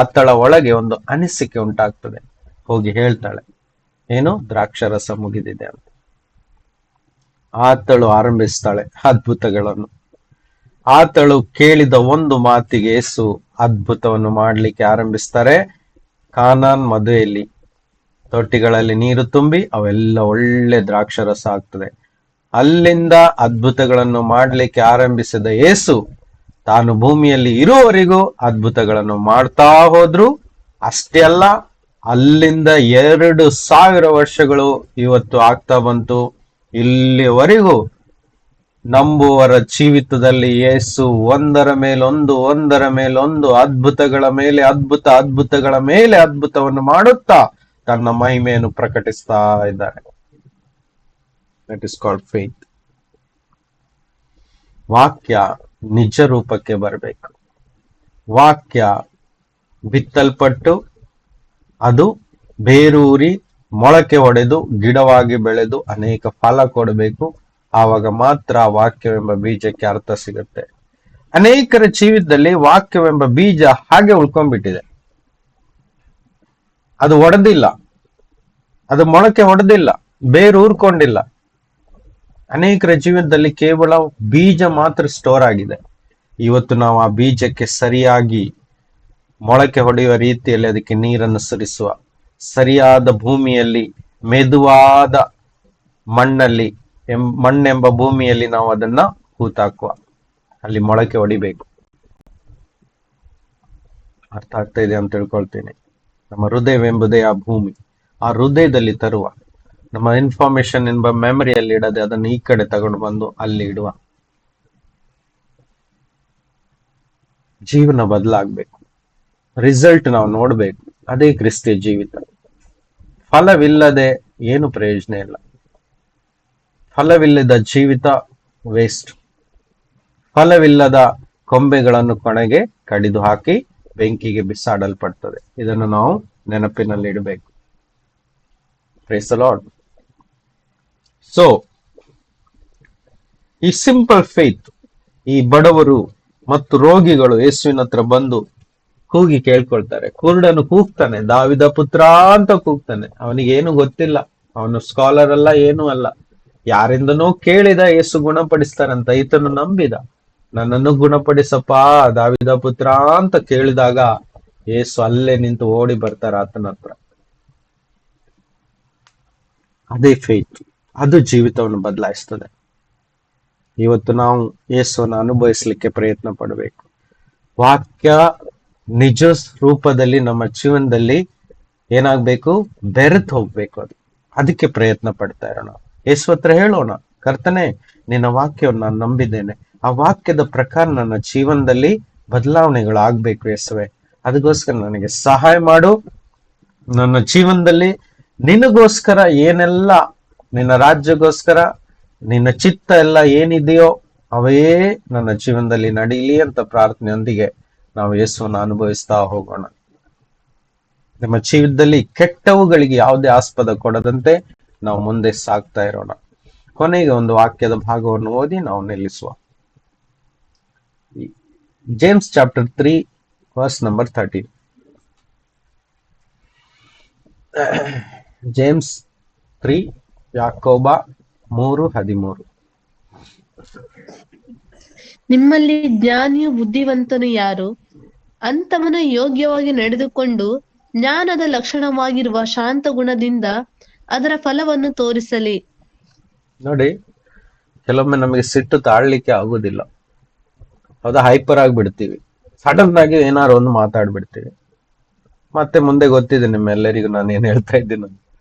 Speaker 1: ಆತಳ ಒಳಗೆ ಒಂದು ಅನಿಸಿಕೆ ಉಂಟಾಗ್ತದೆ. ಹೋಗಿ ಹೇಳ್ತಾಳೆ, ಏನು ದ್ರಾಕ್ಷರಸ ಮುಗಿದಿದೆ ಅಂತ. ಆತಳು ಆರಂಭಿಸ್ತಾಳೆ ಅದ್ಭುತಗಳನ್ನು. ಆತಳು ಕೇಳಿದ ಒಂದು ಮಾತಿಗೆ ಯೇಸು ಅದ್ಭುತವನ್ನು ಮಾಡ್ಲಿಕ್ಕೆ ಆರಂಭಿಸ್ತಾರೆ. ಕಾನಾನ್ ಮದುವೆಯಲ್ಲಿ ತೊಟ್ಟಿಗಳಲ್ಲಿ ನೀರು ತುಂಬಿ ಅವೆಲ್ಲ ಒಳ್ಳೆ ದ್ರಾಕ್ಷರಸ ಆಗ್ತದೆ. ಅಲ್ಲಿಂದ ಅದ್ಭುತಗಳನ್ನು ಮಾಡ್ಲಿಕ್ಕೆ ಆರಂಭಿಸಿದ ಯೇಸು ತಾನು ಭೂಮಿಯಲ್ಲಿ ಇರುವವರೆಗೂ ಅದ್ಭುತಗಳನ್ನು ಮಾಡ್ತಾ ಹೋದ್ರು. ಅಷ್ಟೇ ಅಲ್ಲ, ಅಲ್ಲಿಂದ 2000 ವರ್ಷಗಳು ಇವತ್ತು ಆಗ್ತಾ ಬಂತು. ಇಲ್ಲಿವರೆಗೂ ನಂಬುವರ ಜೀವಿತದಲ್ಲಿ ಯೇಸು ಒಂದರ ಮೇಲೊಂದು ಅದ್ಭುತಗಳ ಮೇಲೆ ಅದ್ಭುತವನ್ನು ಮಾಡುತ್ತಾ ತನ್ನ ಮಹಿಮೆಯನ್ನು ಪ್ರಕಟಿಸ್ತಾ ಇದ್ದಾರೆ. That is called faith. ವಾಕ್ಯ ನಿಜ ರೂಪಕ್ಕೆ ಬರಬೇಕು. ವಾಕ್ಯ ಬಿತ್ತಲ್ಪಟ್ಟು ಅದು ಬೇರೂರಿ ಮೊಳಕೆ ಒಡೆದು ಗಿಡವಾಗಿ ಬೆಳೆದು ಅನೇಕ ಫಲ ಕೊಡಬೇಕು. ಆವಾಗ ಮಾತ್ರ ವಾಕ್ಯವೆಂಬ ಬೀಜಕ್ಕೆ ಅರ್ಥ ಸಿಗುತ್ತೆ. ಅನೇಕರ ಜೀವಿತದಲ್ಲಿ ವಾಕ್ಯವೆಂಬ ಬೀಜ ಹಾಗೆ ಉಳ್ಕೊಂಡ್ಬಿಟ್ಟಿದೆ. ಅದು ಒಡೆದಿಲ್ಲ, ಅದು ಮೊಳಕೆ ಒಡೆದಿಲ್ಲ, ಬೇರೂರ್ಕೊಂಡಿಲ್ಲ. ಅನೇಕರ ಜೀವನದಲ್ಲಿ ಕೇವಲ ಬೀಜ ಮಾತ್ರ ಸ್ಟೋರ್ ಆಗಿದೆ. ಇವತ್ತು ನಾವು ಆ ಬೀಜಕ್ಕೆ ಸರಿಯಾಗಿ ಮೊಳಕೆ ಹೊಡೆಯುವ ರೀತಿಯಲ್ಲಿ ಅದಕ್ಕೆ ನೀರನ್ನು ಸುರಿಸುವ, ಸರಿಯಾದ ಭೂಮಿಯಲ್ಲಿ ಮೆದುವಾದ ಮಣ್ಣೆಂಬ ಭೂಮಿಯಲ್ಲಿ ನಾವು ಅದನ್ನ ಹೂತಾಕುವ, ಅಲ್ಲಿ ಮೊಳಕೆ ಹೊಡಿಬೇಕು. ಅರ್ಥ ಆಗ್ತಾ ಇದೆ ಅಂತ ತಿಳ್ಕೊಳ್ತೇನೆ. ನಮ್ಮ ಹೃದಯವೆಂಬುದೇ ಆ ಭೂಮಿ. ಆ ಹೃದಯದಲ್ಲಿ ತರುವ ನಮ್ಮ ಇನ್ಫಾರ್ಮೇಶನ್ ಎಂಬ ಮೆಮರಿಯಲ್ಲಿ ಇಡದೆ ಅದನ್ನು ಈ ಕಡೆ ತಗೊಂಡು ಬಂದು ಅಲ್ಲಿ ಇಡುವ. ಜೀವನ ಬದಲಾಗಬೇಕು, ರಿಸಲ್ಟ್ ನಾವು ನೋಡ್ಬೇಕು. ಅದೇ ಕ್ರಿಸ್ತಿಯ ಜೀವಿತ. ಫಲವಿಲ್ಲದೆ ಏನು ಪ್ರಯೋಜನ ಇಲ್ಲ. ಫಲವಿಲ್ಲದ ಜೀವಿತ ವೇಸ್ಟ್. ಫಲವಿಲ್ಲದ ಕೊಂಬೆಗಳನ್ನು ಕೊನೆಗೆ ಕಡಿದು ಹಾಕಿ ಬೆಂಕಿಗೆ ಬಿಸಾಡಲ್ಪಡ್ತದೆ. ಇದನ್ನು ನಾವು ನೆನಪಿನಲ್ಲಿ ಇಡಬೇಕು. Praise the Lord. ಸೊ ಈ ಸಿಂಪಲ್ ಫೇತ್, ಈ ಬಡವರು ಮತ್ತು ರೋಗಿಗಳು ಯೇಸುವಿನ ಹತ್ರ ಬಂದು ಕೂಗಿ ಕೇಳ್ಕೊಳ್ತಾರೆ. ಕುರುಡನು ಕೂಗ್ತಾನೆ, ದಾವಿದ ಪುತ್ರ ಅಂತ ಕೂಗ್ತಾನೆ. ಅವನಿಗೇನು ಗೊತ್ತಿಲ್ಲ, ಅವನು ಸ್ಕಾಲರ್ ಅಲ್ಲ, ಏನೂ ಅಲ್ಲ. ಯಾರಿಂದನೋ ಕೇಳಿದ ಯೇಸು ಗುಣಪಡಿಸ್ತಾರಂತ. ಈತನು ನಂಬಿದ, ನನ್ನನ್ನು ಗುಣಪಡಿಸಪ್ಪ ದಾವಿದ ಪುತ್ರ ಅಂತ ಕೇಳಿದಾಗ ಯೇಸು ಅಲ್ಲೇ ನಿಂತು ಓಡಿ ಬರ್ತಾರೆ ಆತನ ಹತ್ರ. ಅದೇ ಫೇತ್, ಅದು ಜೀವಿತವನ್ನು ಬದಲಾಯಿಸ್ತದೆ. ಇವತ್ತು ನಾವು ಯೇಸುವನ್ನು ಅನುಭವಿಸ್ಲಿಕ್ಕೆ ಪ್ರಯತ್ನ ಪಡಬೇಕು. ವಾಕ್ಯ ನಿಜ ರೂಪದಲ್ಲಿ ನಮ್ಮ ಜೀವನದಲ್ಲಿ ಏನಾಗ್ಬೇಕು? ಬೆರೆತು ಹೋಗ್ಬೇಕು. ಅದಕ್ಕೆ ಪ್ರಯತ್ನ ಪಡ್ತಾ ಇರೋಣ. ಯೇಸು ಹತ್ರ ಹೇಳೋಣ, ಕರ್ತನೆ, ನಿನ್ನ ವಾಕ್ಯವನ್ನು ನಾನು ನಂಬಿದ್ದೇನೆ. ಆ ವಾಕ್ಯದ ಪ್ರಕಾರ ನನ್ನ ಜೀವನದಲ್ಲಿ ಬದಲಾವಣೆಗಳು ಆಗ್ಬೇಕು ಯೇಸುವೆ. ಅದಕ್ಕೋಸ್ಕರ ನನಗೆ ಸಹಾಯ ಮಾಡು. ನನ್ನ ಜೀವನದಲ್ಲಿ ನಿನಗೋಸ್ಕರ ಏನೆಲ್ಲ, ನಿನ್ನ ರಾಜ್ಯಗೋಸ್ಕರ ನಿನ್ನ ಚಿತ್ತ ಎಲ್ಲ ಏನಿದೆಯೋ ಅವೇ ನನ್ನ ಜೀವನದಲ್ಲಿ ನಡೀಲಿ ಅಂತ ಪ್ರಾರ್ಥನೆಯೊಂದಿಗೆ ನಾವು ಯೇಸುವನ್ನು ಅನುಭವಿಸ್ತಾ ಹೋಗೋಣ. ನಮ್ಮ ಜೀವಿತದಲ್ಲಿ ಕೆಟ್ಟವುಗಳಿಗೆ ಯಾವುದೇ ಆಸ್ಪದ ಕೊಡದಂತೆ ನಾವು ಮುಂದೆ ಸಾಗ್ತಾ ಇರೋಣ. ಕೊನೆಗೆ ಒಂದು ವಾಕ್ಯದ ಭಾಗವನ್ನು ಓದಿ ನಾವು ನಿಲ್ಲಿಸುವ. James chapter 3 verse number 13. James 3, ಯಾಕೋಬ 3:13.
Speaker 2: ನಿಮ್ಮಲ್ಲಿ ಜ್ಞಾನಿಯು ಬುದ್ಧಿವಂತನು ಯಾರು? ಅಂಥವನು ಯೋಗ್ಯವಾಗಿ ನಡೆದುಕೊಂಡು ಜ್ಞಾನದ ಲಕ್ಷಣವಾಗಿರುವ ಶಾಂತ ಗುಣದಿಂದ ಅದರ ಫಲವನ್ನು ತೋರಿಸಲಿ.
Speaker 1: ನೋಡಿ, ಕೆಲವೊಮ್ಮೆ ನಮಗೆ ಸಿಟ್ಟು ತಾಳ್ಲಿಕ್ಕೆ ಆಗುದಿಲ್ಲ. ಹೌದಾ? ಹೈಪರ್ ಆಗಿಬಿಡ್ತೀವಿ. ಸಡನ್ ಆಗಿ ಏನಾರು ಒಂದು ಮಾತಾಡ್ಬಿಡ್ತೀವಿ. ಮತ್ತೆ ಮುಂದೆ ಗೊತ್ತಿದೆ ನಿಮ್ಮೆಲ್ಲರಿಗೂ ನಾನು ಏನ್ ಹೇಳ್ತಾ ಇದ್ದೀನಿ,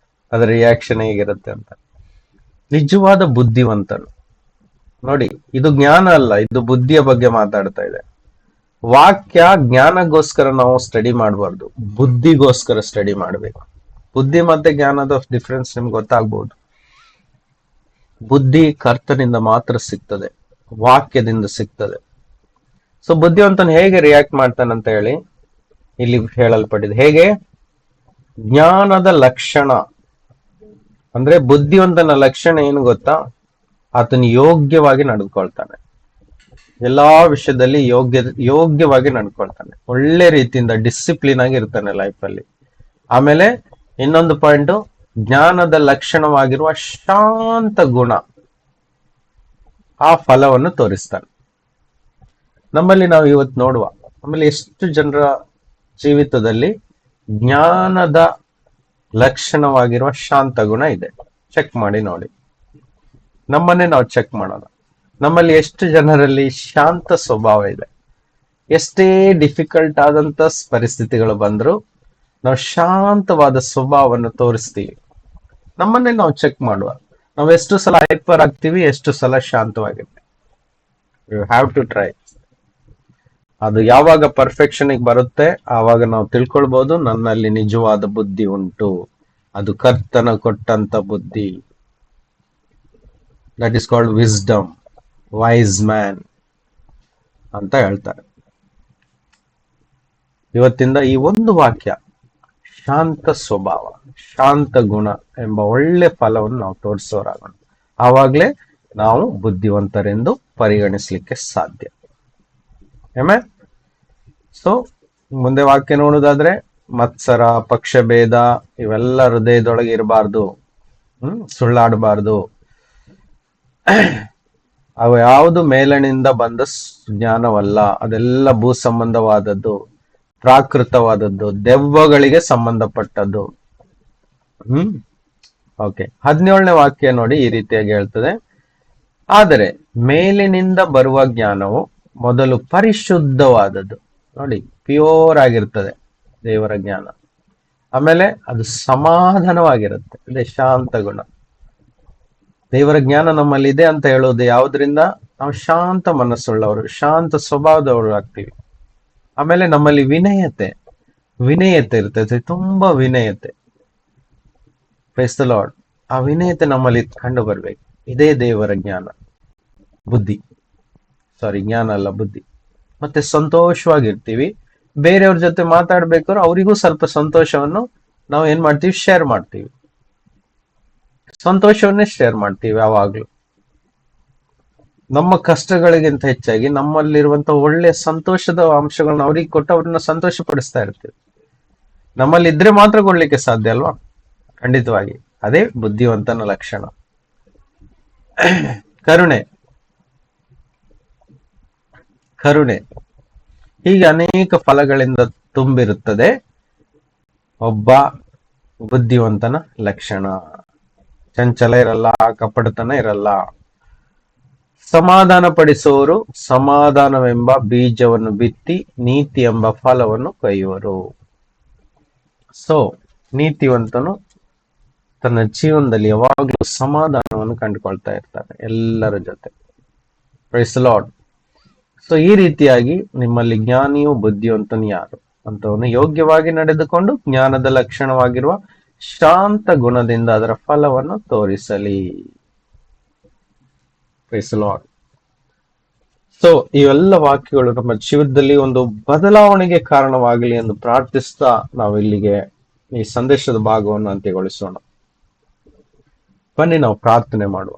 Speaker 1: ಅದರ ರಿಯಾಕ್ಷನ್ ಹೇಗಿರುತ್ತೆ ಅಂತ. ನಿಜವಾದ ಬುದ್ಧಿವಂತನು ನೋಡಿ, ಇದು ಜ್ಞಾನ ಅಲ್ಲ, ಇದು ಬುದ್ಧಿಯ ಬಗ್ಗೆ ಮಾತಾಡ್ತಾ ಇದೆ. ವಾಕ್ಯ ಜ್ಞಾನಗೋಸ್ಕರ ನಾವು ಸ್ಟಡಿ ಮಾಡಬಾರ್ದು, ಬುದ್ಧಿಗೋಸ್ಕರ ಸ್ಟಡಿ ಮಾಡಬೇಕು. ಬುದ್ಧಿ ಮತ್ತೆ ಜ್ಞಾನದ ಡಿಫ್ರೆನ್ಸ್ ನಿಮ್ಗೆ ಗೊತ್ತಾಗ್ಬಹುದು. ಬುದ್ಧಿ ಕರ್ತನಿಂದ ಮಾತ್ರ ಸಿಗ್ತದೆ, ವಾಕ್ಯದಿಂದ ಸಿಗ್ತದೆ. ಸೊ ಬುದ್ಧಿವಂತನು ಹೇಗೆ ರಿಯಾಕ್ಟ್ ಮಾಡ್ತಾನಂತ ಹೇಳಿ ಇಲ್ಲಿ ಹೇಳಲ್ಪಟ್ಟಿದೆ. ಹೇಗೆ? ಜ್ಞಾನದ ಲಕ್ಷಣ ಅಂದ್ರೆ ಬುದ್ಧಿವಂತನ ಲಕ್ಷಣ ಏನು ಗೊತ್ತಾ? ಆತನು ಯೋಗ್ಯವಾಗಿ ನಡೆದುಕೊಳ್ತಾನೆ. ಎಲ್ಲಾ ವಿಷಯದಲ್ಲಿ ಯೋಗ್ಯವಾಗಿ ನಡ್ಕೊಳ್ತಾನೆ. ಒಳ್ಳೆ ರೀತಿಯಿಂದ ಡಿಸಿಪ್ಲಿನ್ ಆಗಿ ಇರ್ತಾನೆ ಲೈಫಲ್ಲಿ. ಆಮೇಲೆ ಇನ್ನೊಂದು ಪಾಯಿಂಟ್, ಜ್ಞಾನದ ಲಕ್ಷಣವಾಗಿರುವ ಶಾಂತ ಗುಣ, ಆ ಫಲವನ್ನು ತೋರಿಸ್ತಾನೆ. ನಮ್ಮಲ್ಲಿ ನಾವು ಇವತ್ತು ನೋಡುವ, ನಮ್ಮಲ್ಲಿ ಎಷ್ಟು ಜನರ ಜೀವಿತದಲ್ಲಿ ಜ್ಞಾನದ ಲಕ್ಷಣವಾಗಿರುವ ಶಾಂತ ಗುಣ ಇದೆ? ಚೆಕ್ ಮಾಡಿ ನೋಡಿ. ನಮ್ಮನ್ನೇ ನಾವು ಚೆಕ್ ಮಾಡೋಣ. ನಮ್ಮಲ್ಲಿ ಎಷ್ಟು ಜನರಲ್ಲಿ ಶಾಂತ ಸ್ವಭಾವ ಇದೆ? ಎಷ್ಟೇ ಡಿಫಿಕಲ್ಟ್ ಆದಂತ ಪರಿಸ್ಥಿತಿಗಳು ಬಂದ್ರು ನಾವು ಶಾಂತವಾದ ಸ್ವಭಾವವನ್ನು ತೋರಿಸ್ತೀವಿ. ನಮ್ಮನ್ನೇ ನಾವು ಚೆಕ್ ಮಾಡುವ. ನಾವು ಎಷ್ಟು ಸಲ ಹೈಪರ್ ಆಗ್ತೀವಿ, ಎಷ್ಟು ಸಲ ಶಾಂತವಾಗಿರ್ತೀವಿ. You have to try. ಅದು ಯಾವಾಗ ಪರ್ಫೆಕ್ಷನ್ ಬರುತ್ತೆ ಆವಾಗ ನಾವು ತಿಳ್ಕೊಳ್ಬಹುದು, ನನ್ನಲ್ಲಿ ನಿಜವಾದ ಬುದ್ಧಿ ಉಂಟು, ಅದು ಕರ್ತನ ಕೊಟ್ಟಂತ ಬುದ್ಧಿ. That is called wisdom, wise man ಅಂತ ಹೇಳ್ತಾರೆ. ಇವತ್ತಿಂದ ಈ ಒಂದು ವಾಕ್ಯ, ಶಾಂತ ಸ್ವಭಾವ, ಶಾಂತ ಗುಣ ಎಂಬ ಒಳ್ಳೆ ಫಲವನ್ನು ನಾವು ತೋರಿಸೋರಾಗೋಣ. ಆವಾಗಲೇ ನಾವು ಬುದ್ಧಿವಂತರೆಂದು ಪರಿಗಣಿಸಲಿಕ್ಕೆ ಸಾಧ್ಯ. ಆಮೇಲೆ ಸೊ ಮುಂದೆ ವಾಕ್ಯ ನೋಡುವುದಾದ್ರೆ, ಮತ್ಸರ, ಪಕ್ಷಭೇದ ಇವೆಲ್ಲ ಹೃದಯದೊಳಗೆ ಇರಬಾರ್ದು. ಸುಳ್ಳಾಡಬಾರ್ದು. ಅವು ಯಾವುದು ಮೇಲಣಿಂದ ಬಂದ ಜ್ಞಾನವಲ್ಲ, ಅದೆಲ್ಲ ಭೂ ಸಂಬಂಧವಾದದ್ದು, ಪ್ರಾಕೃತವಾದದ್ದು, ದೆವ್ವಗಳಿಗೆ ಸಂಬಂಧಪಟ್ಟದ್ದು. ಓಕೆ, 17ನೇ ವಾಕ್ಯ ನೋಡಿ, ಈ ರೀತಿಯಾಗಿ ಹೇಳ್ತದೆ. ಆದರೆ ಮೇಲಿನಿಂದ ಬರುವ ಜ್ಞಾನವು ಮೊದಲು ಪರಿಶುದ್ಧವಾದದ್ದು. ನೋಡಿ, ಪ್ಯೂರ್ ಆಗಿರ್ತದೆ ದೇವರ ಜ್ಞಾನ. ಆಮೇಲೆ ಅದು ಸಮಾಧಾನವಾಗಿರುತ್ತೆ, ಅದೇ ಶಾಂತ ಗುಣ. ದೇವರ ಜ್ಞಾನ ನಮ್ಮಲ್ಲಿ ಇದೆ ಅಂತ ಹೇಳೋದು ಯಾವುದರಿಂದ? ನಾವು ಶಾಂತ ಮನಸ್ಸುಳ್ಳವರು, ಶಾಂತ ಸ್ವಭಾವದವರು ಆಗ್ತೀವಿ. ಆಮೇಲೆ ನಮ್ಮಲ್ಲಿ ವಿನಯತೆ ಇರ್ತದೆ, ತುಂಬಾ ವಿನಯತೆ. Price the Lord. ಆ ವಿನಯತೆ ನಮ್ಮಲ್ಲಿ ಕಂಡು ಬರ್ಬೇಕು. ಇದೇ ದೇವರ ಜ್ಞಾನ, ಬುದ್ಧಿ. ಜ್ಞಾನ ಅಲ್ಲ, ಬುದ್ಧಿ. ಮತ್ತೆ ಸಂತೋಷವಾಗಿರ್ತೀವಿ. ಬೇರೆಯವ್ರ ಜೊತೆ ಮಾತಾಡ್ಬೇಕಾದ್ರೆ ಅವರಿಗೂ ಸ್ವಲ್ಪ ಸಂತೋಷವನ್ನು ನಾವು ಏನ್ ಮಾಡ್ತೀವಿ? ಶೇರ್ ಮಾಡ್ತೀವಿ. ಸಂತೋಷವನ್ನೇ ಶೇರ್ ಮಾಡ್ತೀವಿ ಯಾವಾಗ್ಲೂ. ನಮ್ಮ ಕಷ್ಟಗಳಿಗಿಂತ ಹೆಚ್ಚಾಗಿ ನಮ್ಮಲ್ಲಿರುವಂತ ಒಳ್ಳೆ ಸಂತೋಷದ ಅಂಶಗಳನ್ನ ಅವ್ರಿಗೆ ಕೊಟ್ಟು ಅವ್ರನ್ನ ಸಂತೋಷ ಪಡಿಸ್ತಾ ಇರ್ತೀವಿ. ನಮ್ಮಲ್ಲಿ ಇದ್ರೆ ಮಾತ್ರ ಕೊಡ್ಲಿಕ್ಕೆ ಸಾಧ್ಯ ಅಲ್ವಾ? ಖಂಡಿತವಾಗಿ. ಅದೇ ಬುದ್ಧಿವಂತನ ಲಕ್ಷಣ. ಕರುಣೆ ಹೀಗೆ ಅನೇಕ ಫಲಗಳಿಂದ ತುಂಬಿರುತ್ತದೆ ಒಬ್ಬ ಬುದ್ಧಿವಂತನ ಲಕ್ಷಣ. ಚಂಚಲ ಇರಲ್ಲ, ಕಪಟತನ ಇರಲ್ಲ. ಸಮಾಧಾನ ಪಡಿಸುವವರು ಸಮಾಧಾನವೆಂಬ ಬೀಜವನ್ನು ಬಿತ್ತಿ ನೀತಿ ಎಂಬ ಫಲವನ್ನು ಕೊಯ್ಯುವರು. ಸೊ ನೀತಿವಂತನು ತನ್ನ ಜೀವನದಲ್ಲಿ ಯಾವಾಗಲೂ ಸಮಾಧಾನವನ್ನು ಕಂಡುಕೊಳ್ತಾ ಇರ್ತಾನೆ ಎಲ್ಲರ ಜೊತೆ. Price the Lord. ಸೊ ಈ ರೀತಿಯಾಗಿ ನಿಮ್ಮಲ್ಲಿ ಜ್ಞಾನಿಯು ಬುದ್ಧಿವಂತನು ಯಾರು ಅಂತವನು ಯೋಗ್ಯವಾಗಿ ನಡೆದುಕೊಂಡು ಜ್ಞಾನದ ಲಕ್ಷಣವಾಗಿರುವ ಶಾಂತ ಗುಣದಿಂದ ಅದರ ಫಲವನ್ನು ತೋರಿಸಲಿ. Praise the Lord. ಸೊ ಇವೆಲ್ಲ ವಾಕ್ಯಗಳು ನಮ್ಮ ಜೀವಿತದಲ್ಲಿ ಒಂದು ಬದಲಾವಣೆಗೆ ಕಾರಣವಾಗಲಿ ಎಂದು ಪ್ರಾರ್ಥಿಸ್ತಾ ನಾವು ಇಲ್ಲಿಗೆ ಈ ಸಂದೇಶದ ಭಾಗವನ್ನು ಅಂತ್ಯಗೊಳಿಸೋಣ. ಬನ್ನಿ ನಾವು ಪ್ರಾರ್ಥನೆ ಮಾಡುವ.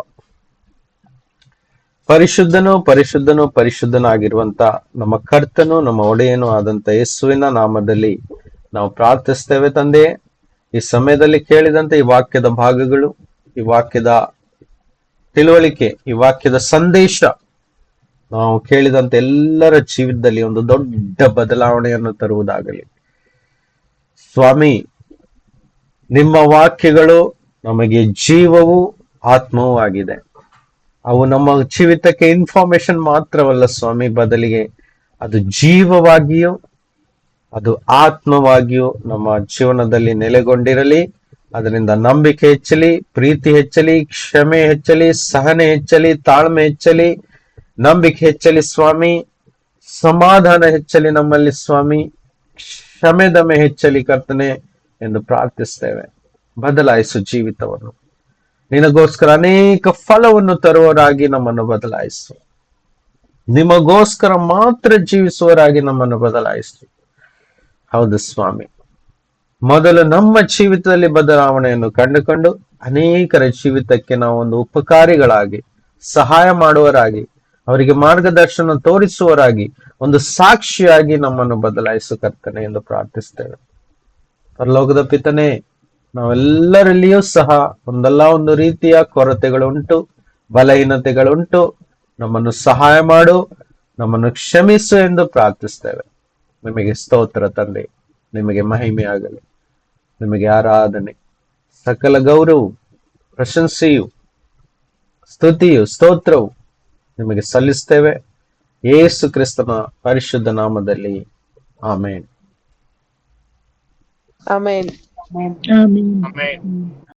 Speaker 1: ಪರಿಶುದ್ಧನು ಪರಿಶುದ್ಧನು ಪರಿಶುದ್ಧನಾಗಿರುವಂತ ನಮ್ಮ ಕರ್ತನು ನಮ್ಮ ಒಡೆಯನು ಆದಂತ ಯೇಸುವಿನ ನಾಮದಲ್ಲಿ ನಾವು ಪ್ರಾರ್ಥಿಸ್ತೇವೆ ತಂದೆಯೇ. ಈ ಸಮಯದಲ್ಲಿ ಕೇಳಿದಂತೆ ಈ ವಾಕ್ಯದ ಭಾಗಗಳು, ಈ ವಾಕ್ಯದ ತಿಳುವಳಿಕೆ, ಈ ವಾಕ್ಯದ ಸಂದೇಶ ನಾವು ಕೇಳಿದಂತೆ ಎಲ್ಲರ ಜೀವಿತದಲ್ಲಿ ಒಂದು ದೊಡ್ಡ ಬದಲಾವಣೆಯನ್ನು ತರುವುದಾಗಲಿ ಸ್ವಾಮಿ. ನಿಮ್ಮ ವಾಕ್ಯಗಳು ನಮಗೆ ಜೀವವೂ ಆತ್ಮವೂ ಆಗಿದೆ. ಅವು ನಮ್ಮ ಜೀವಿತಕ್ಕೆ ಇನ್ಫಾರ್ಮೇಶನ್ ಮಾತ್ರವಲ್ಲ ಸ್ವಾಮಿ, ಬದಲಿಗೆ ಅದು ಜೀವವಾಗಿಯೂ ಅದು ಆತ್ಮವಾಗಿಯೂ ನಮ್ಮ ಜೀವನದಲ್ಲಿ ನೆಲೆಗೊಂಡಿರಲಿ. ಅದರಿಂದ ನಂಬಿಕೆ ಹೆಚ್ಚಲಿ, ಪ್ರೀತಿ ಹೆಚ್ಚಲಿ, ಕ್ಷಮೆ ಹೆಚ್ಚಲಿ, ಸಹನೆ ಹೆಚ್ಚಲಿ, ತಾಳ್ಮೆ ಹೆಚ್ಚಲಿ, ನಂಬಿಕೆ ಹೆಚ್ಚಲಿ ಸ್ವಾಮಿ, ಸಮಾಧಾನ ಹೆಚ್ಚಲಿ ನಮ್ಮಲ್ಲಿ ಸ್ವಾಮಿ, ಕ್ಷಮೆ ದಮೆ ಹೆಚ್ಚಲಿ ಕರ್ತನೆ ಎಂದು ಪ್ರಾರ್ಥಿಸ್ತೇವೆ. ಬದಲಾಯಿಸು ಜೀವಿತವನ್ನು, ನಿನಗೋಸ್ಕರ ಅನೇಕ ಫಲವನ್ನು ತರುವವರಾಗಿ ನಮ್ಮನ್ನು ಬದಲಾಯಿಸು. ನಿಮಗೋಸ್ಕರ ಮಾತ್ರ ಜೀವಿಸುವವರಾಗಿ ನಮ್ಮನ್ನು ಬದಲಾಯಿಸು. ಹೌದು ಸ್ವಾಮಿ, ಮೊದಲು ನಮ್ಮ ಜೀವಿತದಲ್ಲಿ ಬದಲಾವಣೆಯನ್ನು ಕಂಡುಕೊಂಡು ಅನೇಕರ ಜೀವಿತಕ್ಕೆ ನಾವು ಒಂದು ಉಪಕಾರಿಗಳಾಗಿ, ಸಹಾಯ ಮಾಡುವರಾಗಿ, ಅವರಿಗೆ ಮಾರ್ಗದರ್ಶನ ತೋರಿಸುವವರಾಗಿ, ಒಂದು ಸಾಕ್ಷಿಯಾಗಿ ನಮ್ಮನ್ನು ಬದಲಾಯಿಸು ಕರ್ತನೆ ಎಂದು ಪ್ರಾರ್ಥಿಸ್ತೇವೆ. ಪರಲೋಕದ ಪಿತನೇ, ನಾವೆಲ್ಲರಲ್ಲಿಯೂ ಸಹ ಒಂದಲ್ಲ ಒಂದು ರೀತಿಯ ಕೊರತೆಗಳುಂಟು, ಬಲಹೀನತೆಗಳುಂಟು. ನಮ್ಮನ್ನು ಸಹಾಯ ಮಾಡು, ನಮ್ಮನ್ನು ಕ್ಷಮಿಸು ಎಂದು ಪ್ರಾರ್ಥಿಸ್ತೇವೆ. ನಿಮಗೆ ಸ್ತೋತ್ರ ತಂದೆ, ನಿಮಗೆ ಮಹಿಮೆ ಆಗಲಿ, ನಿಮಗೆ ಆರಾಧನೆ, ಸಕಲ ಗೌರವವು, ಪ್ರಶಂಸೆಯು, ಸ್ತುತಿಯು, ಸ್ತೋತ್ರವು ನಿಮಗೆ ಸಲ್ಲಿಸ್ತೇವೆ. ಯೇಸು ಕ್ರಿಸ್ತನ ಪರಿಶುದ್ಧ ನಾಮದಲ್ಲಿ ಆಮೇನ್.
Speaker 2: ಆಮೇನ್.
Speaker 4: Amen.
Speaker 5: Amen.